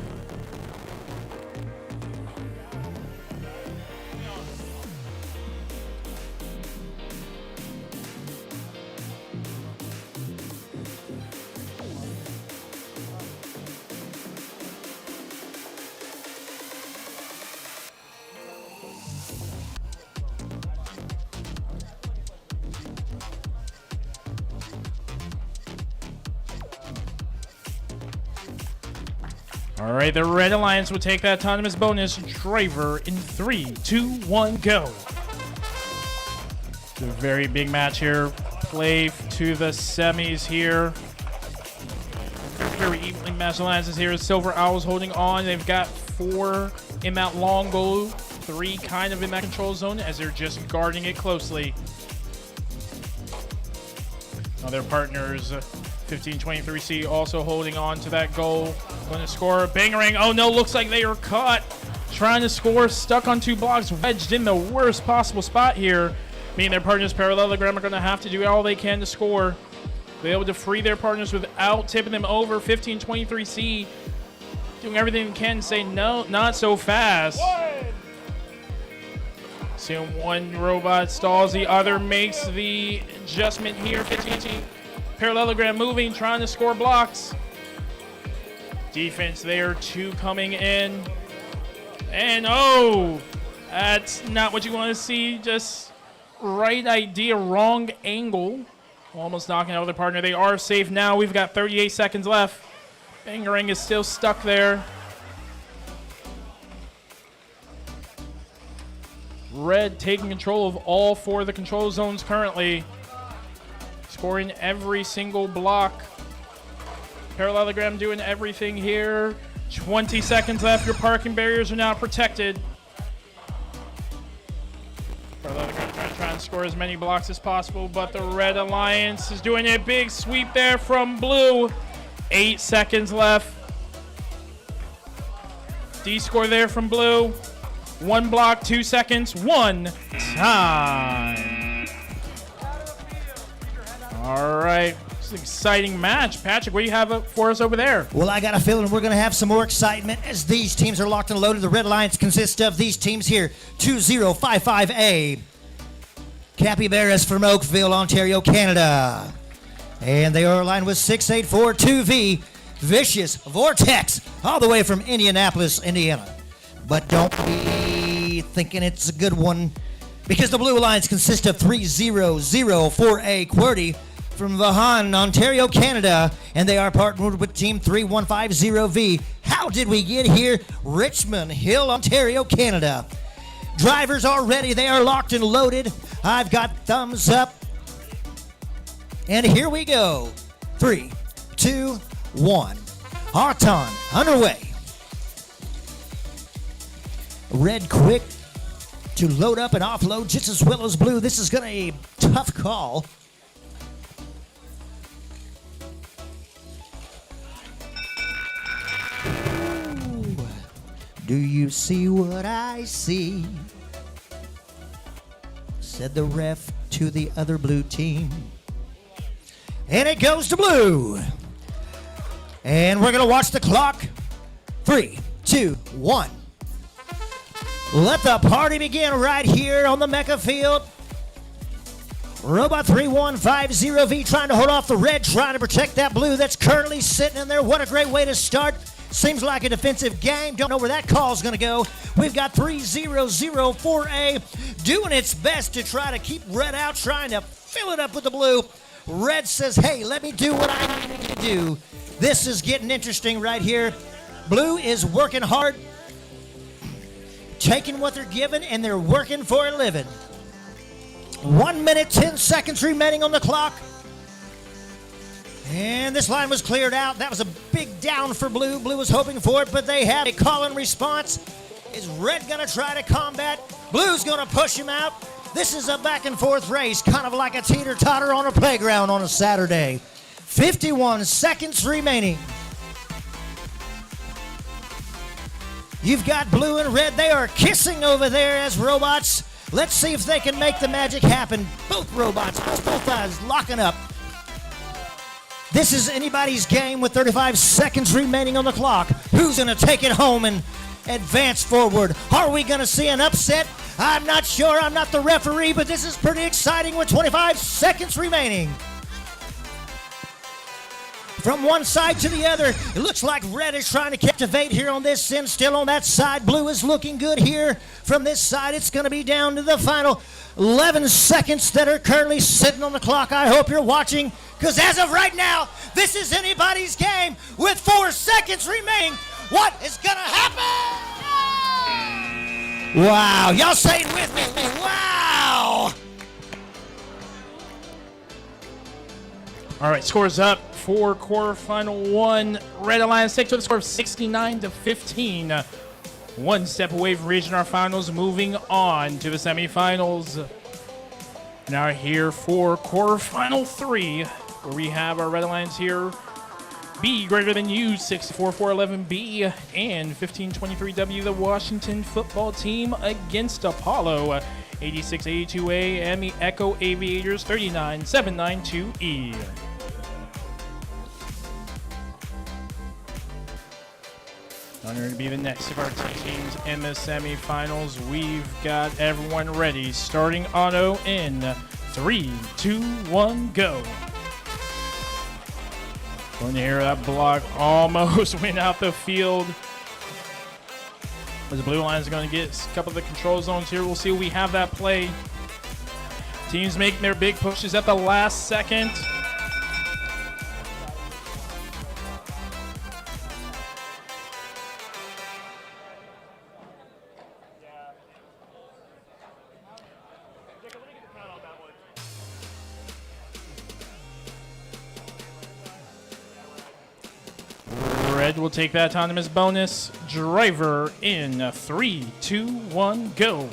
All right, the Red Alliance will take that autonomous bonus. Driver in 3, 2, 1, go. It's a very big match here. Play to the semis here. Very evenly matched alliances here. Silver Owls holding on. They've got 4 in that long goal, 3 kind of in that control zone as they're just guarding it closely. Now their partners, 1523C, also holding on to that goal. Going to score. Bangerang. Oh no, looks like they are caught. Trying to score, stuck on 2 blocks, wedged in the worst possible spot here. Meaning their partners, Parallelogram, are going to have to do all they can to score. Be able to free their partners without tipping them over. 1523C doing everything they can to say no, not so fast. Seeing one robot stalls, the other makes the adjustment here. 1518 Parallelogram moving, trying to score blocks. Defense there, 2 coming in. And oh, that's not what you want to see. Just right idea, wrong angle. Almost knocking out their partner. They are safe now. We've got 38 seconds left. Bangerang is still stuck there. Red taking control of all 4 of the control zones currently. Scoring every single block. Parallelogram doing everything here. 20 seconds left. Your parking barriers are now protected. Parallelogram trying to score as many blocks as possible, but the Red Alliance is doing a big sweep there from blue. 8 seconds left. D-score there from blue. 1 block, 2 seconds, 1 time. All right. It's an exciting match. Patrick, what do you have for us over there? Well, I got a feeling we're going to have some more excitement as these teams are locked and loaded. The Red Alliance consists of these teams here. 2055A. Capybaras from Oakville, Ontario, Canada. And they are aligned with 6842V. Vicious Vortex, all the way from Indianapolis, Indiana. But don't be thinking it's a good one, because the Blue Alliance consists of 3004A QWERTY from Vaughan, Ontario, Canada, and they are partnered with Team 3150V. How did we get here? Richmond Hill, Ontario, Canada. Drivers are ready. They are locked and loaded. I've got thumbs up. And here we go. 3, 2, 1. Arton underway. Red quick to load up and offload just as well as blue. This is going to be a tough call. Ooh. Do you see what I see? Said the ref to the other blue team. And it goes to blue. And we're going to watch the clock. 3, 2, 1. Let the party begin right here on the Mecca field. Robot 3150V trying to hold off the red, trying to protect that blue that's currently sitting in there. What a great way to start. Seems like a defensive game. Don't know where that call's going to go. We've got 3004A doing its best to try to keep red out, trying to fill it up with the blue. Red says, hey, let me do what I need to do. This is getting interesting right here. Blue is working hard, taking what they're given, and they're working for a living. 1 minute, 10 seconds remaining on the clock. And this line was cleared out. That was a big down for blue. Blue was hoping for it, but they have a call and response. Is red going to try to combat? Blue's going to push him out. This is a back and forth race, kind of like a teeter-totter on a playground on a Saturday. 51 seconds remaining. You've got blue and red. They are kissing over there as robots. Let's see if they can make the magic happen. Both robots, both eyes locking up. This is anybody's game with 35 seconds remaining on the clock. Who's going to take it home and advance forward? Are we going to see an upset? I'm not sure. I'm not the referee, but this is pretty exciting with 25 seconds remaining. From one side to the other, it looks like red is trying to captivate here on this end, still on that side. Blue is looking good here. From this side, it's going to be down to the final 11 seconds that are currently sitting on the clock. I hope you're watching, because as of right now, this is anybody's game with 4 seconds remaining. What is gonna happen? Wow, y'all say it with me. Wow! All right, scores up for quarterfinal 1. Red Alliance takes with a score of 69-15. One step away from reaching our finals, moving on to the semifinals. Now here for quarterfinal 3, where we have our Red Alliance here. B greater than U, 64-411B, and 1523W, the Washington football team against Apollo, 8682A, and the Echo Aviators, 39792E. Going to be the next of our two teams in the semifinals. We've got everyone ready. Starting auto in 3, 2, 1, go. Going to hear that block almost went out the field. As the Blue Lions are going to get a couple of the control zones here. We'll see we have that play. Teams making their big pushes at the last second. Red will take that autonomous bonus. Driver in 3, 2, 1, go.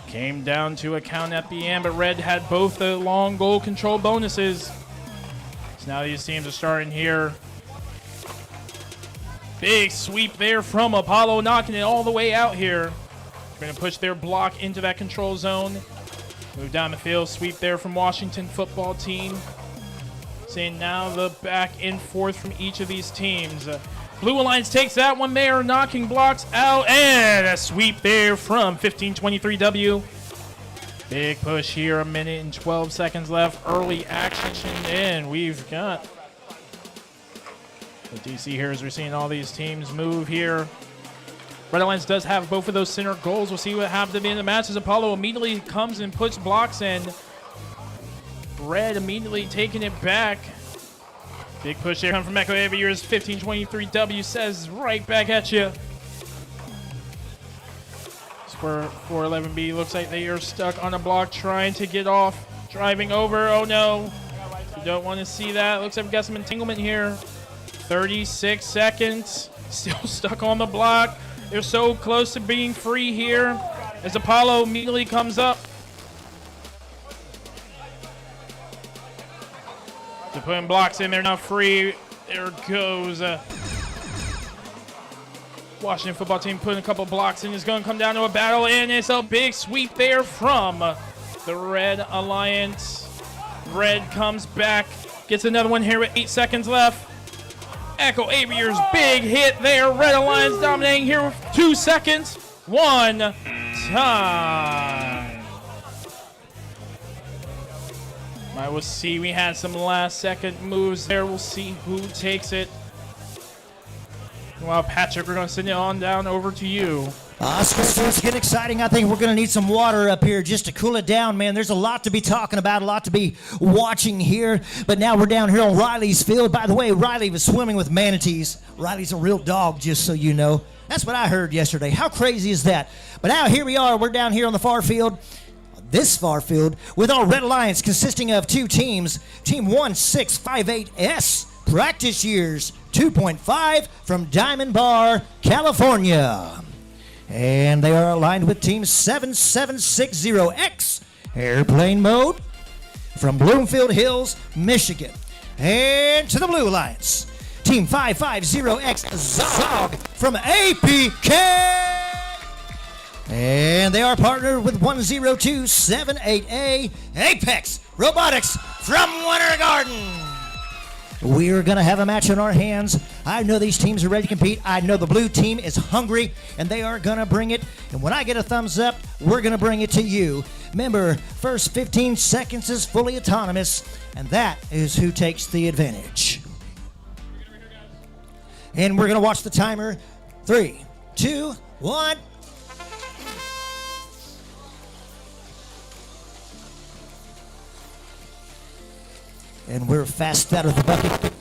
Came down to a count at the end, but Red had both the long goal control bonuses. So now these teams are starting here. Big sweep there from Apollo, knocking it all the way out here. They're going to push their block into that control zone. Move down the field, sweep there from Washington football team. Seeing now the back and forth from each of these teams. Blue Alliance takes that one there, knocking blocks out, and a sweep there from 1523W. Big push here, 1 minute and 12 seconds left. Early action, and we've got the DC here as we're seeing all these teams move here. Red Alliance does have both of those center goals. We'll see what happens at the end of the match as Apollo immediately comes and puts blocks in. Red immediately taking it back. Big push there coming from Echo Aviators. 1523W says right back at you. Square 411B looks like they are stuck on a block trying to get off. Driving over. Oh no. You don't want to see that. Looks like we've got some entanglement here. 36 seconds. Still stuck on the block. They're so close to being free here as Apollo immediately comes up. To putting blocks in, they're not free. There goes Washington football team putting a couple blocks in. It's going to come down to a battle, and it's a big sweep there from the Red Alliance. Red comes back, gets another one here with 8 seconds left. Echo Aviators, big hit there. Red Alliance dominating here with 2 seconds. One time. I will see. We had some last second moves there. We'll see who takes it. Well, Patrick, we're going to send it on down over to you. Oscar, it's getting exciting. I think we're going to need some water up here just to cool it down, man. There's a lot to be talking about, a lot to be watching here. But now we're down here on Riley's field. By the way, Riley was swimming with manatees. Riley's a real dog, just so you know. That's what I heard yesterday. How crazy is that? But now here we are. We're down here on the far field. This far field with our Red Alliance consisting of 2 teams. Team 1658S, practice years 2.5 from Diamond Bar, California. And they are aligned with Team 7760X, airplane mode, from Bloomfield Hills, Michigan. And to the Blue Alliance, Team 550X Zog from APK. And they are partnered with 10278A Apex Robotics from Winter Garden. We're going to have a match on our hands. I know these teams are ready to compete. I know the blue team is hungry, and they are going to bring it. And when I get a thumbs up, we're going to bring it to you. Remember, first 15 seconds is fully autonomous, and that is who takes the advantage. And we're going to watch the timer. 3, 2, 1. And we're fast out of the bucket.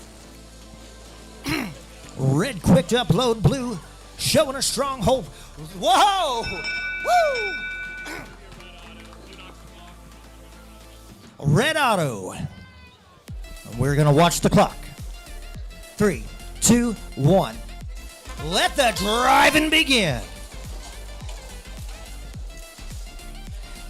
Red quick quick to upload. Blue showing a strong hold. Whoa! Woo! Red auto. We're going to watch the clock. 3, 2, 1. Let the driving begin.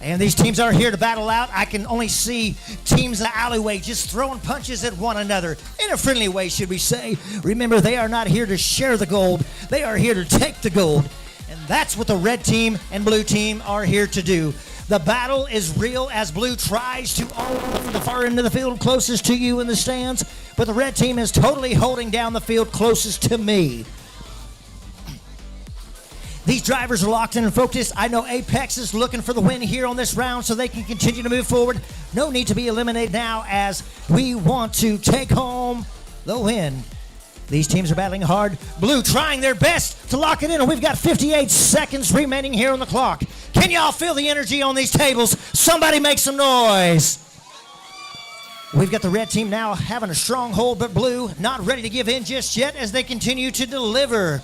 And these teams are here to battle out. I can only see teams in the alleyway just throwing punches at one another in a friendly way, should we say. Remember, they are not here to share the gold. They are here to take the gold. And that's what the red team and blue team are here to do. The battle is real as blue tries to own the far end of the field closest to you in the stands, but the red team is totally holding down the field closest to me. These drivers are locked in and focused. I know Apex is looking for the win here on this round so they can continue to move forward. No need to be eliminated now as we want to take home the win. These teams are battling hard. Blue trying their best to lock it in, and we've got 58 seconds remaining here on the clock. Can y'all feel the energy on these tables? Somebody make some noise. We've got the red team now having a strong hold, but blue not ready to give in just yet as they continue to deliver.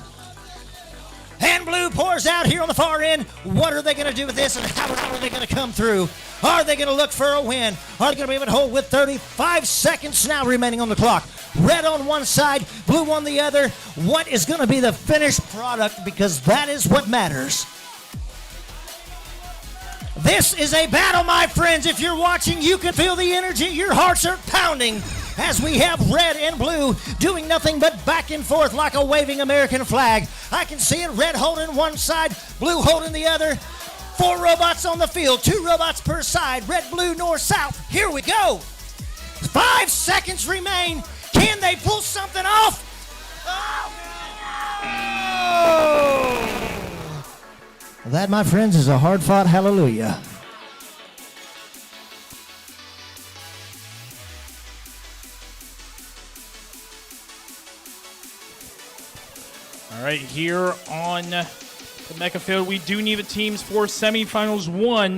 And blue pours out here on the far end. What are they going to do with this, and how are they going to come through? Are they going to look for a win? Are they going to be able to hold with 35 seconds now remaining on the clock? Red on one side, blue on the other. What is going to be the finished product? Because that is what matters. This is a battle, my friends. If you're watching, you can feel the energy. Your hearts are pounding as we have red and blue doing nothing but back and forth like a waving American flag. I can see it, red holding one side, blue holding the other. 4 robots on the field, 2 robots per side, red, blue, north, south. Here we go. 5 seconds remain. Can they pull something off? Oh! That, my friends, is a hard-fought hallelujah. All right, here on the Mecha Field, we do need the teams for semifinals 1.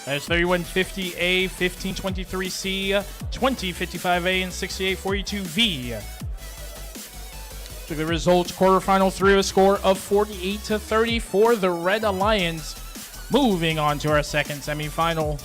That's 3150A, 1523C, 2055A, and 6842V. So the results, quarterfinal 3 with a score of 48-30 for the Red Alliance. Moving on to our second semifinal.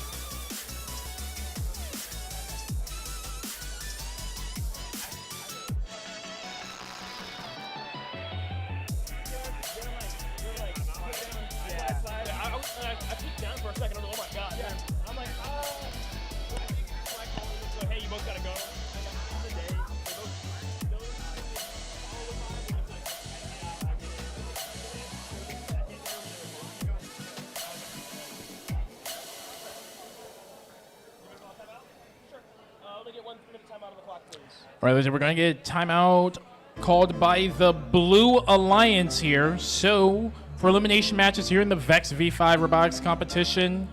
All right, we're going to get a timeout called by the Blue Alliance here. So, for elimination matches here in the Vex V5 Robotics competition,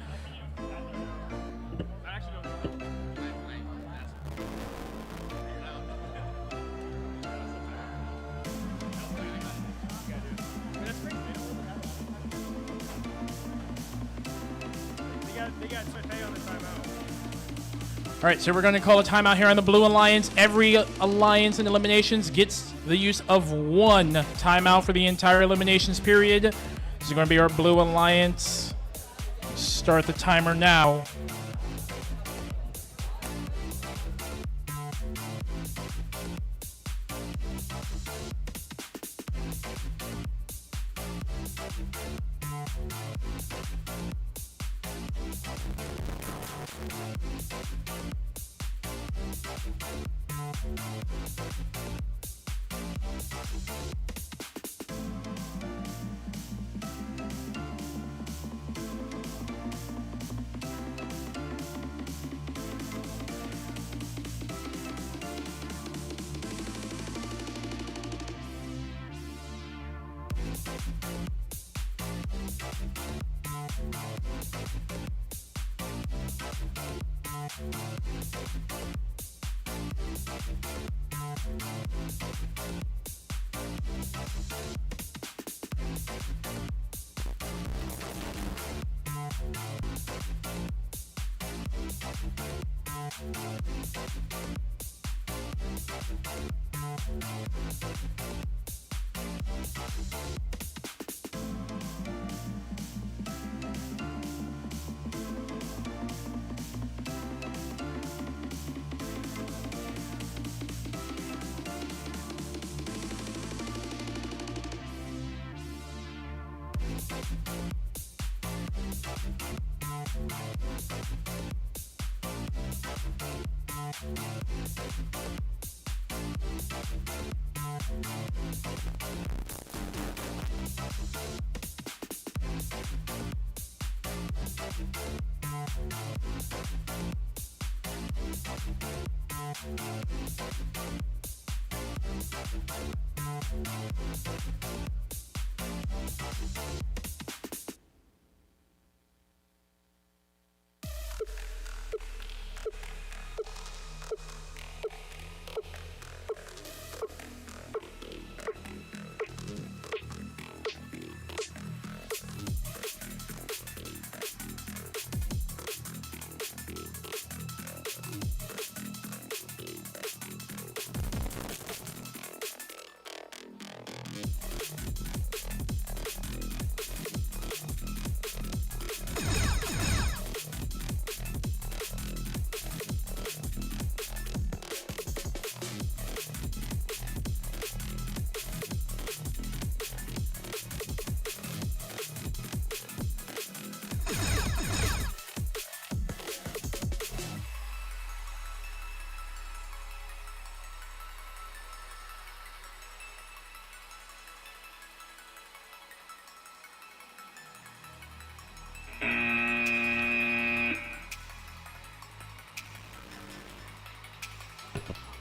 all right, so we're going to call a timeout here on the Blue Alliance. Every alliance in eliminations gets the use of 1 timeout for the entire eliminations period. This is going to be our Blue Alliance. Start the timer now.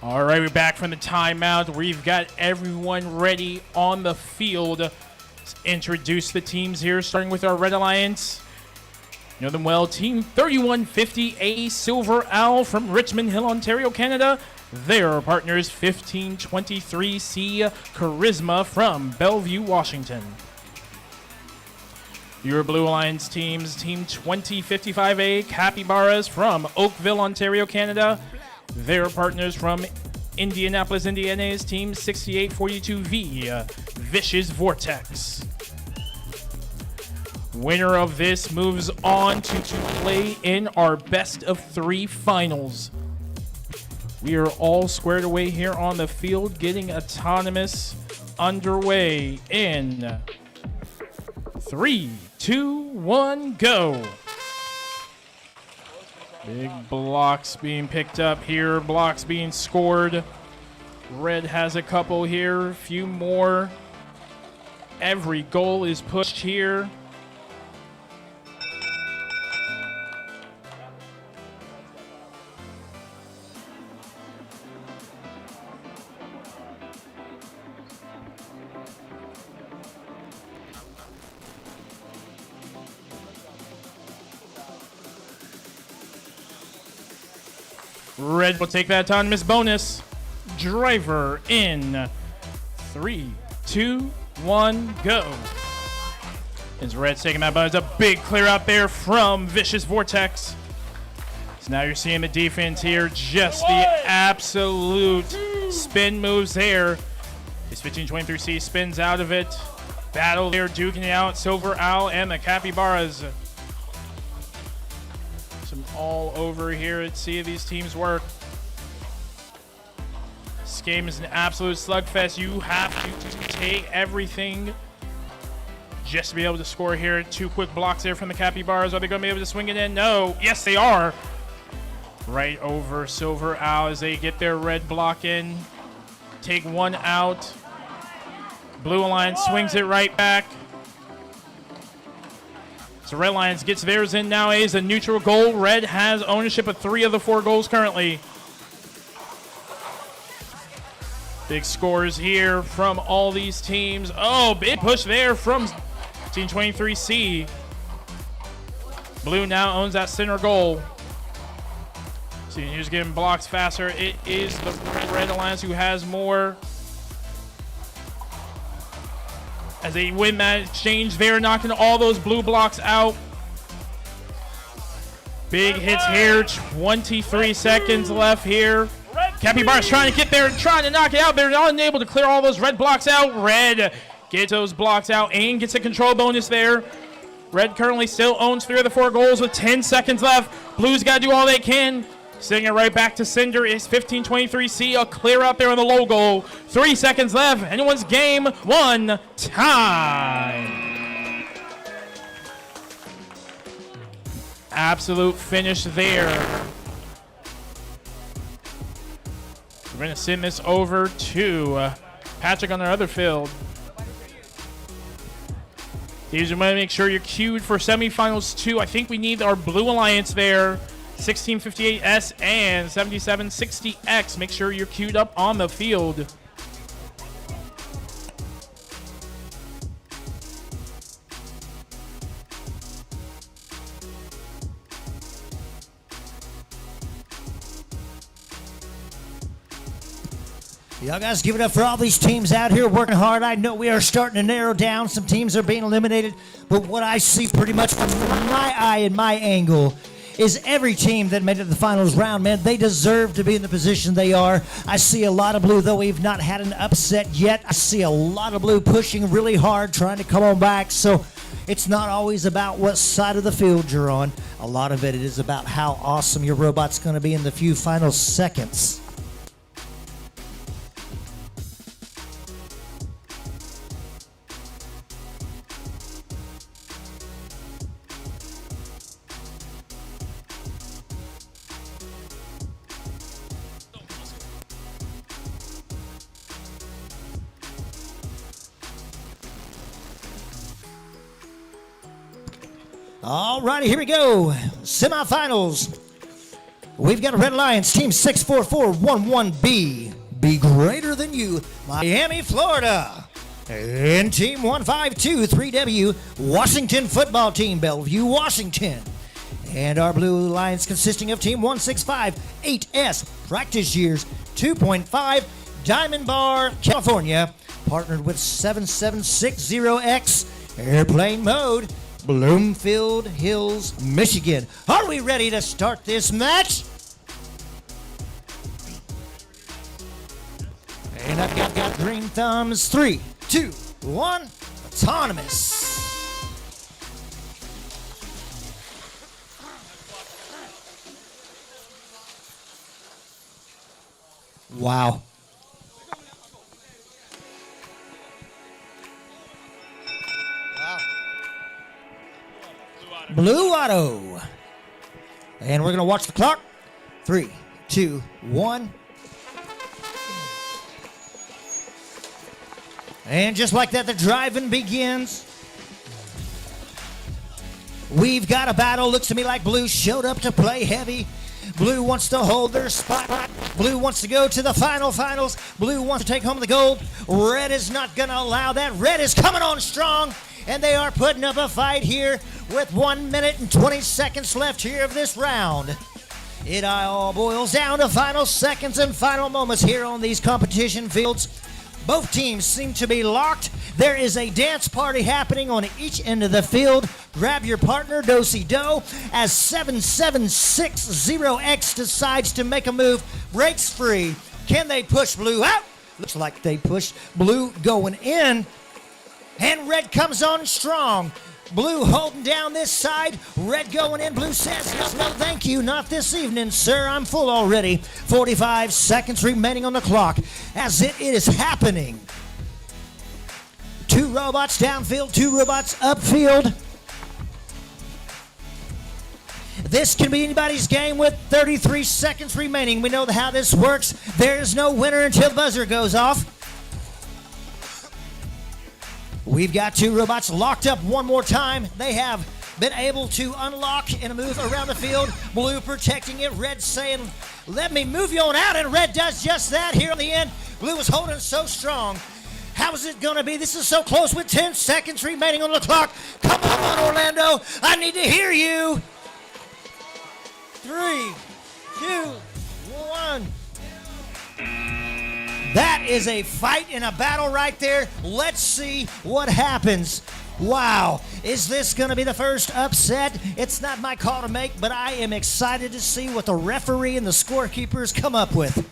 All right, we're back from the timeout. We've got everyone ready on the field. Let's introduce the teams here, starting with our Red Alliance. You know them well, Team 3150A Silver Owl from Richmond Hill, Ontario, Canada. Their partners 1523C Charisma from Bellevue, Washington. Your Blue Alliance teams, Team 2055A Capybaras from Oakville, Ontario, Canada. Their partners from Indianapolis, Indiana's Team 6842V Vicious Vortex. Winner of this moves on to play in our best of 3 finals. We are all squared away here on the field, getting autonomous underway in 3, 2, 1, go. Big blocks being picked up here, blocks being scored. Red has a couple here, a few more. Every goal is pushed here. Red will take that autonomous bonus. Driver in 3, 2, 1, go. As Red's taking that bonus, a big clear out there from Vicious Vortex. So now you're seeing the defense here, just the absolute spin moves there. This 1523C spins out of it. Battle there, duking it out, Silver Owl and the Capybaras. Some all over here. Let's see if these teams work. This game is an absolute slugfest. You have to take everything just to be able to score here. 2 quick blocks there from the Capybaras. Are they going to be able to swing it in? No. Yes, they are. Right over Silver Owl as they get their red block in. Take 1 out. Blue Alliance swings it right back. So Red Alliance gets theirs in now. Is a neutral goal. Red has ownership of 3 of the 4 goals currently. Big scores here from all these teams. Oh, big push there from Team 23C. Blue now owns that center goal. See, he's getting blocks faster. It is the Red Alliance who has more. As they win that exchange, they're knocking all those blue blocks out. Big hits here. 23 seconds left here. Capybara's trying to get there and trying to knock it out. They're not unable to clear all those red blocks out. Red gets those blocks out and gets a control bonus there. Red currently still owns 3 of the 4 goals with 10 seconds left. Blue's got to do all they can. Sending it right back to Cinder is 15-23C. A clear out there on the low goal. 3 seconds left. Anyone's game. 1 time. Absolute finish there. We're going to send this over to Patrick on their other field. Teams, you want to make sure you're queued for semifinals 2. I think we need our Blue Alliance there. 1658S and 7760X. Make sure you're queued up on the field. Y'all guys give it up for all these teams out here working hard. I know we are starting to narrow down. Some teams are being eliminated. But what I see pretty much from my eye and my angle is every team that made it to the finals round, man, they deserve to be in the position they are. I see a lot of blue, though we've not had an upset yet. I see a lot of blue pushing really hard, trying to come on back. So it's not always about what side of the field you're on. A lot of it is about how awesome your robot's going to be in the few final seconds. All righty, here we go. Semifinals. We've got a Red Alliance, Team 64411B. Be greater than you, Miami, Florida. And Team 1523W, Washington Football Team, Bellevue, Washington. And our Blue Alliance consisting of Team 1658S, Practice Years 2.5, Diamond Bar, California. Partnered with 7760X, Airplane Mode, Bloomfield Hills, Michigan. Are we ready to start this match? And I've got green thumbs. 3, 2, 1, autonomous. Wow. Blue Auto. And we're going to watch the clock. 3, 2, 1. And just like that, the driving begins. We've got a battle. Looks to me like Blue showed up to play heavy. Blue wants to hold their spot. Blue wants to go to the finals. Blue wants to take home the gold. Red is not going to allow that. Red is coming on strong. And they are putting up a fight here with 1 minute and 20 seconds left here of this round. It all boils down to final seconds and final moments here on these competition fields. Both teams seem to be locked. There is a dance party happening on each end of the field. Grab your partner, do-si-do, as 7760X decides to make a move. Breaks free. Can they push Blue out? Looks like they pushed Blue going in. And Red comes on strong. Blue holding down this side. Red going in. Blue says, no, thank you. Not this evening, sir. I'm full already. 45 seconds remaining on the clock as it is happening. 2 robots downfield, 2 robots upfield. This can be anybody's game with 33 seconds remaining. We know how this works. There is no winner until the buzzer goes off. We've got 2 robots locked up one more time. They have been able to unlock and move around the field. Blue protecting it. Red saying, let me move you on out. And Red does just that here on the end. Blue is holding so strong. How is it going to be? This is so close with 10 seconds remaining on the clock. Come on, Orlando. I need to hear you. 3, 2, 1. That is a fight and a battle right there. Let's see what happens. Wow. Is this going to be the first upset? It's not my call to make, but I am excited to see what the referee and the scorekeepers come up with.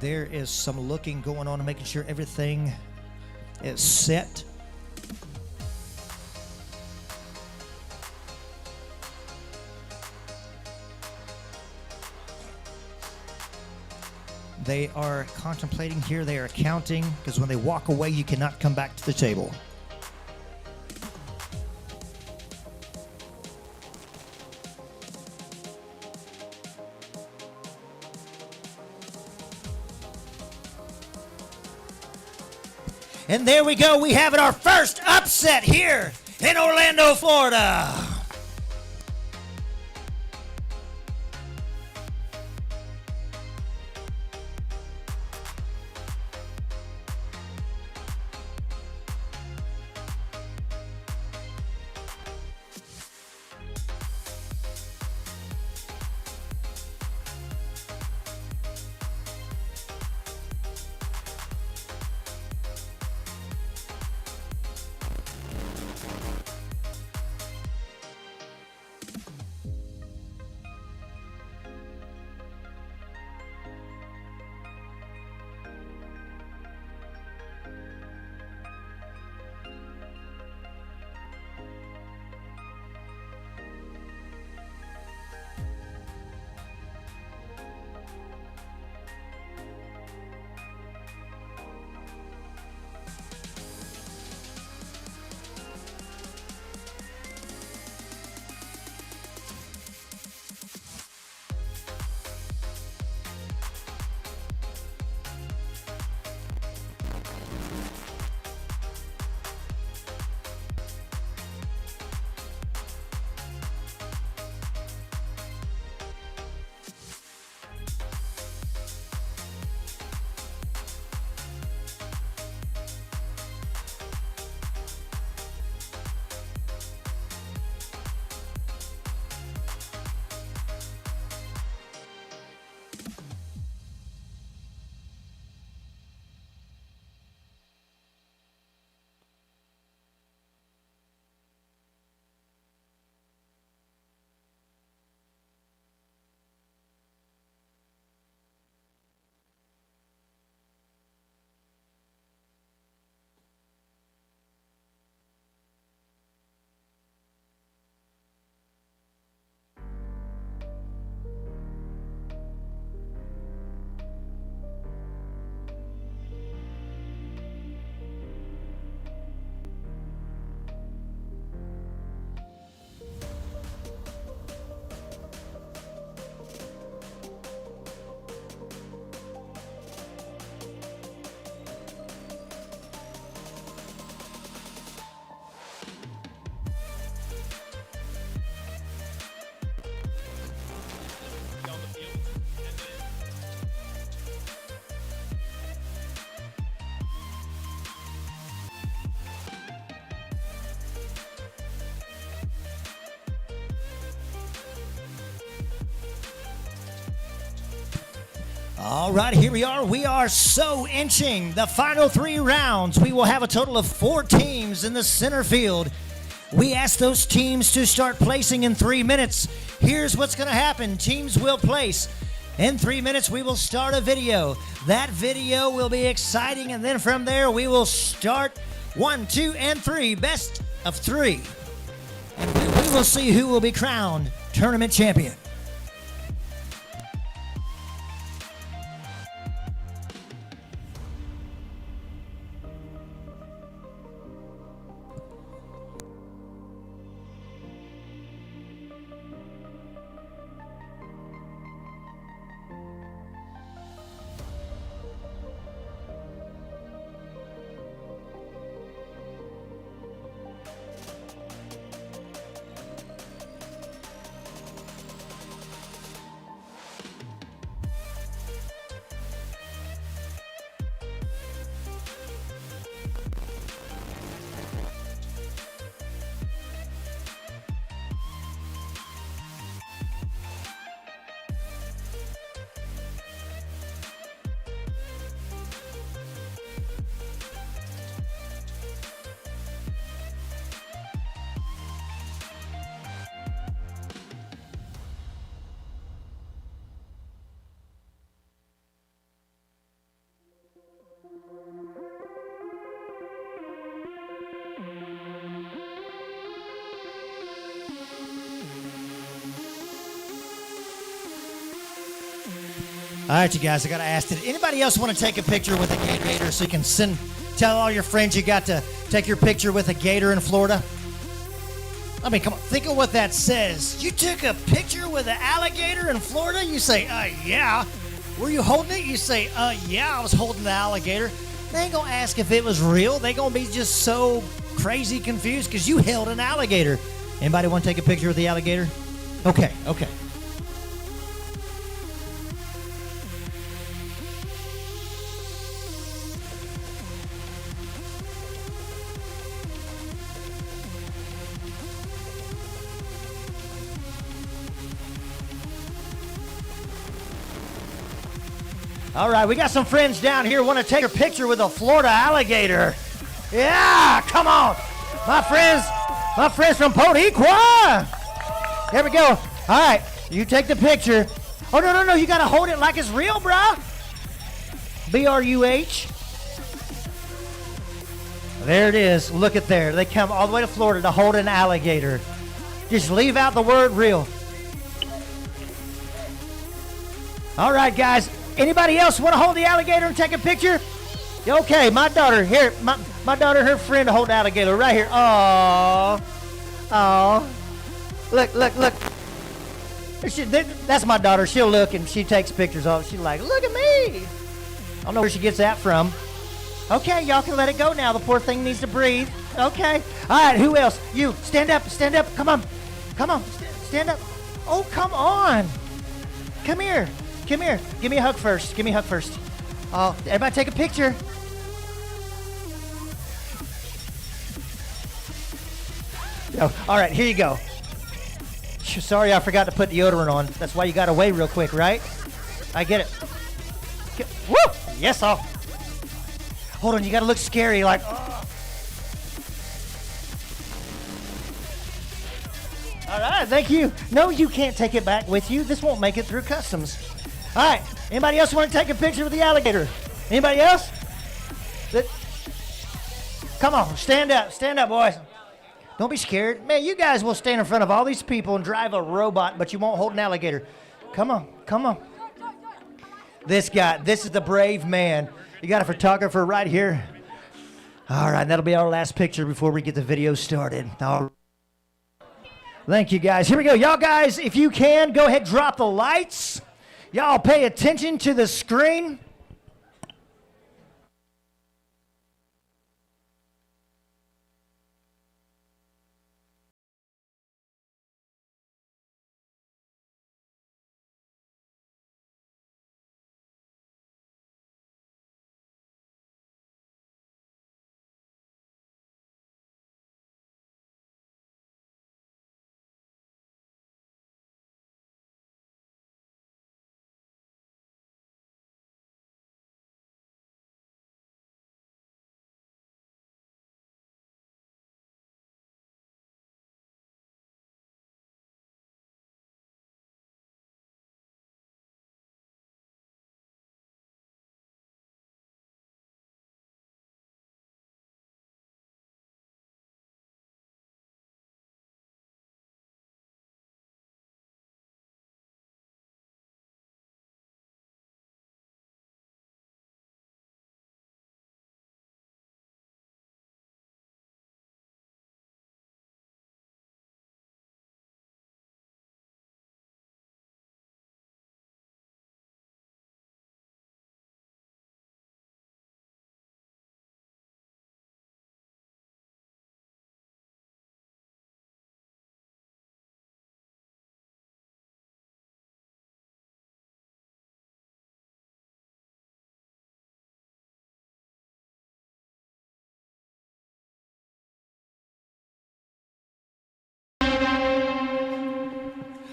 There is some looking going on and making sure everything is set. They are contemplating here. They are counting because when they walk away, you cannot come back to the table. And there we go. We have it, our first upset here in Orlando, Florida. All right, here we are. We are so inching the final 3 rounds. We will have a total of 4 teams in the center field. We ask those teams to start placing in 3 minutes. Here's what's going to happen. Teams will place. In 3 minutes, we will start a video. That video will be exciting, and then from there, we will start 1, 2, and 3. Best of 3. And we will see who will be crowned tournament champion. All right, you guys, I got to ask, did anybody else want to take a picture with a gator so you can tell all your friends you got to take your picture with a gator in Florida? I mean, come on, think of what that says. You took a picture with an alligator in Florida? You say, yeah. Were you holding it? You say, yeah, I was holding the alligator. They ain't going to ask if it was real. They going to be just so crazy confused because you held an alligator. Anybody want to take a picture with the alligator? Okay. All right, we got some friends down here want to take a picture with a Florida alligator. Yeah, come on. My friends from Podiqua. Here we go. All right, you take the picture. Oh, no, you got to hold it like it's real, bro. BRUH. There it is. Look at there. They come all the way to Florida to hold an alligator. Just leave out the word real. All right, guys. Anybody else want to hold the alligator and take a picture? Okay, my daughter here. My daughter, her friend, to hold the alligator right here. Oh, look. That's my daughter. She'll look and she takes pictures of it. She's like, look at me. I don't know where she gets that from. Okay, y'all can let it go now. The poor thing needs to breathe. Okay. All right, who else? You, stand up. Come on. Stand up. Oh, come on. Come here. Give me a hug first. Oh, everybody take a picture. Oh, all right, here you go. Sorry, I forgot to put deodorant on. That's why you got away real quick, right? I get it. Woo! Yes, hold on, you got to look scary, like. Oh. All right, thank you. No, you can't take it back with you. This won't make it through customs. All right, anybody else want to take a picture with the alligator? Anybody else? Come on, stand up, boys. Don't be scared. Man, you guys will stand in front of all these people and drive a robot, but you won't hold an alligator. Come on. This is the brave man. You got a photographer right here. All right, that'll be our last picture before we get the video started. All right. Thank you, guys. Here we go. Y'all guys, if you can, go ahead, drop the lights. Y'all pay attention to the screen.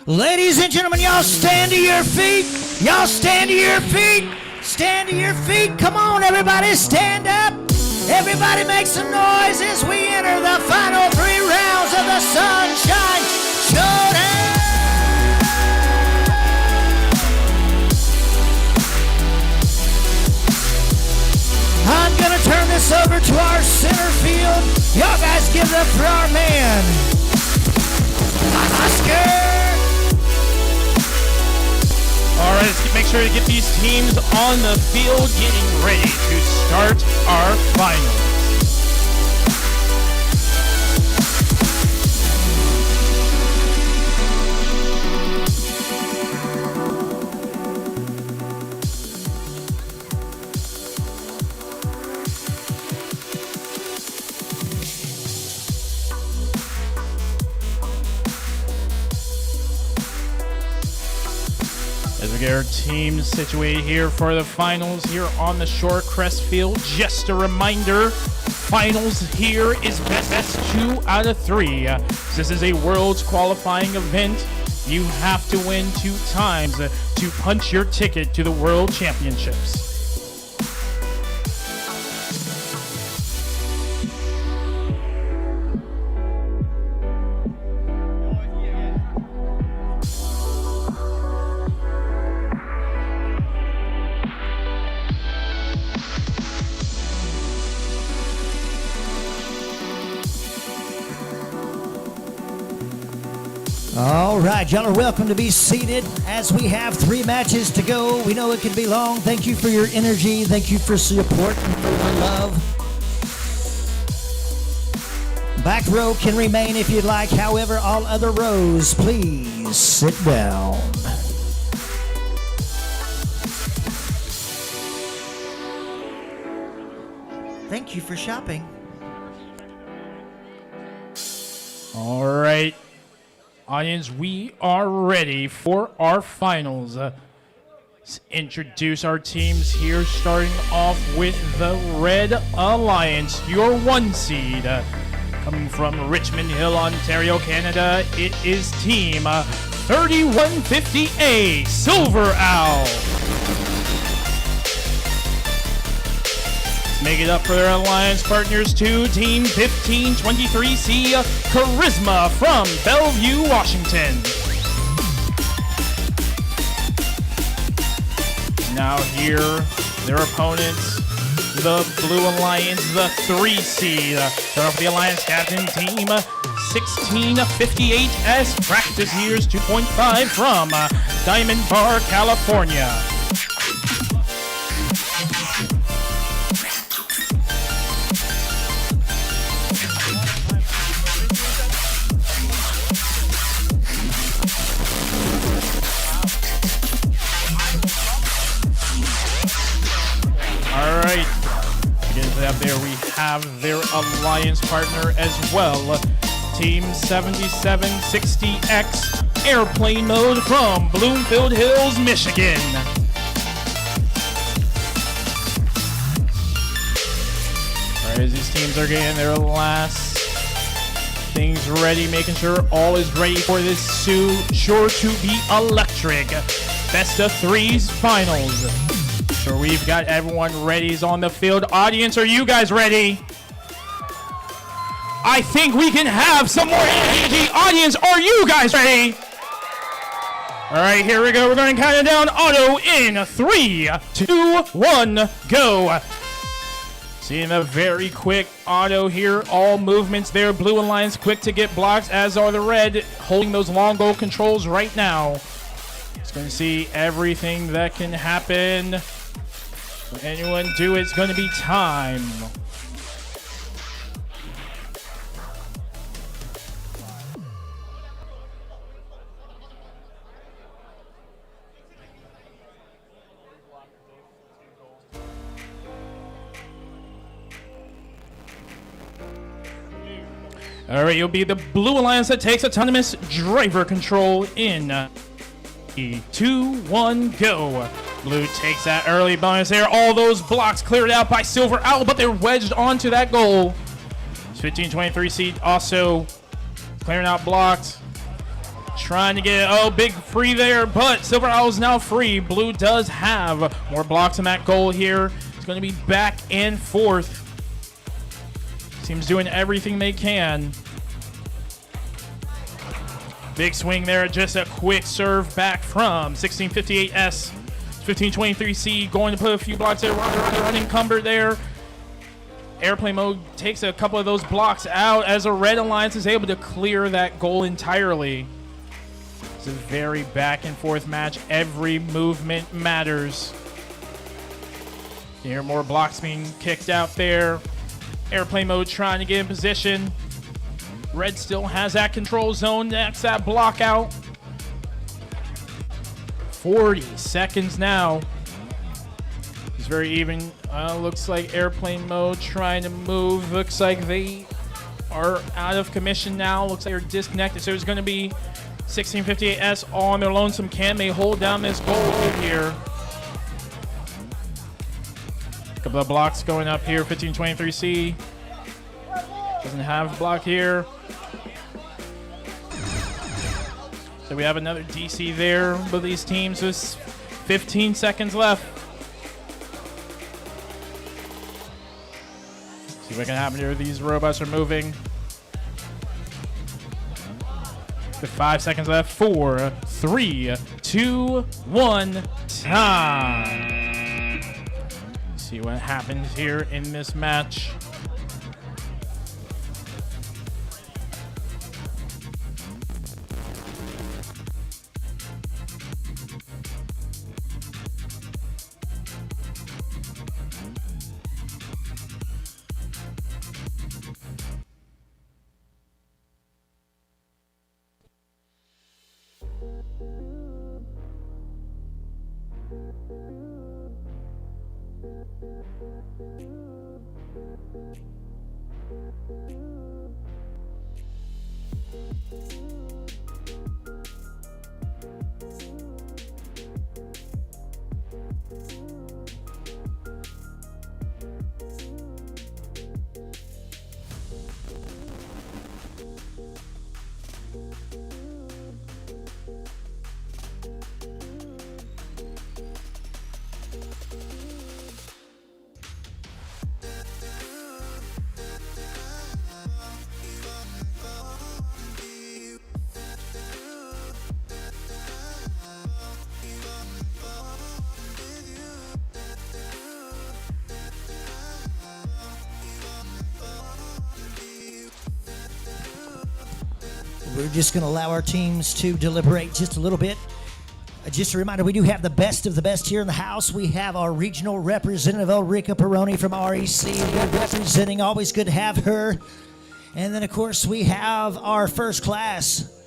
Ladies and gentlemen, y'all stand to your feet. Stand to your feet. Come on, everybody, stand up. Everybody make some noise as we enter the final 3 rounds of the Sunshine Showdown. I'm going to turn this over to our center field. Y'all guys give it up for our man, Oscar. All right, let's make sure to get these teams on the field getting ready to start our finals. As we get our teams situated here for the finals here on the short crest field, just a reminder, finals here is best 2 out of 3. This is a world's qualifying event. You have to win 2 times to punch your ticket to the World Championships. All right, y'all are welcome to be seated as we have 3 matches to go. We know it can be long. Thank you for your energy. Thank you for support and for the love. Back row can remain if you'd like. However, all other rows, please sit down. Thank you for shopping. All right. Audience, we are ready for our finals. Let's introduce our teams here, starting off with the Red Alliance, your 1 seed. Coming from Richmond Hill, Ontario, Canada, it is Team 3150A, Silver Owl. Make it up for their alliance partners to Team 1523C, Charisma from Bellevue, Washington. Now here, their opponents, the Blue Alliance, the 3 seed. Start off the alliance captain, Team 1658S, practice years 2.5 from Diamond Bar, California. All right, again, up there we have their alliance partner as well, Team 7760X, airplane mode from Bloomfield Hills, Michigan. All right, as these teams are getting their last things ready, making sure all is ready for this sure to be electric best of 3s finals. Sure, we've got everyone ready on the field. Audience, are you guys ready? I think we can have some more energy. Audience, are you guys ready? All right, here we go. We're going to count it down. Auto in 3, 2, 1, go. Seeing a very quick auto here. All movements there. Blue Alliance quick to get blocks, as are the red, holding those long goal controls right now. It's going to see everything that can happen. When anyone do it's going to be time. All right, you'll be the Blue Alliance that takes autonomous driver control in 3, 2, 1, go. Blue takes that early bonus there. All those blocks cleared out by Silver Owl, but they're wedged onto that goal. 1523 seed also clearing out blocks. Trying to get, big free there, but Silver Owl is now free. Blue does have more blocks in that goal here. It's going to be back and forth. Team's doing everything they can. Big swing there, just a quick serve back from 1658S. 1523C going to put a few blocks there, unencumbered there. Airplane mode takes a couple of those blocks out as a Red Alliance is able to clear that goal entirely. It's a very back and forth match. Every movement matters. You hear more blocks being kicked out there. Airplane mode trying to get in position. Red still has that control zone. That's that block out. 40 seconds now. It's very even. Looks like airplane mode trying to move. Looks like they are out of commission now. Looks like they're disconnected. So it's going to be 1658S all on their lonesome. Can they hold down this goal here? Couple of blocks going up here. 1523C doesn't have a block here. So we have another DC there with these teams. There's 15 seconds left. See what can happen here. These robots are moving. With 5 seconds left. 4, 3, 2, 1. Time. See what happens here in this match. We're just going to allow our teams to deliberate just a little bit. Just a reminder, we do have the best of the best here in the house. We have our regional representative, Ulrika Peroni from REC. Good representing, always good to have her. And then, of course, we have our first class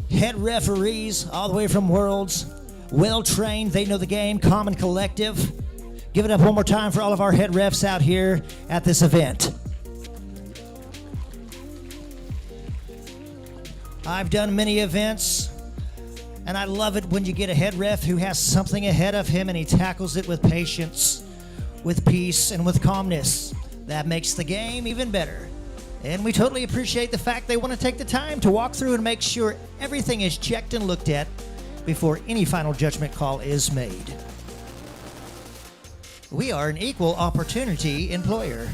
head referees all the way from Worlds. Well-trained, they know the game, calm and collective. Give it up one more time for all of our head refs out here at this event. I've done many events, and I love it when you get a head ref who has something ahead of him and he tackles it with patience, with peace, and with calmness. That makes the game even better. And we totally appreciate the fact they want to take the time to walk through and make sure everything is checked and looked at before any final judgment call is made. We are an equal opportunity employer.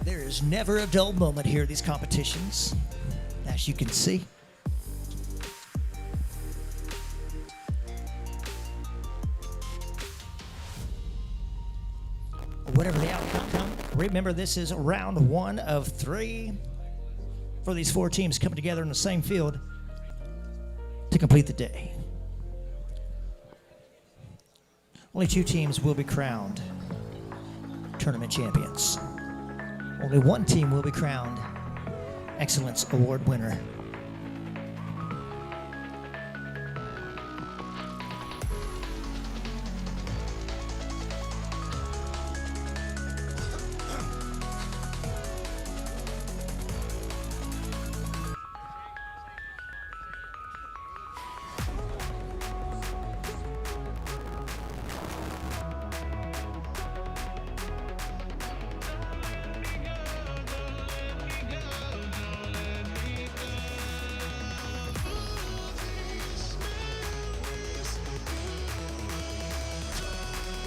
There is never a dull moment here at these competitions, as you can see. Whatever the outcome, remember this is round 1 of 3 for these 4 teams coming together in the same field to complete the day. Only 2 teams will be crowned tournament champions. Only 1 team will be crowned Excellence Award winner.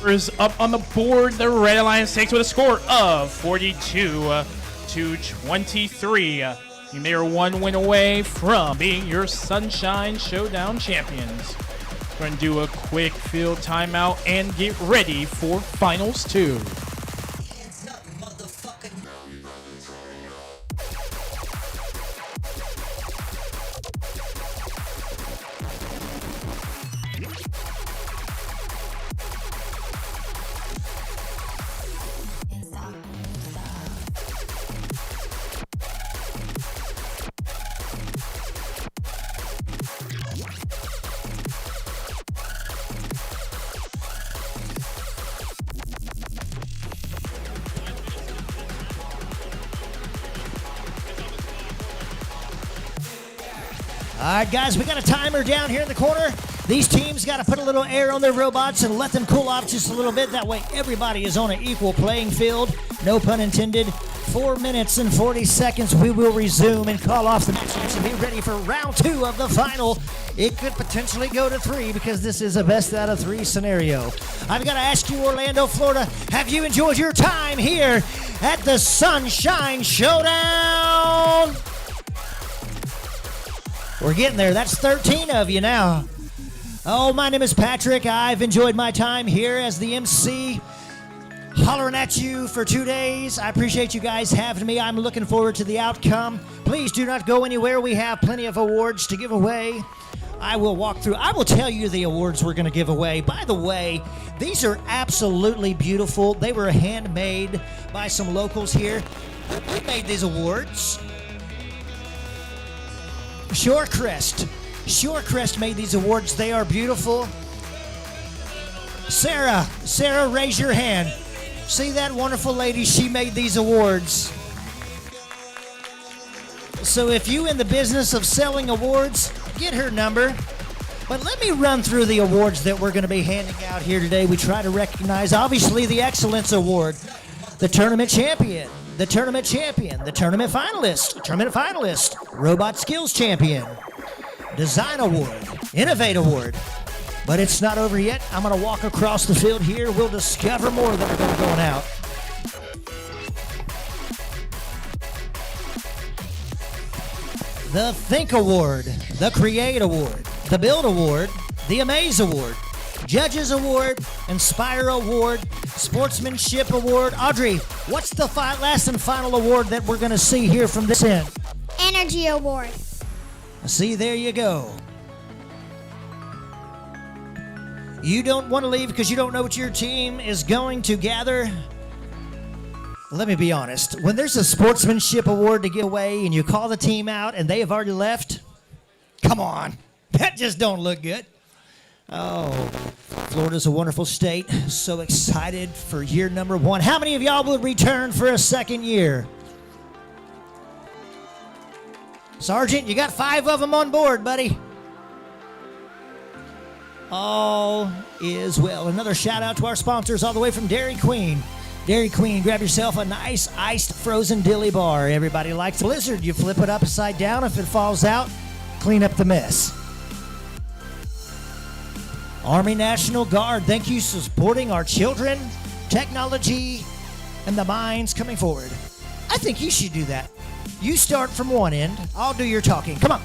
is up on the board. The Red Alliance takes with a score of 42 to 23. You may are one win away from being your Sunshine Showdown champions. We're going to do a quick field timeout and get ready for Finals 2. All right, guys, we got a timer down here in the corner. These teams got to put a little air on their robots and let them cool off just a little bit. That way everybody is on an equal playing field. No pun intended. 4 minutes and 40 seconds. We will resume and call off the matches and be ready for round 2 of the final. It could potentially go to 3 because this is a best out of 3 scenario. I've got to ask you, Orlando, Florida, have you enjoyed your time here at the Sunshine Showdown? We're getting there. That's 13 of you now. Oh, my name is Patrick. I've enjoyed my time here as the MC, hollering at you for 2 days. I appreciate you guys having me. I'm looking forward to the outcome. Please do not go anywhere. We have plenty of awards to give away. I will walk through. I will tell you the awards we're going to give away. By the way, these are absolutely beautiful. They were handmade by some locals here. Who made these awards? Shorecrest made these awards. They are beautiful. Sarah, raise your hand. See that wonderful lady? She made these awards. So if you in the business of selling awards, get her number. But let me run through the awards that we're going to be handing out here today. We try to recognize, obviously, the Excellence Award, the Tournament Champion, the Tournament Champion, the Tournament Finalist, Robot Skills Champion, Design Award, Innovate Award. But it's not over yet. I'm going to walk across the field here. We'll discover more that are going to go out. The Think Award, the Create Award, the Build Award, the Amaze Award, Judges Award, Inspire Award, Sportsmanship Award. Audrey, what's the last and final award that we're going to see here from this end? Energy Award. See, there you go. You don't want to leave because you don't know what your team is going to gather. Let me be honest. When there's a Sportsmanship Award to give away and you call the team out and they have already left, come on. That just don't look good. Oh, Florida's a wonderful state. So excited for year number 1. How many of y'all will return for a second year? Sergeant, you got 5 of them on board, buddy. All is well. Another shout out to our sponsors all the way from Dairy Queen. Dairy Queen, grab yourself a nice iced frozen dilly bar. Everybody likes Blizzard. You flip it upside down. If it falls out, clean up the mess. Army National Guard, thank you for supporting our children, technology, and the minds coming forward. I think you should do that. You start from one end. I'll do your talking. Come on.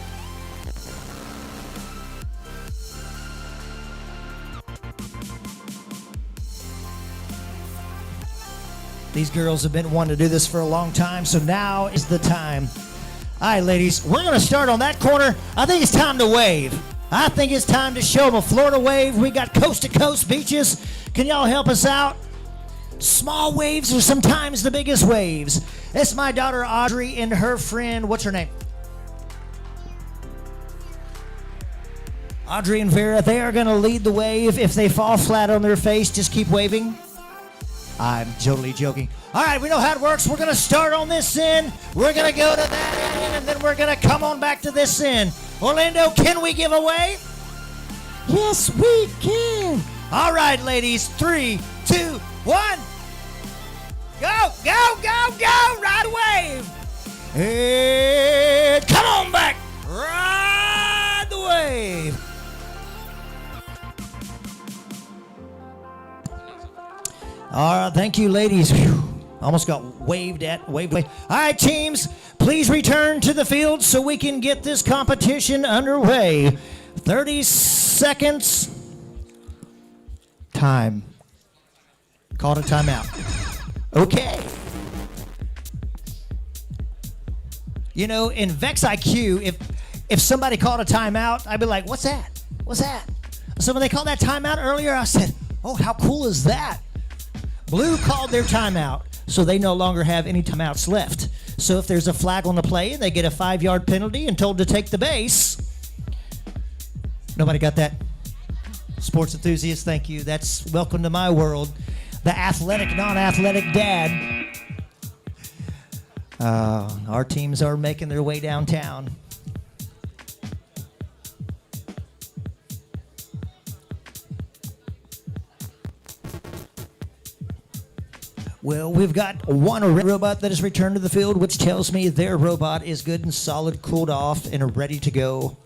These girls have been wanting to do this for a long time, so now is the time. All right, ladies, we're going to start on that corner. I think it's time to wave. I think it's time to show them a Florida wave. We got coast-to-coast beaches. Can y'all help us out? Small waves are sometimes the biggest waves. It's my daughter Audrey and her friend, what's her name? Audrey and Vera, they are going to lead the wave. If they fall flat on their face, just keep waving. I'm totally joking. All right, we know how it works. We're going to start on this end. We're going to go to that end, and then we're going to come on back to this end. Orlando, can we give away? Yes, we can. All right, ladies. 3, 2, 1. Go, go, go, go. Ride a wave. And come on back. Ride the wave. All right, thank you, ladies. Whew. Almost got waved at. Waved away. All right, teams, please return to the field so we can get this competition underway. 30 seconds. Time. Called a timeout. Okay. You know, in Vex IQ, if somebody called a timeout, I'd be like, what's that? What's that? So when they called that timeout earlier, I said, oh, how cool is that? Blue called their timeout, so they no longer have any timeouts left. So if there's a flag on the play and they get a 5-yard penalty and told to take the base, nobody got that? Sports enthusiasts, thank you. That's welcome to my world. The athletic, non-athletic dad. Our teams are making their way downtown. Well, we've got one robot that has returned to the field, which tells me their robot is good and solid, cooled off, and ready to go.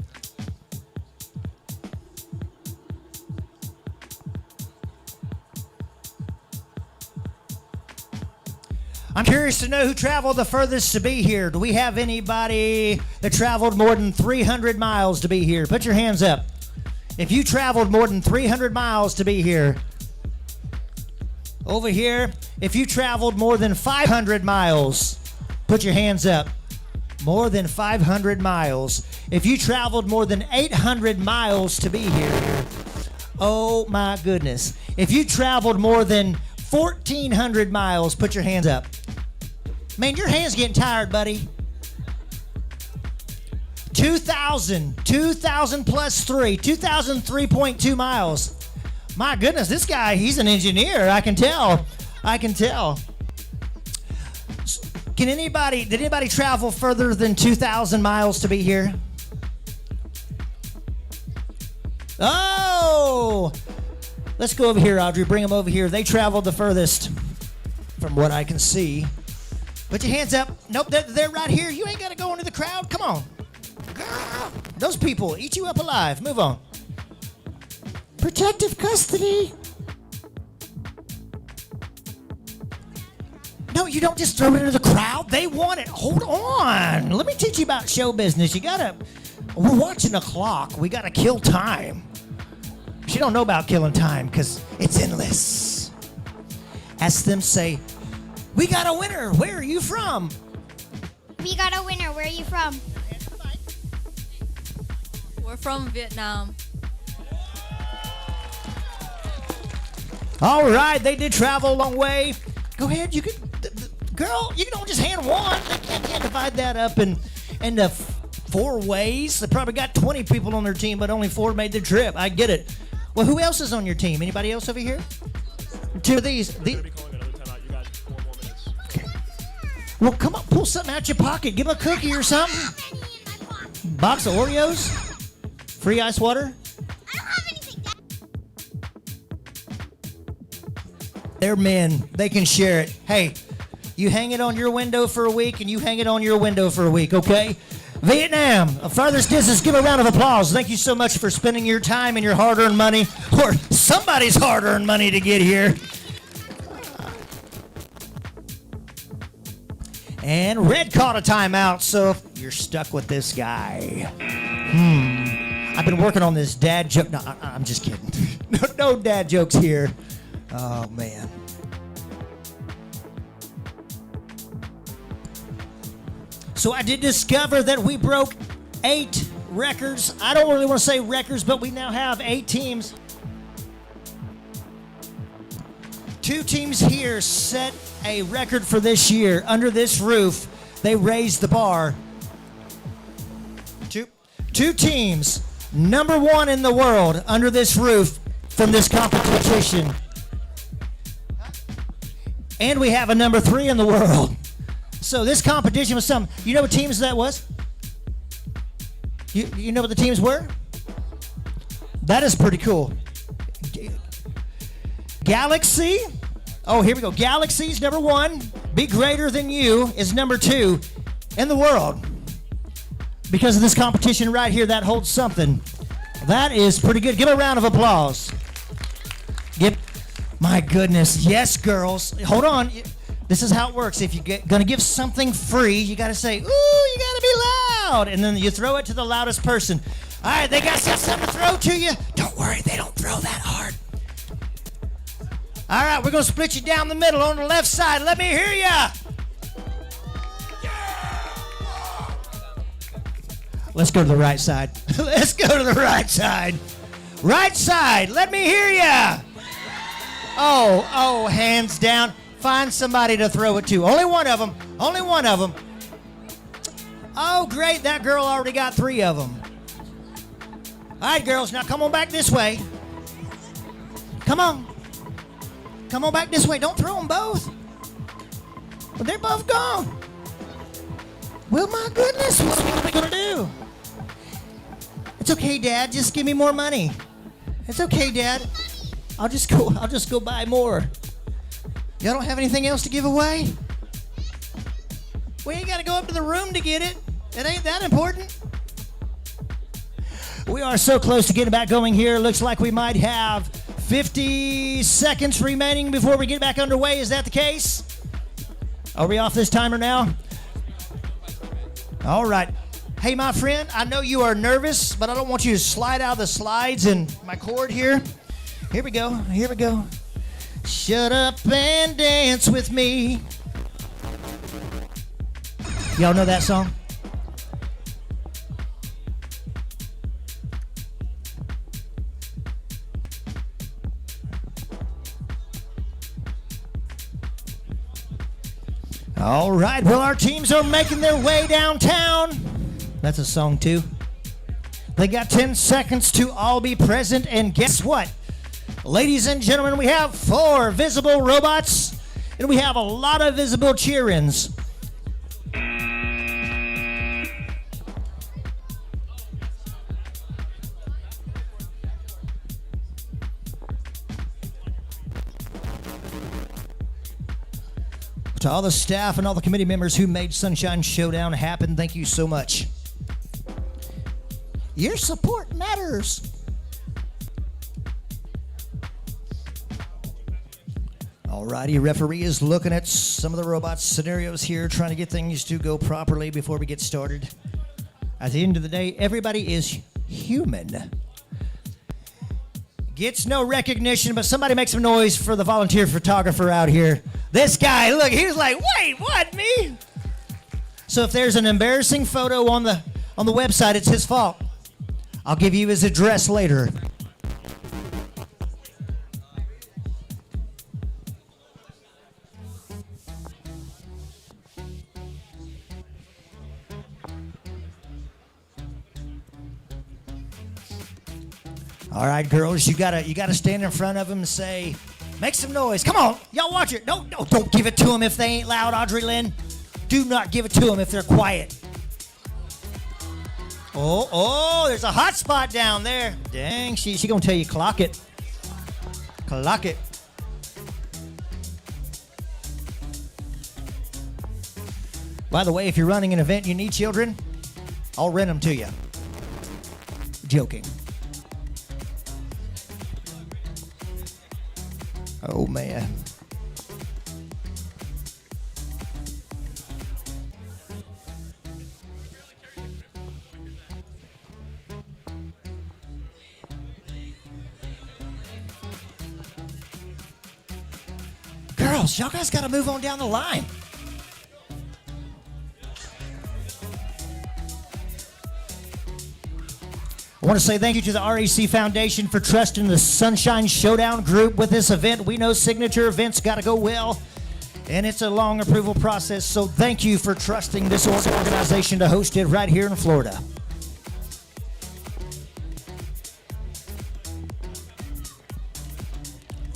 I'm curious to know who traveled the furthest to be here. Do we have anybody that traveled more than 300 miles to be here? Put your hands up. If you traveled more than 300 miles to be here. Over here, if you traveled more than 500 miles, put your hands up. More than 500 miles. If you traveled more than 800 miles to be here, oh my goodness. If you traveled more than 1,400 miles, put your hands up. Man, your hand's getting tired, buddy. 2,000 plus 3, 2,003.2 miles. My goodness, this guy, he's an engineer. I can tell. Did anybody travel further than 2,000 miles to be here? Oh! Let's go over here, Audrey. Bring them over here. They traveled the furthest from what I can see. Put your hands up. Nope, they're right here. You ain't got to go into the crowd. Come on. Those people eat you up alive. Move on. Protective custody. No, you don't just throw it into the crowd. They want it. Hold on. Let me teach you about show business. We're watching a clock. We got to kill time. She don't know about killing time because it's endless. Ask them, say, we got a winner. Where are you from? We got a winner. Where are you from? We're from Vietnam. All right, they did travel a long way. Go ahead, girl, you can only just hand one. They can't divide that up into 4 ways. They probably got 20 people on their team, but only 4 made the trip. I get it. Well, who else is on your team? Anybody else over here? 2 of these. We're going to be calling another timeout. You got 4 more minutes. Okay. Well, come on, pull something out your pocket. Give them a cookie or something. Box of Oreos? Free ice water? They're men. They can share it. Hey, you hang it on your window for a week, and you hang it on your window for a week, okay? Vietnam, a farthest distance, give a round of applause. Thank you so much for spending your time and your hard-earned money, or somebody's hard-earned money to get here. And red caught a timeout, so you're stuck with this guy. I've been working on this dad joke. No, I'm just kidding. No dad jokes here. Oh, man. So I did discover that we broke 8 records. I don't really want to say records, but we now have 8 teams. 2 teams here set a record for this year. Under this roof, they raised the bar. 2 teams, number 1 in the world, under this roof from this competition. And we have a number 3 in the world. So this competition was something. You know what teams that was? You know what the teams were? That is pretty cool. Galaxy. Oh, here we go. Galaxy's number 1. Be Greater Than You is number 2 in the world. Because of this competition right here, that holds something. That is pretty good. Give a round of applause. My goodness. Yes, girls. Hold on. This is how it works. If you're going to give something free, you got to say, ooh, you got to be loud. And then you throw it to the loudest person. All right, they got something to throw to you. Don't worry, they don't throw that hard. All right, we're going to split you down the middle on the left side. Let me hear ya. Let's go to the right side. Let's go to the right side. Right side, let me hear ya. Oh, hands down. Find somebody to throw it to. Only one of them. Only one of them. Oh, great. That girl already got 3 of them. All right, girls. Now come on back this way. Come on. Come on back this way. Don't throw them both. But they're both gone. Well, my goodness. What are we going to do? It's okay, Dad. Just give me more money. It's okay, Dad. I'll just go buy more. Y'all don't have anything else to give away? We ain't got to go up to the room to get it. It ain't that important. We are so close to getting back going here. Looks like we might have 50 seconds remaining before we get back underway. Is that the case? Are we off this timer now? All right. Hey, my friend, I know you are nervous, but I don't want you to slide out of the slides and my cord here. Here we go. Here we go. Shut up and dance with me. Y'all know that song? All right, well, our teams are making their way downtown. That's a song, too. They got 10 seconds to all be present, and guess what? Ladies and gentlemen, we have 4 visible robots, and we have a lot of visible cheer-ins. To all the staff and all the committee members who made Sunshine Showdown happen, thank you so much. Your support matters. Alrighty, referee is looking at some of the robots' scenarios here, trying to get things to go properly before we get started. At the end of the day, everybody is human. Gets no recognition, but somebody make some noise for the volunteer photographer out here. This guy, look, he was like, wait, what, me? So if there's an embarrassing photo on the website, it's his fault. I'll give you his address later. All right, girls, you gotta stand in front of him and say, make some noise. Come on, y'all watch it. Don't give it to them if they ain't loud, Audrey Lynn. Do not give it to them if they're quiet. Oh, there's a hot spot down there. Dang, she gonna tell you clock it. Clock it. By the way, if you're running an event and you need children, I'll rent them to you. Joking. Oh, man. Girls, y'all guys got to move on down the line. I want to say thank you to the RAC Foundation for trusting the Sunshine Showdown group with this event. We know signature events got to go well, and it's a long approval process, so thank you for trusting this organization to host it right here in Florida.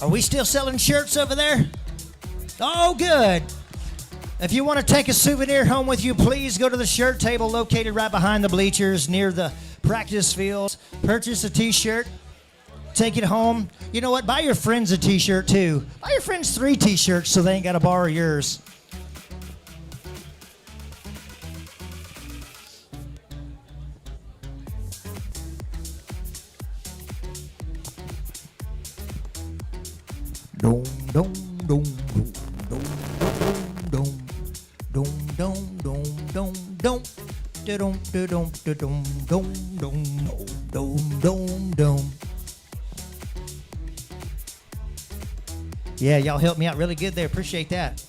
Are we still selling shirts over there? Oh, good. If you want to take a souvenir home with you, please go to the shirt table located right behind the bleachers near the practice fields. Purchase a t-shirt, take it home. You know what? Buy your friends a t-shirt too. Buy your friends 3 t-shirts so they ain't got to borrow yours. Dum dum dum dum dum dum dum dum dum dum. Dum dum dum dum dum dum dum. Yeah, y'all helped me out really good there. Appreciate that.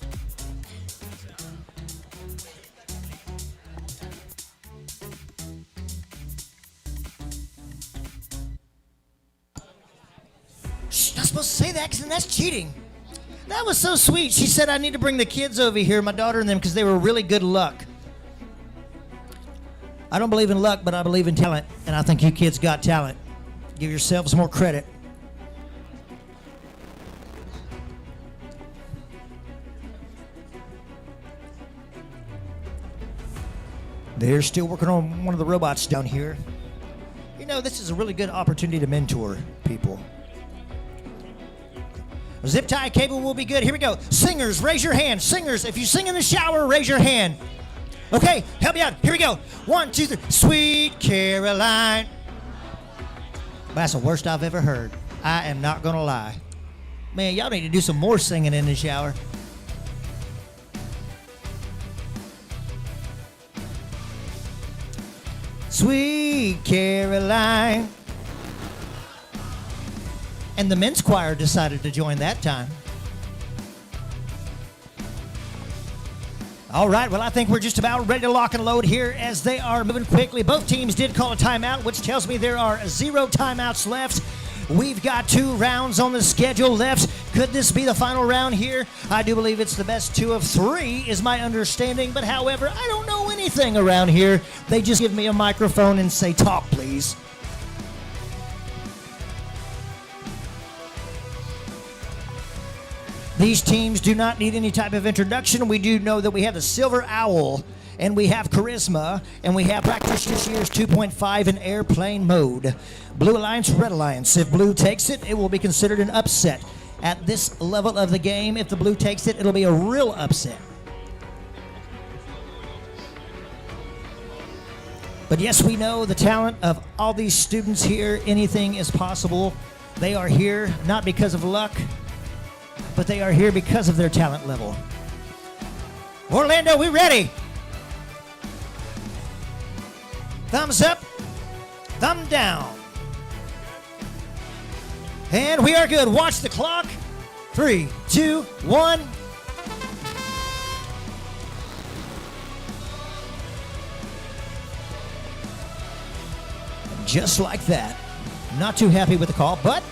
Shh, not supposed to say that because then that's cheating. That was so sweet. She said I need to bring the kids over here, my daughter and them, because they were really good luck. I don't believe in luck, but I believe in talent, and I think you kids got talent. Give yourselves more credit. They're still working on one of the robots down here. You know, this is a really good opportunity to mentor people. Zip tie cable will be good. Here we go. Singers, raise your hand. Singers, if you sing in the shower, raise your hand. Okay, help me out. Here we go. 1, 2, 3. Sweet Caroline. That's the worst I've ever heard. I am not going to lie. Man, y'all need to do some more singing in the shower. Sweet Caroline. And the men's choir decided to join that time. All right, well, I think we're just about ready to lock and load here as they are moving quickly. Both teams did call a timeout, which tells me there are 0 timeouts left. We've got 2 rounds on the schedule left. Could this be the final round here? I do believe it's the best 2 of 3 is my understanding, but however, I don't know anything around here. They just give me a microphone and say, talk, please. These teams do not need any type of introduction. We do know that we have the Silver Owl, and we have Charisma, and we have Practice this year's 2.5 in airplane mode. Blue Alliance, Red Alliance. If Blue takes it, it will be considered an upset. At this level of the game, if the Blue takes it, it'll be a real upset. But yes, we know the talent of all these students here. Anything is possible. They are here not because of luck, but they are here because of their talent level. Orlando, we ready? Thumbs up, thumb down. And we are good. Watch the clock. 3, 2, 1. Just like that. Not too happy with the call, but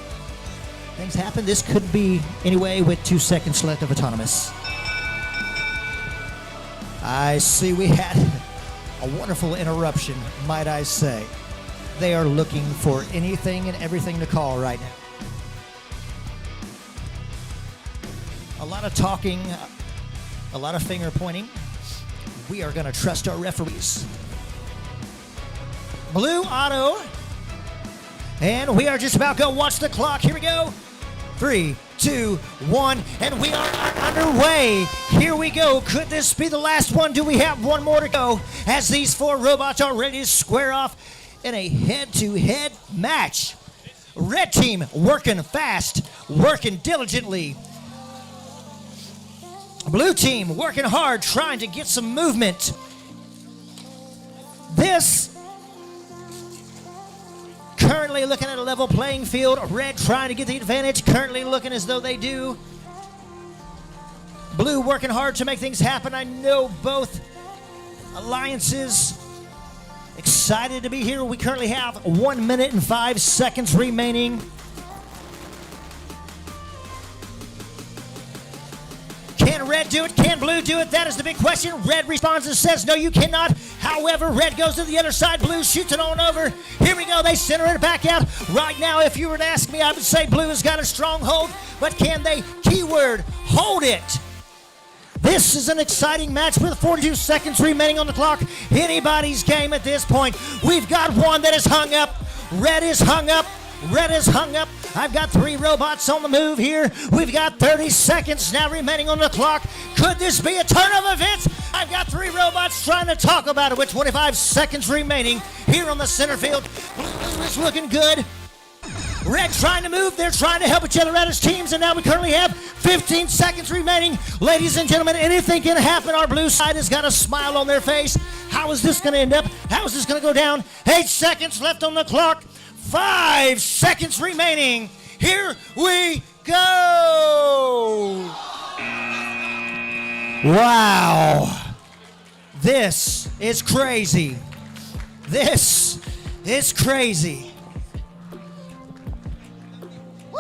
things happen. This could be anyway with 2 seconds left of autonomous. I see we had a wonderful interruption, might I say. They are looking for anything and everything to call right now. A lot of talking, a lot of finger pointing. We are going to trust our referees. Blue auto. And we are just about to watch the clock. Here we go. 3, 2, 1, and we are underway. Here we go. Could this be the last one? Do we have one more to go as these 4 robots are ready to square off in a head-to-head match? Red team working fast, working diligently. Blue team working hard, trying to get some movement. This currently looking at a level playing field. Red trying to get the advantage. Currently looking as though they do. Blue working hard to make things happen. I know both alliances excited to be here. We currently have 1 minute and 5 seconds remaining. Can Red do it? Can Blue do it? That is the big question. Red responds and says, no, you cannot. However, Red goes to the other side. Blue shoots it on over. Here we go. They center it back out. Right now, if you were to ask me, I would say Blue has got a strong hold. But can they, keyword, hold it? This is an exciting match with 42 seconds remaining on the clock. Anybody's game at this point. We've got one that is hung up. Red is hung up. Red is hung up. I've got 3 robots on the move here. We've got 30 seconds now remaining on the clock. Could this be a turn of events? I've got 3 robots trying to talk about it with 25 seconds remaining here on the center field. Blue is looking good. Red trying to move. They're trying to help each other out as teams, and now we currently have 15 seconds remaining. Ladies and gentlemen, anything can happen. Our blue side has got a smile on their face. How is this going to end up? How is this going to go down? 8 seconds left on the clock. 5 seconds remaining. Here we go. Wow. This is crazy. This is crazy. Woo.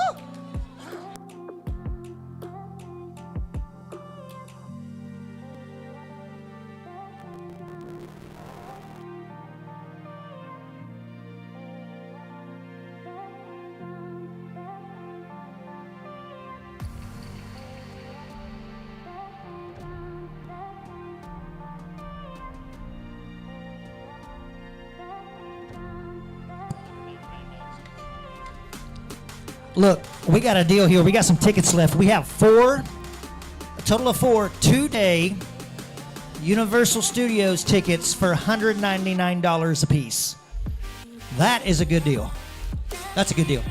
Look, we got a deal here. We got some tickets left. We have a total of 4 2-day Universal Studios tickets for $199 a piece. That is a good deal. That's a good deal.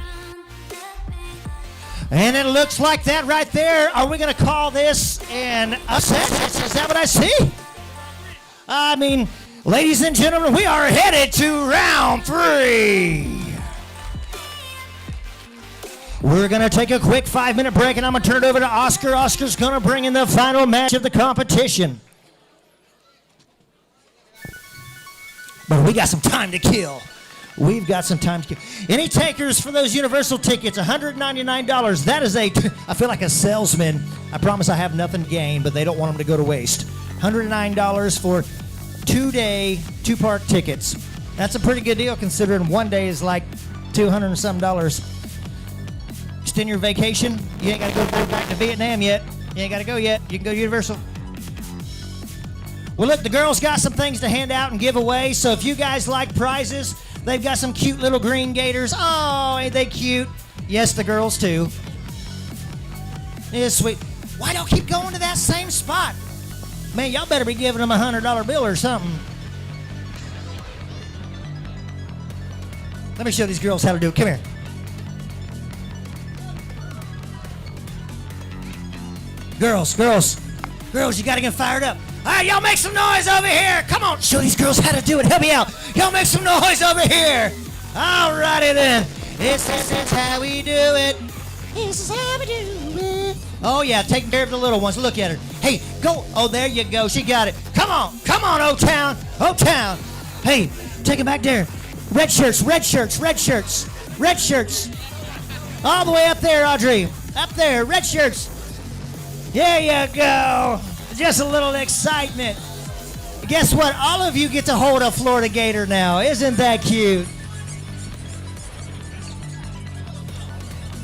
And it looks like that right there. Are we going to call this an upset? Is that what I see? I mean, ladies and gentlemen, we are headed to round 3. We're going to take a quick 5-minute break, and I'm going to turn it over to Oscar. Oscar's going to bring in the final match of the competition. But we got some time to kill. We've got some time to kill. Any takers for those Universal tickets? $199. That is I feel like a salesman. I promise I have nothing to gain, but they don't want them to go to waste. $109 for 2-day, 2-park tickets. That's a pretty good deal considering one day is like $200 and some dollars. Extend your vacation. You ain't got to go back to Vietnam yet. You ain't got to go yet. You can go to Universal. Well, look, the girls got some things to hand out and give away. So if you guys like prizes, they've got some cute little green gators. Oh, ain't they cute? Yes, the girls too. It's sweet. Why don't keep going to that same spot? Man, y'all better be giving them a $100 bill or something. Let me show these girls how to do it. Come here. Girls, you gotta get fired up. All right, y'all make some noise over here. Come on, show these girls how to do it. Help me out. Y'all make some noise over here. All righty then. This is how we do it. This is how we do it. Oh yeah, taking care of the little ones. Look at her. Hey, go. Oh, there you go. She got it. Come on, O-Town. O-Town. Hey, take it back there. Red shirts. All the way up there, Audrey. Up there, red shirts. There you go. Just a little excitement. Guess what? All of you get to hold a Florida Gator now. Isn't that cute?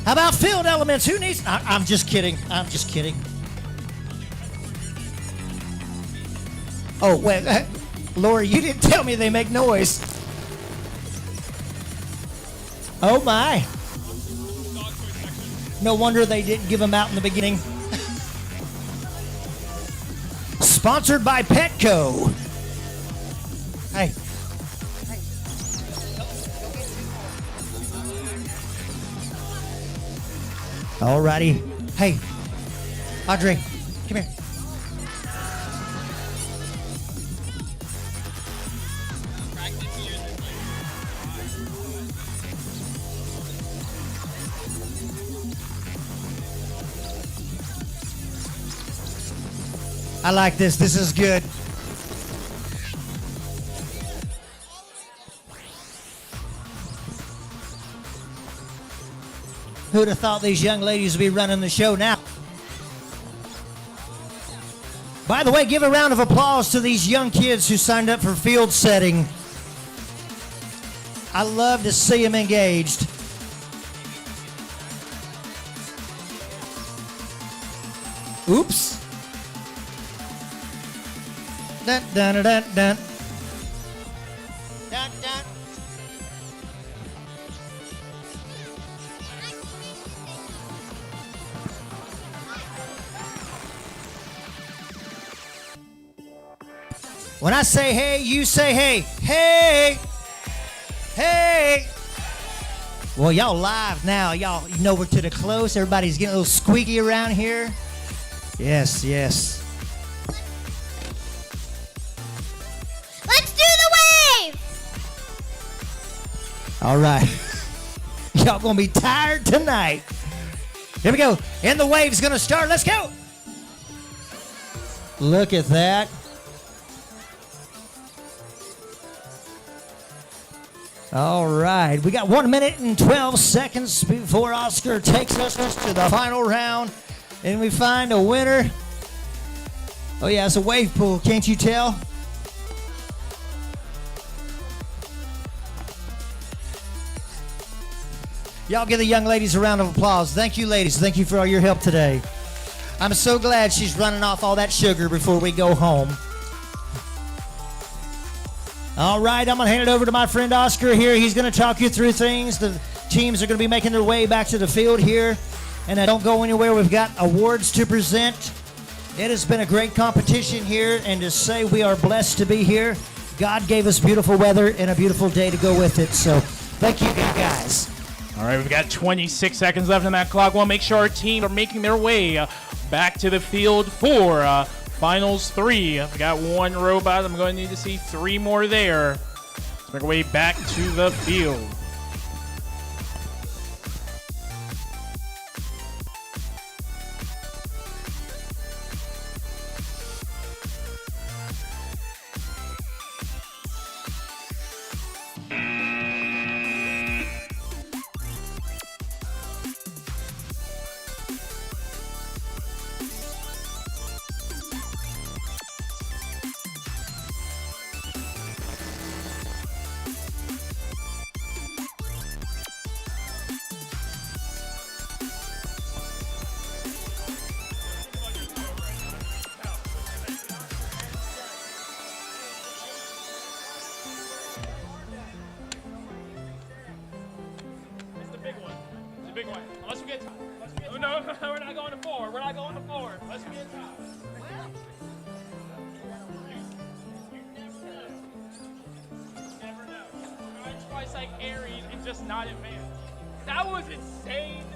How about field elements? Who needs... I'm just kidding. Oh, wait. Lori, you didn't tell me they make noise. Oh, my. No wonder they didn't give them out in the beginning. Sponsored by Petco. Hey. Alrighty. Hey, Audrey, come here. I like this. This is good. Who'd have thought these young ladies would be running the show now? By the way, give a round of applause to these young kids who signed up for field setting. I love to see them engaged. Oops. Dun, dun, dun, dun, dun. Dun, dun. When I say hey, you say hey. Hey! Hey! Well, y'all live now. Y'all, you know we're to the close. Everybody's getting a little squeaky around here. Yes, yes. Let's do the wave! All right. Y'all gonna be tired tonight. Here we go. And the wave's gonna start. Let's go. Look at that. All right. We got 1 minute and 12 seconds before Oscar takes us to the final round. And we find a winner. Oh, yeah, it's a wave pool. Can't you tell? Y'all give the young ladies a round of applause. Thank you, ladies. Thank you for all your help today. I'm so glad she's running off all that sugar before we go home. All right, I'm going to hand it over to my friend Oscar here. He's going to talk you through things. The teams are going to be making their way back to the field here. And don't go anywhere. We've got awards to present. It has been a great competition here. And to say we are blessed to be here. God gave us beautiful weather and a beautiful day to go with it. So thank you, guys. All right, we've got 26 seconds left on that clock. We'll make sure our team are making their way back to the field for Finals 3. We got one robot. I'm going to need to see 3 more there. Let's make our way back to the field. Big one. Unless we get top. Oh, no, we're not going to 4. We're not going to 4. Unless we get top. You never know. It's twice like Aries and just not advanced. That was insane.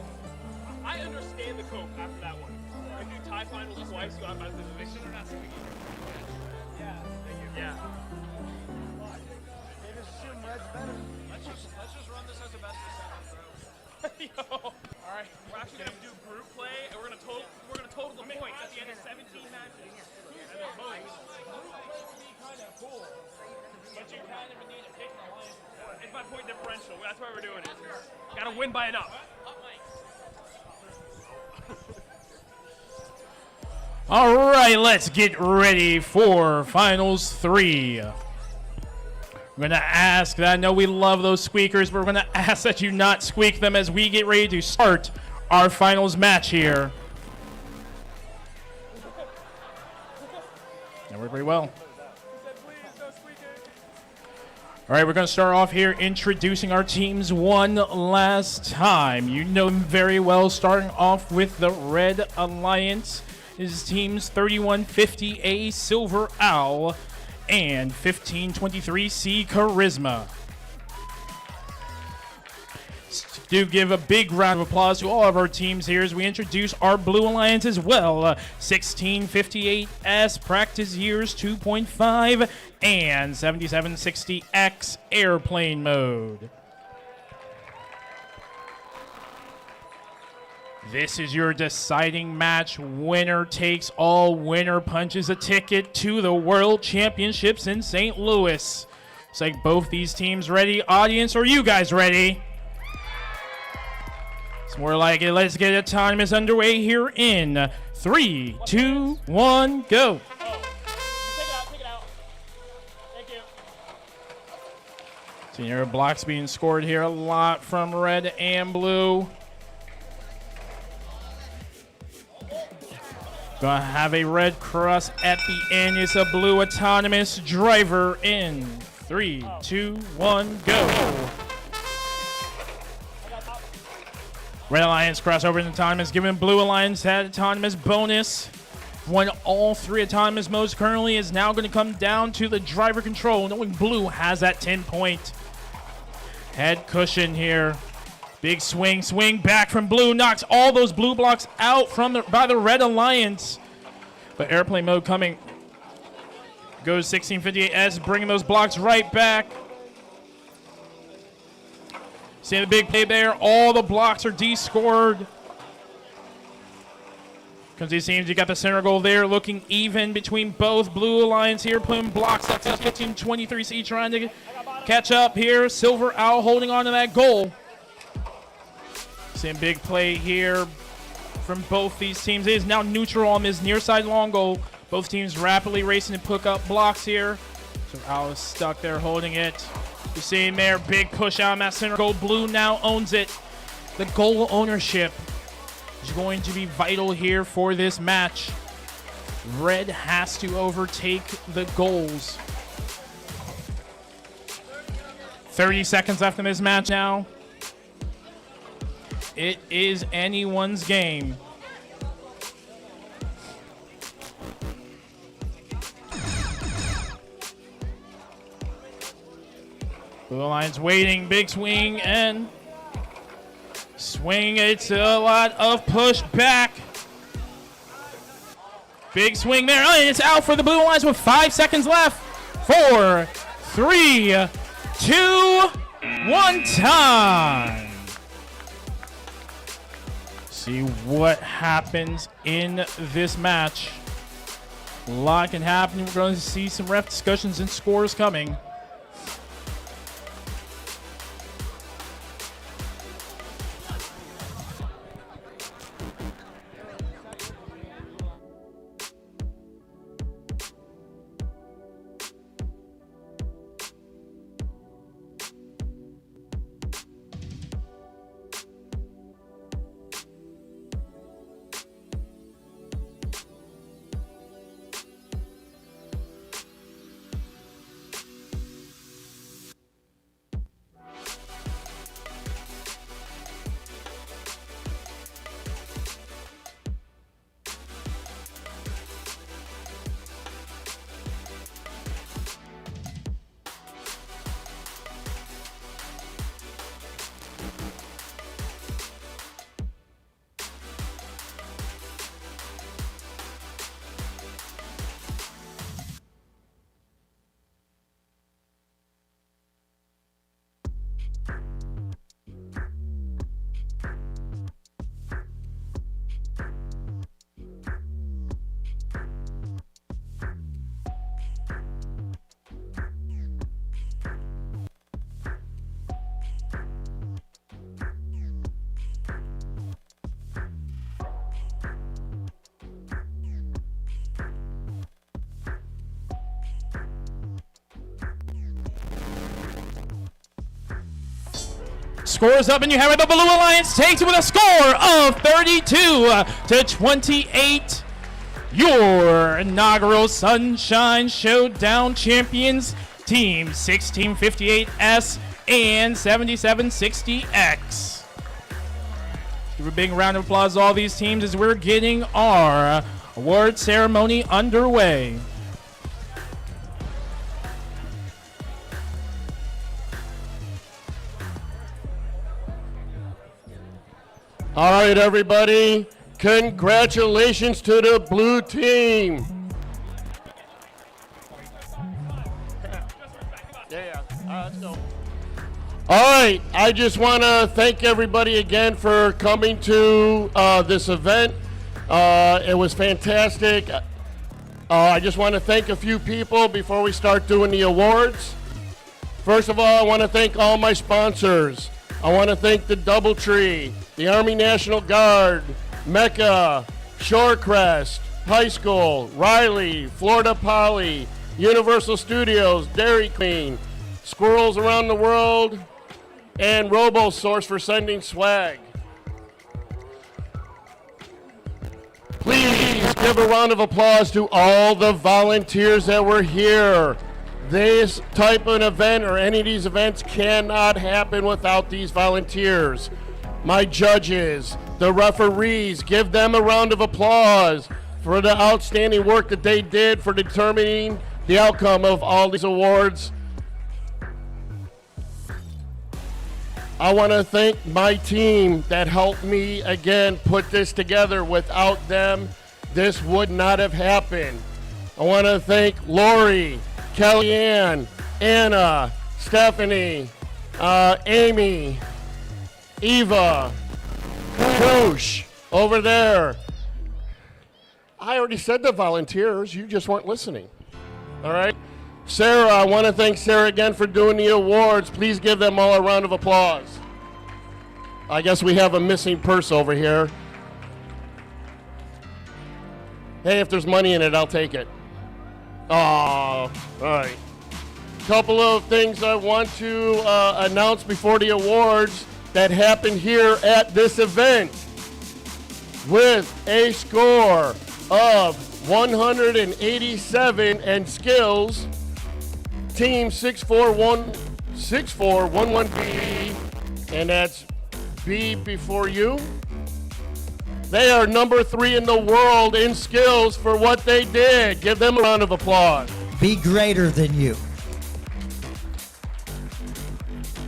I understand the cope after that one. If you tie finals twice, you automatically lose. They should have not seen it. Yeah, thank you. Yeah. They just assume red's better. Let's just run this as a best of 7, bro. Yo. All right, we're actually gonna do group play, and we're gonna total the points at the end of 17 matches. And then vote. Group play would be kind of cool, but you kind of need to pick an alliance. It's my point differential. That's why we're doing it. Gotta win by enough. All right, let's get ready for Finals 3. We're going to ask that, I know we love those squeakers, but we're going to ask that you not squeak them as we get ready to start our finals match here. That worked pretty well. All right, we're going to start off here introducing our teams one last time. You know them very well, starting off with the Red Alliance is teams 3150A Silver Owl and 1523C Charisma. Do give a big round of applause to all of our teams here as we introduce our Blue Alliance as well. 1658S Practice Years 2.5 and 7760X Airplane Mode. This is your deciding match. Winner takes all. Winner punches a ticket to the World Championships in St. Louis. Looks like both these teams ready. Audience, are you guys ready? It's more like it. Let's get autonomous underway here in 3, 2, 1, go. Take it out. Thank you. Senior blocks being scored here a lot from red and blue. Gonna have a red cross at the end. It's a blue autonomous driver in 3, 2, 1, go. Red Alliance crossover in autonomous, giving Blue Alliance that autonomous bonus. Won all 3 autonomous modes currently is now going to come down to the driver control, knowing Blue has that 10-point head cushion here. Big swing back from blue, knocks all those blue blocks out by the Red Alliance. But airplane mode coming. Goes 1658S, bringing those blocks right back. See the big play there. All the blocks are D-scored. Comes these teams, you got the center goal there, looking even between both Blue Alliance here, putting blocks up to 15-23C, trying to catch up here. Silver Owl holding on to that goal. Same big play here from both these teams. It is now neutral on this near side long goal. Both teams rapidly racing to pick up blocks here. So Owl is stuck there holding it. You see him there, big push out on that center goal. Blue now owns it. The goal ownership is going to be vital here for this match. Red has to overtake the goals. 30 seconds left in this match now. It is anyone's game. Blue Alliance waiting, big swing and swing. It's a lot of push back. Big swing there. Oh, and it's out for the Blue Alliance with 5 seconds left. 4, 3, 2, 1 time. See what happens in this match. A lot can happen. We're going to see some ref discussions and scores coming. Scores up, and you have it. The Blue Alliance takes it with a score of 32-28. Your inaugural Sunshine Showdown champions, Team 1658S and 7760X. Give a big round of applause to all these teams as we're getting our award ceremony underway. All right, everybody. Congratulations to the blue team. Let's go. All right, I just want to thank everybody again for coming to this event. It was fantastic. I just want to thank a few people before we start doing the awards. First of all, I want to thank all my sponsors. I want to thank the Doubletree, the Army National Guard, Mecca, Shorecrest High School, Riley, Florida Poly, Universal Studios, Dairy Queen, Squirrels Around the World, and RoboSource for sending swag. Please give a round of applause to all the volunteers that were here. This type of event or any of these events cannot happen without these volunteers. My judges, the referees, give them a round of applause for the outstanding work that they did for determining the outcome of all these awards. I want to thank my team that helped me again put this together. Without them, this would not have happened. I want to thank Lori, Kellyanne, Anna, Stephanie, Amy, Eva, Koosh over there. I already said the volunteers, you just weren't listening. All right? Sarah, I want to thank Sarah again for doing the awards. Please give them all a round of applause. I guess we have a missing purse over here. Hey, if there's money in it, I'll take it. Oh, all right. Couple of things I want to announce before the awards that happened here at this event. With a score of 187 and skills, Team 64111B, and that's B before you. They are number 3 in the world in skills for what they did. Give them a round of applause. Be greater than you.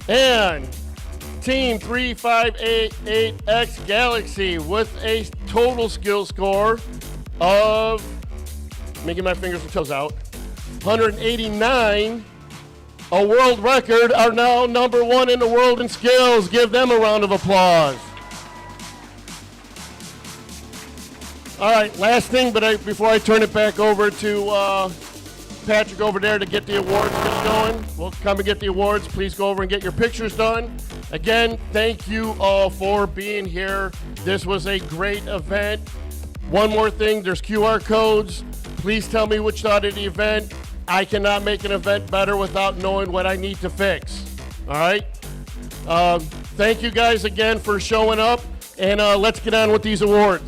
And Team 3588X Galaxy with a total skill score of, making my fingers and toes out, 189, a world record, are now number 1 in the world in skills. Give them a round of applause. All right, last thing, but before I turn it back over to Patrick over there to get the awards going, we'll come and get the awards. Please go over and get your pictures done. Again, thank you all for being here. This was a great event. One more thing, there's QR codes. Please tell me which side of the event. I cannot make an event better without knowing what I need to fix. All right? Thank you guys again for showing up, and let's get on with these awards.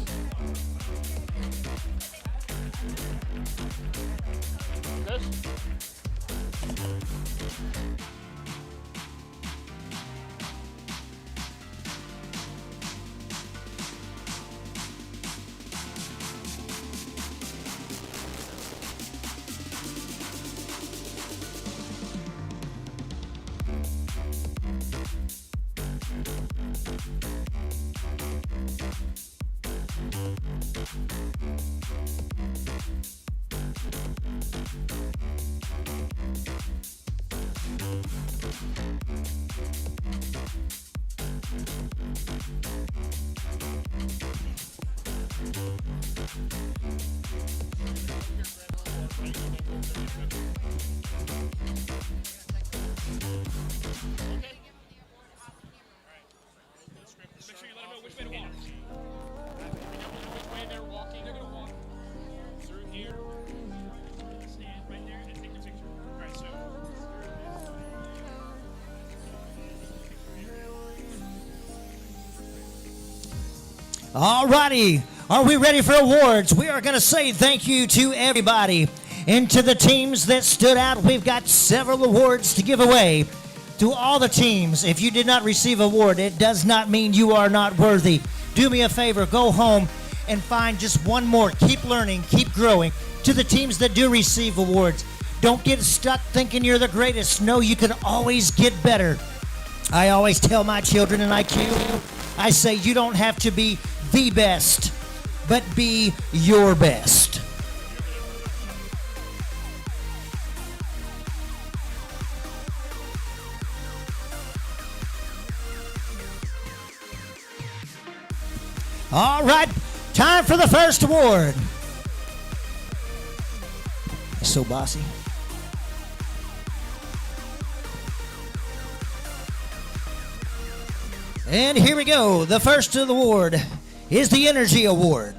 All righty. Are we ready for awards? We are going to say thank you to everybody and to the teams that stood out. We've got several awards to give away to all the teams. If you did not receive an award, it does not mean you are not worthy. Do me a favor, go home and find just one more. Keep learning, keep growing. To the teams that do receive awards, don't get stuck thinking you're the greatest. No, you can always get better. I always tell my children in IQ, I say you don't have to be the best, but be your best. All right, time for the first award. So bossy. And here we go. The first award is the Energy Award.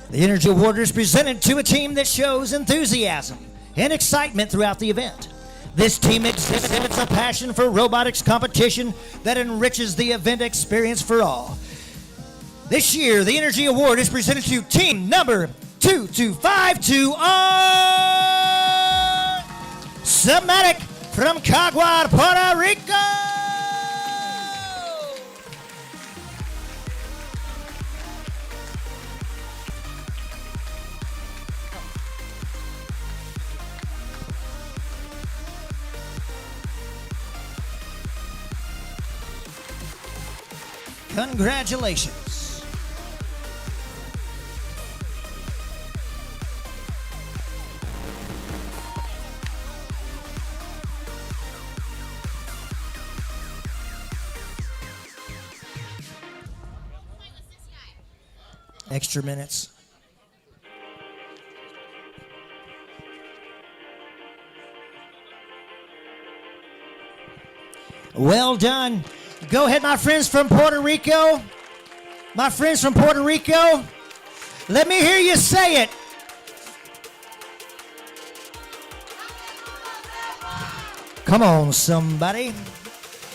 The Energy Award is presented to a team that shows enthusiasm and excitement throughout the event. This team exhibits a passion for robotics competition that enriches the event experience for all. This year, the Energy Award is presented to team number 2252 Submatic from Caguar, Puerto Rico. Congratulations. Extra minutes. Well done. Go ahead, my friends from Puerto Rico. My friends from Puerto Rico, let me hear you say it. Come on, somebody.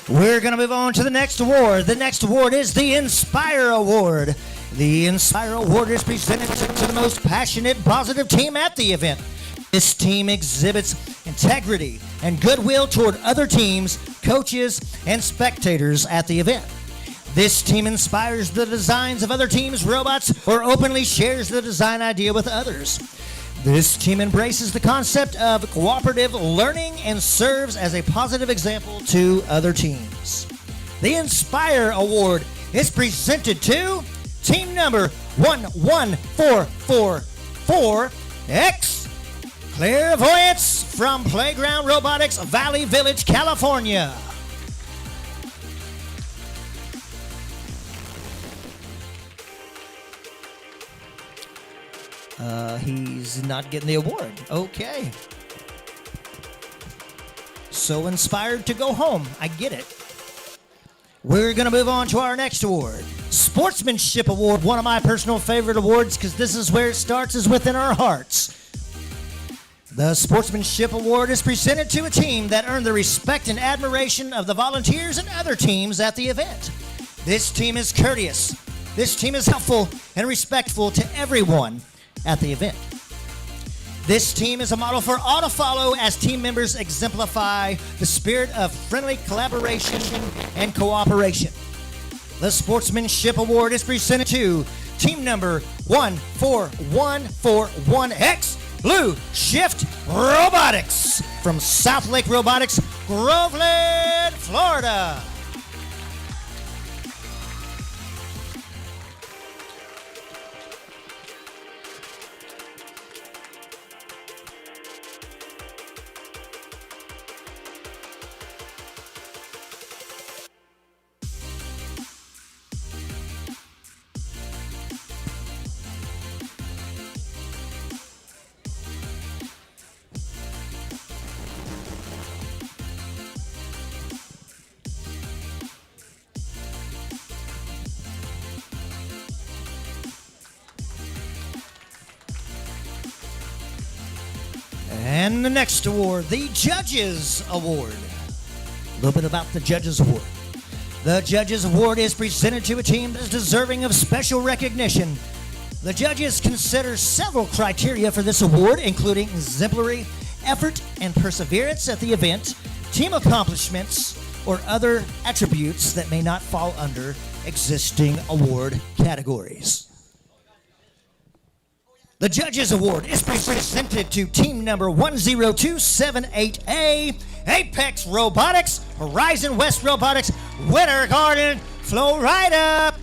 We're going to move on to the next award. The next award is the Inspire Award. The Inspire Award is presented to the most passionate, positive team at the event. This team exhibits integrity and goodwill toward other teams, coaches, and spectators at the event. This team inspires the designs of other teams' robots or openly shares the design idea with others. This team embraces the concept of cooperative learning and serves as a positive example to other teams. The Inspire Award is presented to team number 11444X Clairvoyance from Playground Robotics, Valley Village, California. He's not getting the award. Okay. So inspired to go home. I get it. We're going to move on to our next award. Sportsmanship Award, one of my personal favorite awards because this is where it starts, is within our hearts. The Sportsmanship Award is presented to a team that earned the respect and admiration of the volunteers and other teams at the event. This team is courteous. This team is helpful and respectful to everyone at the event. This team is a model for all to follow as team members exemplify the spirit of friendly collaboration and cooperation. The Sportsmanship Award is presented to team number 14141X Blue Shift Robotics from South Lake Robotics, Groveland, Florida. And the next award, the Judges Award. A little bit about the Judges Award. The Judges Award is presented to a team that is deserving of special recognition. The judges consider several criteria for this award, including exemplary effort and perseverance at the event, team accomplishments, or other attributes that may not fall under existing award categories. The Judges Award is presented to team number 10278A, Apex Robotics, Horizon West Robotics, Winter Garden, Florida.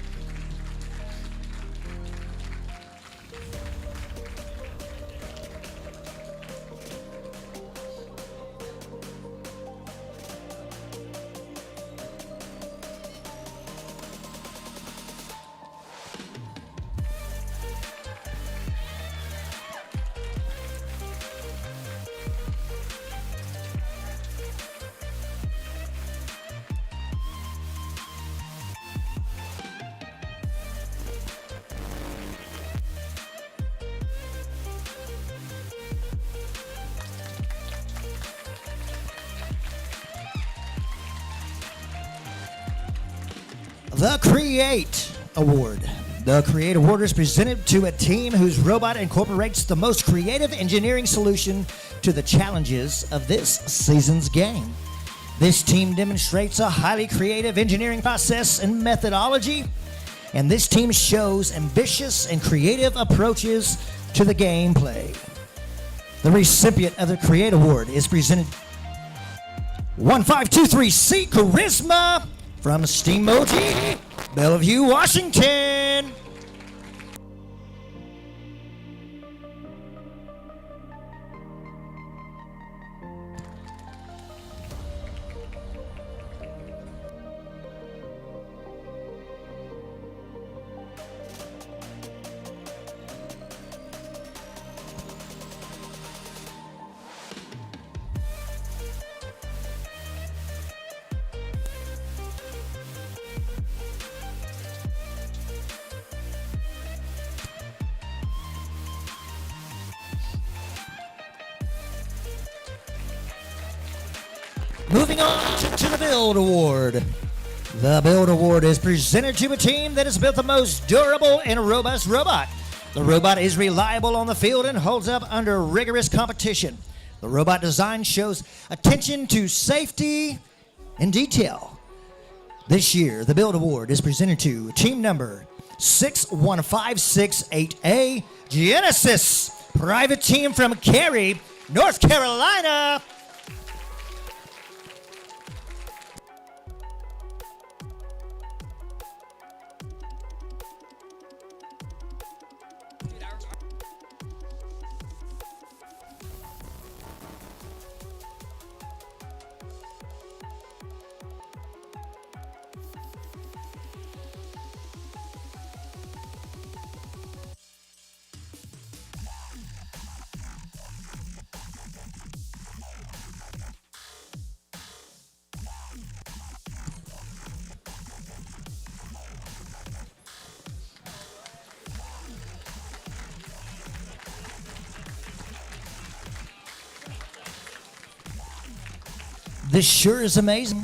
The Create Award. The Create Award is presented to a team whose robot incorporates the most creative engineering solution to the challenges of this season's game. This team demonstrates a highly creative engineering process and methodology, and this team shows ambitious and creative approaches to the gameplay. The recipient of the Create Award is presented 1523C Charisma from Steamoji, Bellevue, Washington. Moving on to the Build Award. The Build Award is presented to a team that has built the most durable and robust robot. The robot is reliable on the field and holds up under rigorous competition. The robot design shows attention to safety and detail. This year, the Build Award is presented to team number 61568A, Genesis, private team from Cary, North Carolina. This sure is amazing.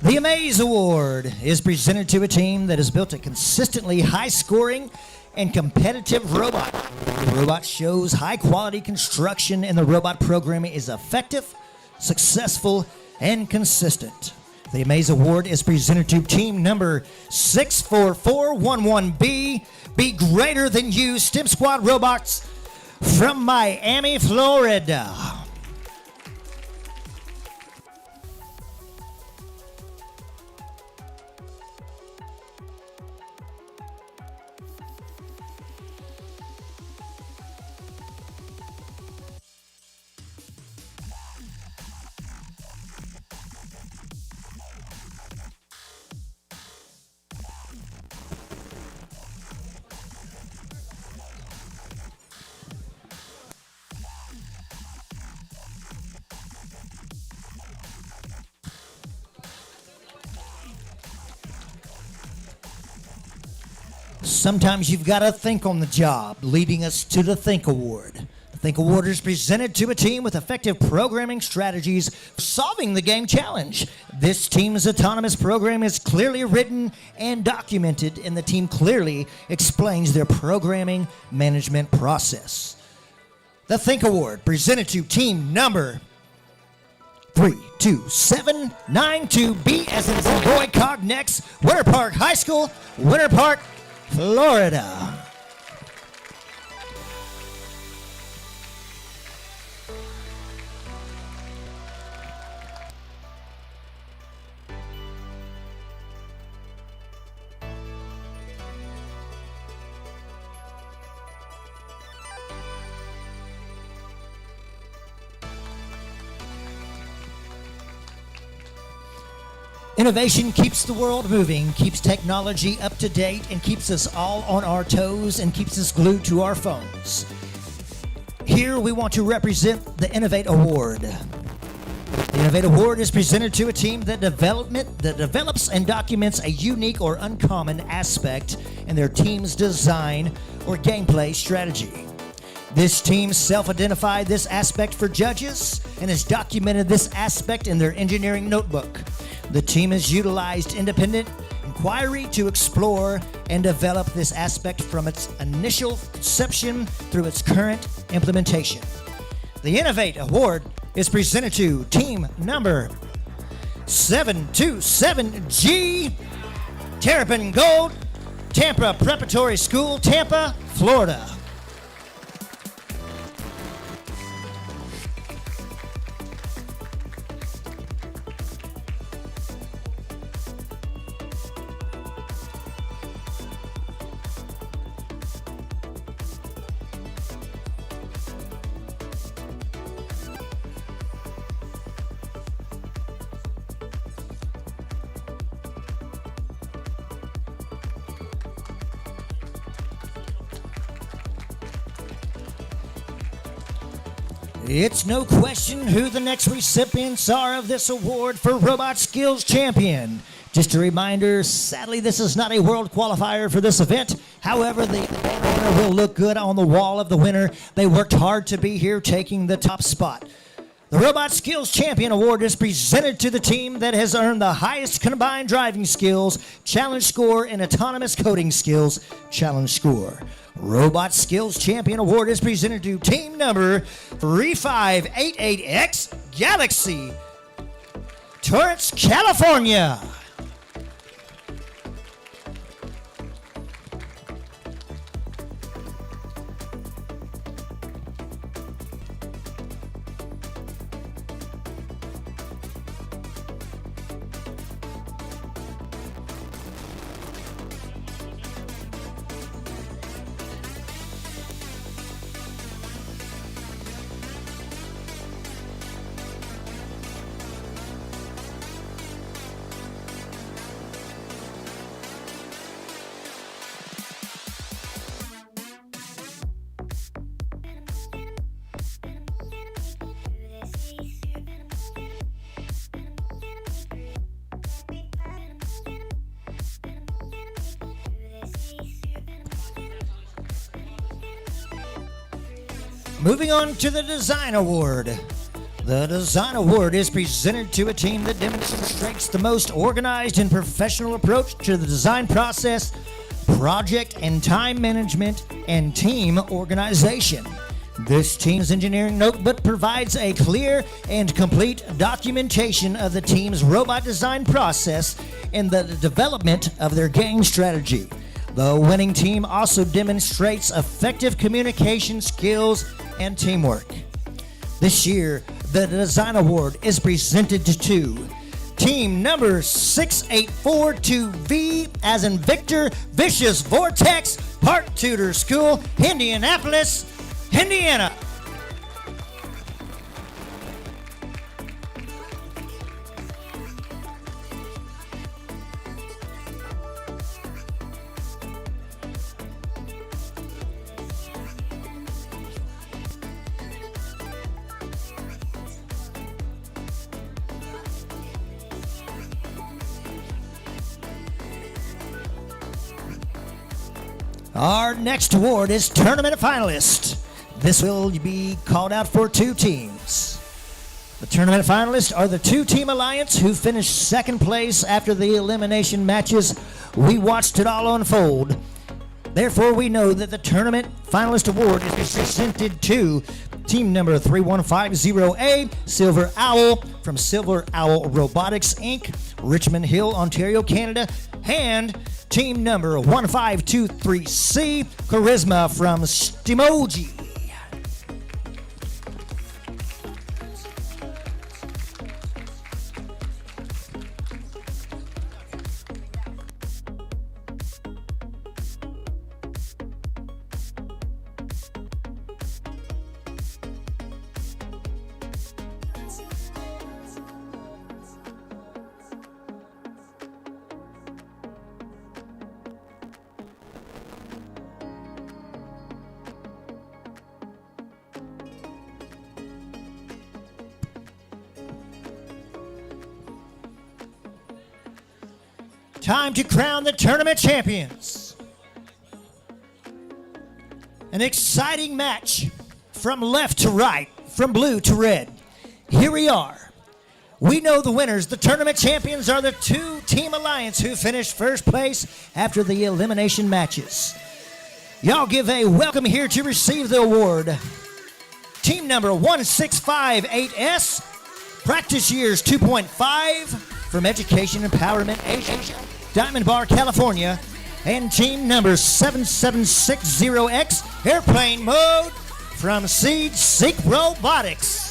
The Amaze Award is presented to a team that has built a consistently high-scoring and competitive robot. The robot shows high-quality construction, and the robot programming is effective, successful, and consistent. The Amaze Award is presented to team number 64411B, Be Greater Than You, STEM Squad Robots from Miami, Florida. Sometimes you've got to think on the job, leading us to the Think Award. The Think Award is presented to a team with effective programming strategies for solving the game challenge. This team's autonomous program is clearly written and documented, and the team clearly explains their programming management process. The Think Award presented to team number 32792B as in Boy Cognex, Winter Park High School, Winter Park, Florida. Innovation keeps the world moving, keeps technology up to date, and keeps us all on our toes and keeps us glued to our phones. Here we want to represent the Innovate Award. The Innovate Award is presented to a team that develops and documents a unique or uncommon aspect in their team's design or gameplay strategy. This team self-identified this aspect for judges and has documented this aspect in their engineering notebook. The team has utilized independent inquiry to explore and develop this aspect from its initial conception through its current implementation. The Innovate Award is presented to team number 727G, Terrapin Gold, Tampa Preparatory School, Tampa, Florida. It's no question who the next recipients are of this award for Robot Skills Champion. Just a reminder, sadly, this is not a world qualifier for this event. However, the winner will look good on the wall of the winner. They worked hard to be here, taking the top spot. The Robot Skills Champion Award is presented to the team that has earned the highest combined driving skills, challenge score, and autonomous coding skills, challenge score. Robot Skills Champion Award is presented to team number 3588X Galaxy, Torrance, California. Moving on to the Design Award. The Design Award is presented to a team that demonstrates the most organized and professional approach to the design process, project and time management, and team organization. This team's engineering notebook provides a clear and complete documentation of the team's robot design process and the development of their game strategy. The winning team also demonstrates effective communication skills and teamwork. This year, the Design Award is presented to team number 6842V, as in Victor, Vicious Vortex, Park Tutor School, Indianapolis, Indiana. Our next award is Tournament Finalist. This will be called out for two teams. The tournament finalists are the two-team alliance who finished second place after the elimination matches. We watched it all unfold. Therefore, we know that the tournament finalist award is presented to team number 3150A, Silver Owl from Silver Owl Robotics, Inc., Richmond Hill, Ontario, Canada, and team number 1523C, Charisma from Stimoji. Time to crown the tournament champions. An exciting match from left to right, from blue to red. Here we are. We know the winners. The tournament champions are the two-team alliance who finished first place after the elimination matches. Y'all give a welcome here to receive the award. Team number 1658S, practice years 2.5 from Education Empowerment Asia, Diamond Bar, California, and team number 7760X, airplane mode from Seed Seek Robotics.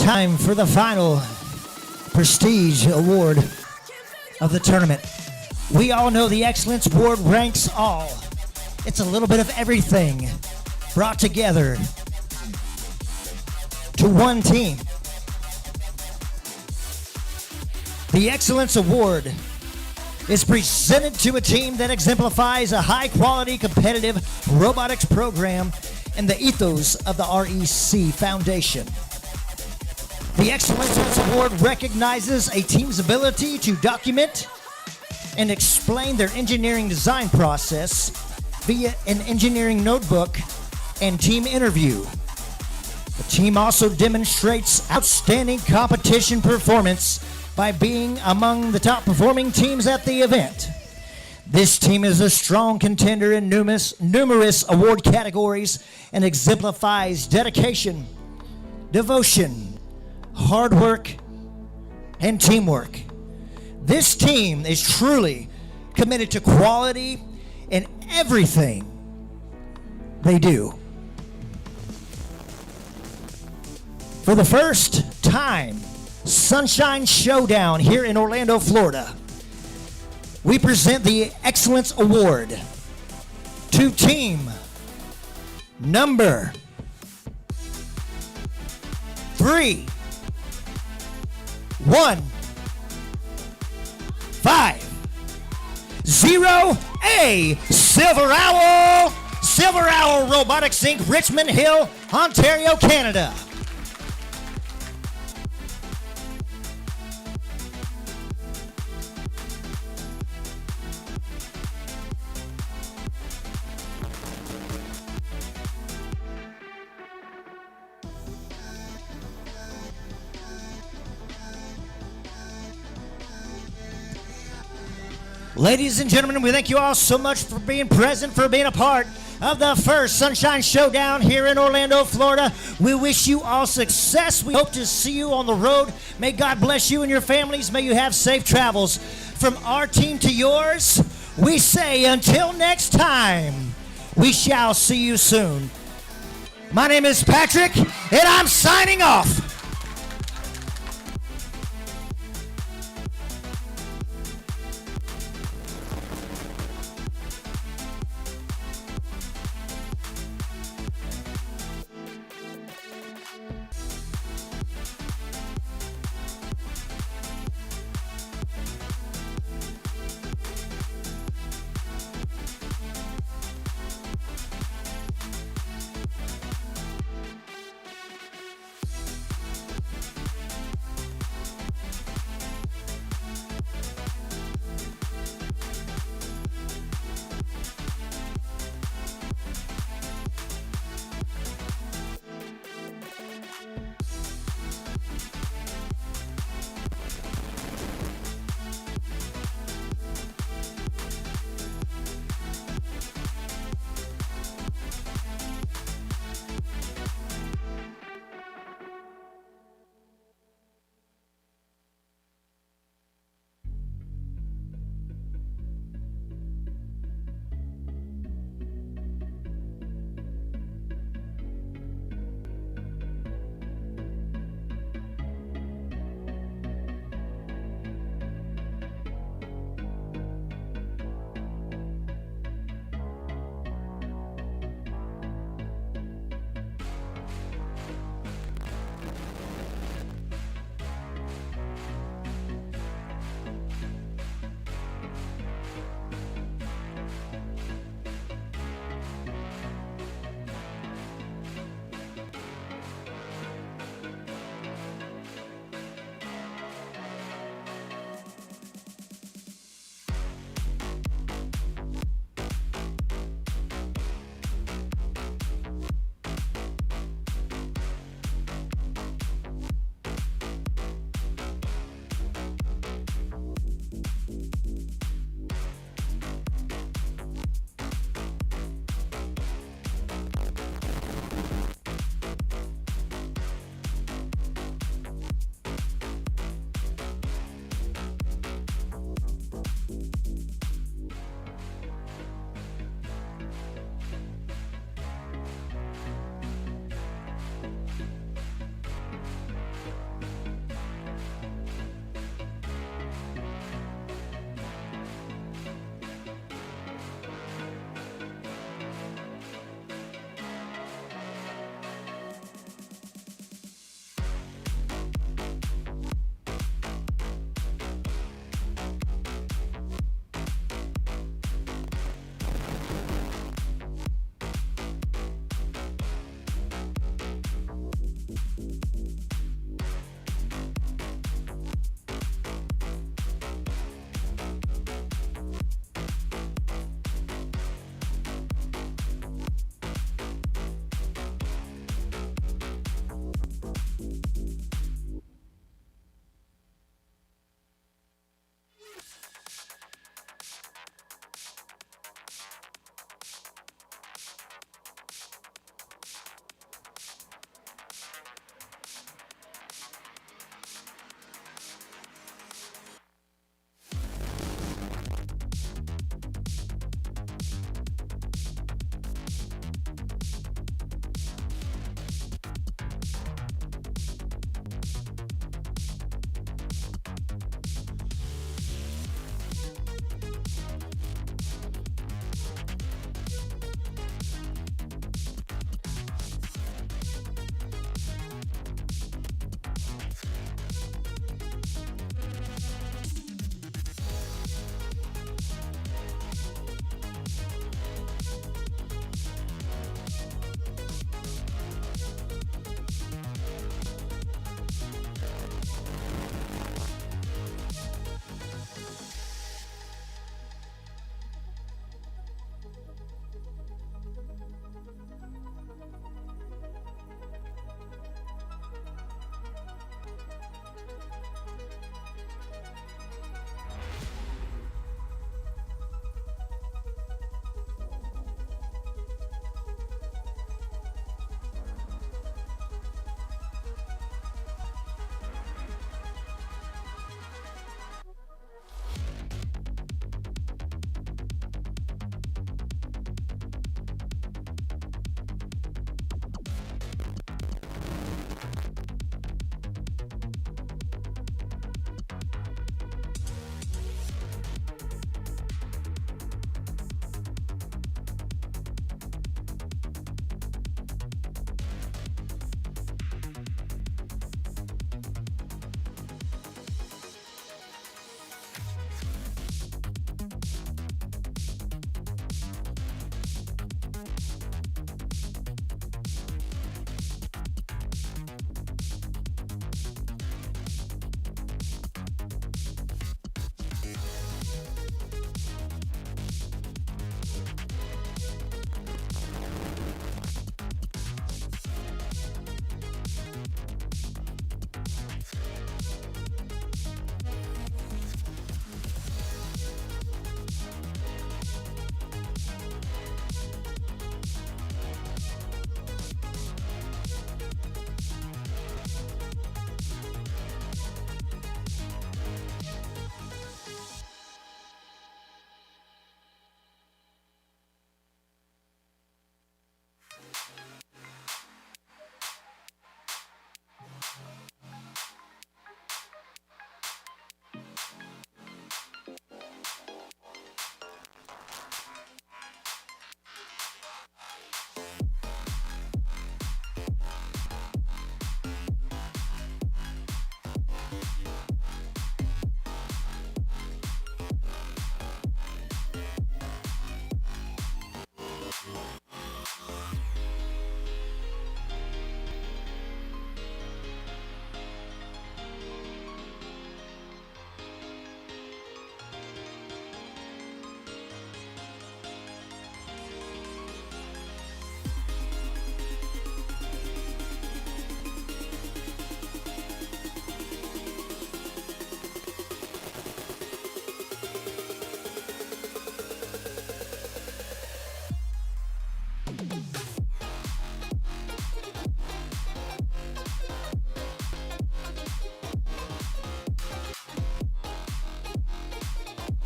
Time for the final prestige award of the tournament. We all know the Excellence Award ranks all. It's a little bit of everything brought together to one team. The Excellence Award is presented to a team that exemplifies a high-quality, competitive robotics program and the ethos of the REC Foundation. The Excellence Award recognizes a team's ability to document and explain their engineering design process via an engineering notebook and team interview. The team also demonstrates outstanding competition performance by being among the top performing teams at the event. This team is a strong contender in numerous award categories and exemplifies dedication, devotion, hard work, and teamwork. This team is truly committed to quality in everything they do. For the first time, Sunshine Showdown here in Orlando, Florida, we present the Excellence Award to team number 3, 1, 5, 0A Silver Owl, Silver Owl Robotics Inc., Richmond Hill, Ontario, Canada. Ladies and gentlemen, we thank you all so much for being present, for being a part of the first Sunshine Showdown here in Orlando, Florida. We wish you all success. We hope to see you on the road. May God bless you and your families. May you have safe travels. From our team to yours, we say until next time, we shall see you soon. My name is Patrick, and I'm signing off.